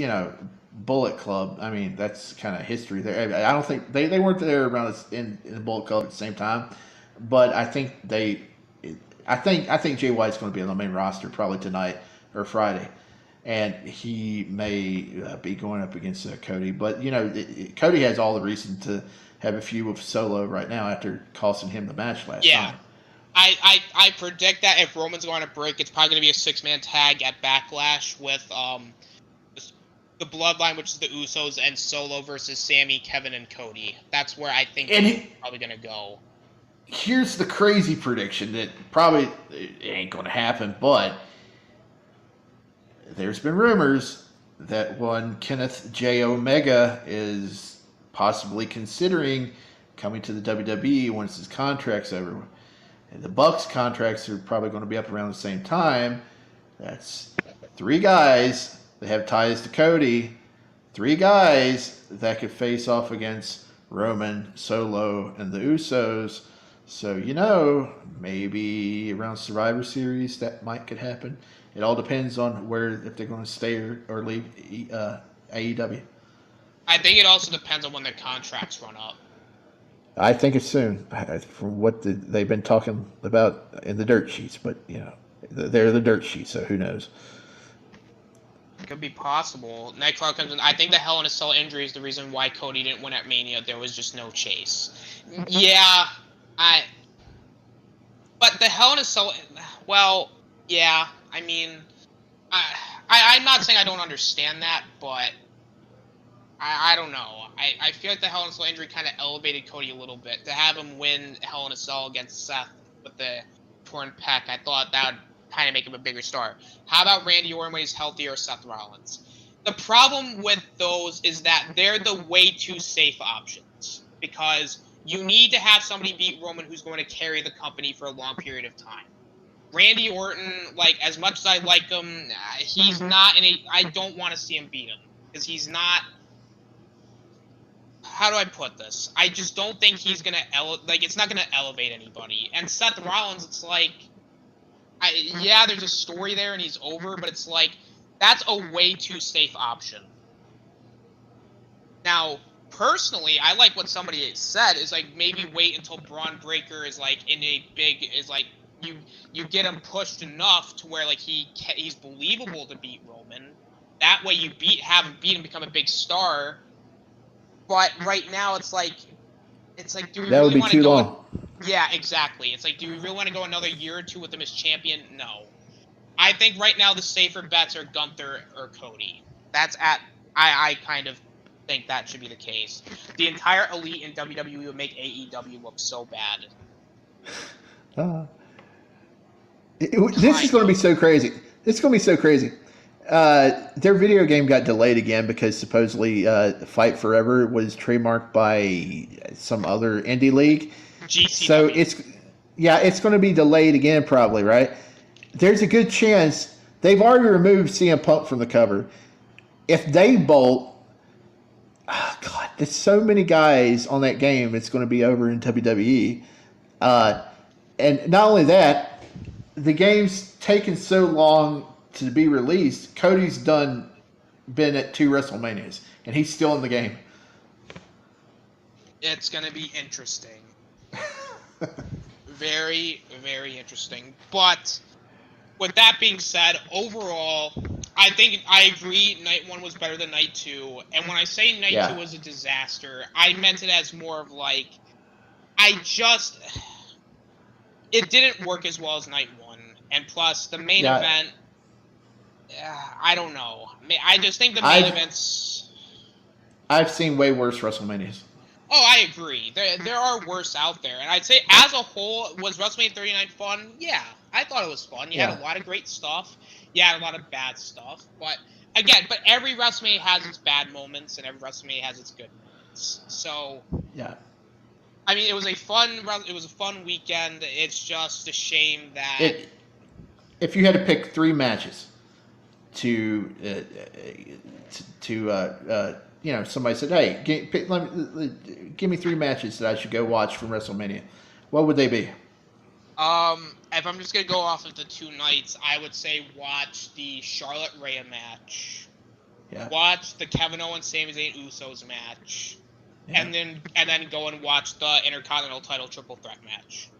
Speaker 5: Bullet Club, I mean, that's kind of history there. I don't think they weren't there around in the Bullet Club at the same time, but I think I think Jay White's going to be on the main roster probably tonight or Friday, and he may be going up against Cody. But Cody has all the reason to have a feud with Solo right now after costing him the match last time.
Speaker 3: I predict that if Roman's going to break, it's probably going to be a 6-man tag at Backlash with the Bloodline, which is the Usos, and Solo versus Sammy, Kevin, and Cody. That's where I think it's probably going to go.
Speaker 5: Here's the crazy prediction that probably it ain't going to happen, but there's been rumors that one Kenneth J. Omega is possibly considering coming to the WWE once his contract's over. And the Bucks contracts are probably going to be up around the same time. That's 3 guys that have ties to Cody. 3 guys that could face off against Roman, Solo, and the Usos. So, maybe around Survivor Series that could happen. It all depends on if they're going to stay or leave AEW.
Speaker 3: I think it also depends on when their contracts run up.
Speaker 5: I think it's soon, from what they've been talking about in the dirt sheets. But, they're the dirt sheets, so who knows?
Speaker 3: Could be possible. Nightcrawler comes in. I think the Hell in a Cell injury is the reason why Cody didn't win at Mania. There was just no chase. Yeah, but the Hell in a Cell, well, yeah, I mean, I'm not saying I don't understand that, but I don't know. I feel like the Hell in a Cell injury kind of elevated Cody a little bit. To have him win Hell in a Cell against Seth with the torn pec, I thought that would kind of make him a bigger star. How about Randy Orton when he's healthy, or Seth Rollins? The problem with those is that they're the way too safe options, because you need to have somebody beat Roman who's going to carry the company for a long period of time. Randy Orton, as much as I like him, he's not I don't want to see him beat him, because he's not. How do I put this? I just don't think he's gonna it's not gonna elevate anybody. And Seth Rollins, it's there's a story there and he's over, but it's that's a way too safe option. Now, personally, I like what somebody said is like maybe wait until Braun Breaker is like in a big is like you get him pushed enough to where like he's believable to beat Roman. That way you have him beat him, become a big star. But right now it's like do we
Speaker 5: That would
Speaker 3: really
Speaker 5: be
Speaker 3: want to
Speaker 5: too
Speaker 3: go?
Speaker 5: long.
Speaker 3: Yeah, exactly. It's like, do we really want to go another year or two with him as champion? No. I think right now the safer bets are Gunther or Cody. I kind of think that should be the case. The entire elite in WWE would make AEW look so bad.
Speaker 5: This is going to be so crazy. It's going to be so crazy. Their video game got delayed again because supposedly Fight Forever was trademarked by some other indie league.
Speaker 3: GCW.
Speaker 5: So it's going to be delayed again probably, right? There's a good chance they've already removed CM Punk from the cover. If they bolt, oh God, there's so many guys on that game. It's going to be over in WWE, and not only that, the game's taken so long to be released. Cody's been at 2 WrestleManias, and he's still in the game.
Speaker 3: It's going to be interesting. Very, very interesting. But with that being said, overall, I think I agree Night 1 was better than Night 2. And when I say Night 2 was a disaster, I meant it as more of like, it didn't work as well as Night 1. And plus, the main event, I don't know. I just think the main events...
Speaker 5: I've seen way worse WrestleManias.
Speaker 3: Oh, I agree. There are worse out there. And I'd say, as a whole, was WrestleMania 39 fun? Yeah, I thought it was fun. You had a lot of great stuff. You had a lot of bad stuff. But, again, every WrestleMania has its bad moments, and every WrestleMania has its good moments. So,
Speaker 5: yeah.
Speaker 3: I mean, it was a fun weekend. It's just a shame that...
Speaker 5: If you had to pick 3 matches to somebody said, hey, give me 3 matches that I should go watch from WrestleMania, what would they be?
Speaker 3: If I'm just going to go off of the 2 nights, I would say watch the Charlotte Rhea match.
Speaker 5: Yeah.
Speaker 3: Watch the Kevin Owens, Sami Zayn, Usos match. Yeah. And then go and watch the Intercontinental title triple threat match.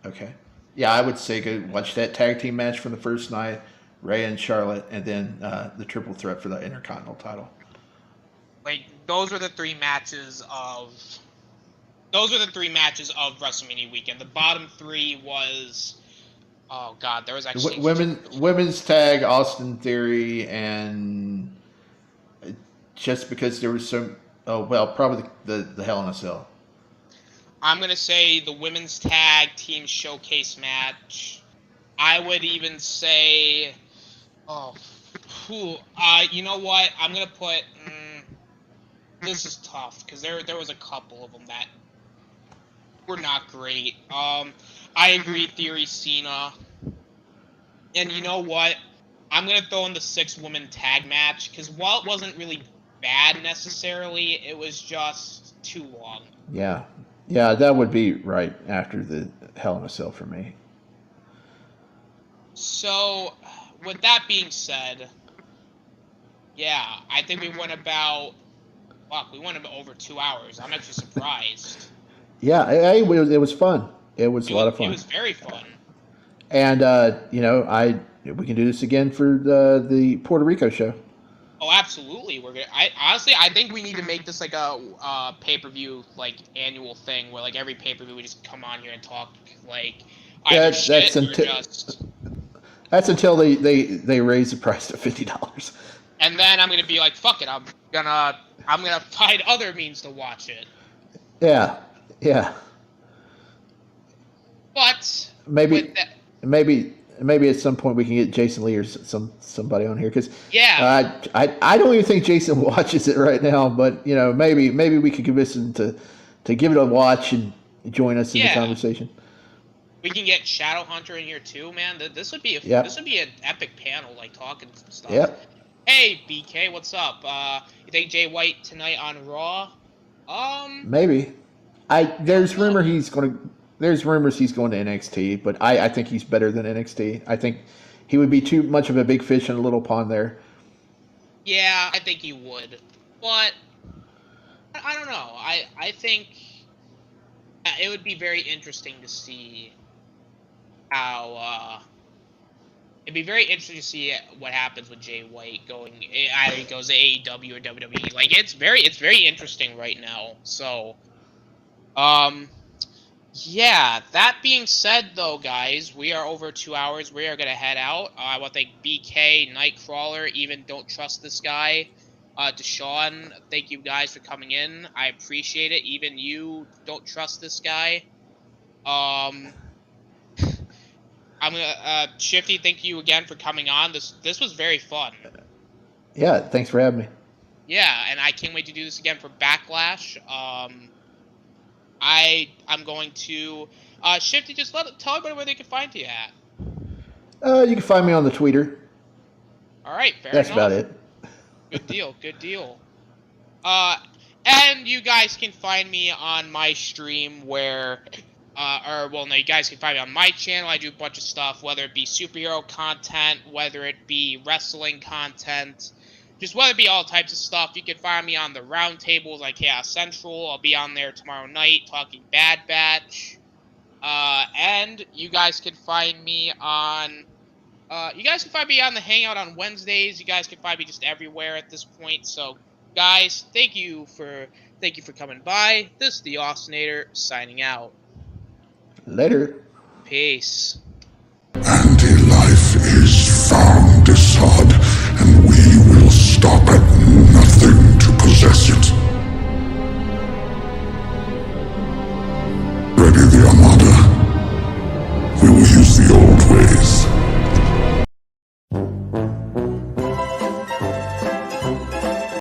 Speaker 5: Okay. Yeah, I would say go watch that tag team match from the first night, Rhea and Charlotte, and then the triple threat for the Intercontinental title.
Speaker 3: Like, those are the 3 matches of WrestleMania weekend. The bottom 3 was, oh God, there was actually
Speaker 5: women's tag, Austin Theory, and just because there was probably the Hell in a Cell.
Speaker 3: I'm going to say the women's tag team showcase match. I would even say, you know what? I'm going to put, this is tough because there was a couple of them that were not great. I agree, Theory, Cena. And you know what? I'm going to throw in the 6-woman tag match because while it wasn't really bad necessarily, it was just too long.
Speaker 5: Yeah. Yeah, that would be right after the Hell in a Cell for me.
Speaker 3: So, with that being said, yeah, I think we went about over 2 hours. I'm actually surprised.
Speaker 5: Yeah, it was fun. It was a lot of fun.
Speaker 3: It was very fun.
Speaker 5: And we can do this again for the Puerto Rico show.
Speaker 3: Oh, absolutely. We're gonna. I think we need to make this like a pay-per-view like annual thing where like every pay-per-view we just come on here and talk like
Speaker 5: that's until they raise the price to $50.
Speaker 3: And then I'm gonna be like, fuck it, I'm gonna find other means to watch it.
Speaker 5: Yeah. But maybe at some point we can get Jason Lee or somebody on here because I don't even think Jason watches it right now. But maybe we could convince him to give it a watch and join us in the conversation. We
Speaker 3: can get Shadowhunter in here too, man. This would be an epic panel, like talking some stuff.
Speaker 5: Yep.
Speaker 3: Hey BK, what's up? You think Jay White tonight on Raw?
Speaker 5: Maybe. There's rumors he's going to NXT, but I think he's better than NXT. I think he would be too much of a big fish in a little pond there.
Speaker 3: Yeah, I think he would. But I don't know. I think it would be very interesting to see how. It'd be very interesting to see what happens with Jay White going. Either he goes to AEW or WWE. Like it's very interesting right now. So, yeah. That being said, though, guys, we are over 2 hours. We are gonna head out. I want to thank BK, Nightcrawler, even Don't Trust This Guy, Deshaun. Thank you guys for coming in. I appreciate it. Even you, Don't Trust This Guy. I'm gonna Shifty. Thank you again for coming on. This was very fun.
Speaker 5: Yeah, thanks for having me.
Speaker 3: Yeah, and I can't wait to do this again for Backlash. I'm going to Shifty. Just tell everybody where they can find you at.
Speaker 5: You can find me on the Twitter.
Speaker 3: All right, fair
Speaker 5: That's
Speaker 3: enough.
Speaker 5: about it.
Speaker 3: Good deal. Good deal. And you guys can find me on my stream where. No, you guys can find me on my channel. I do a bunch of stuff, whether it be superhero content, whether it be wrestling content, just whether it be all types of stuff. You can find me on the roundtables like Chaos Central. I'll be on there tomorrow night talking Bad Batch. And you guys can find me on. You guys can find me on the Hangout on Wednesdays. You guys can find me just everywhere at this point. So, guys, thank you for coming by. This is the Austinator signing out.
Speaker 5: Later.
Speaker 3: Peace.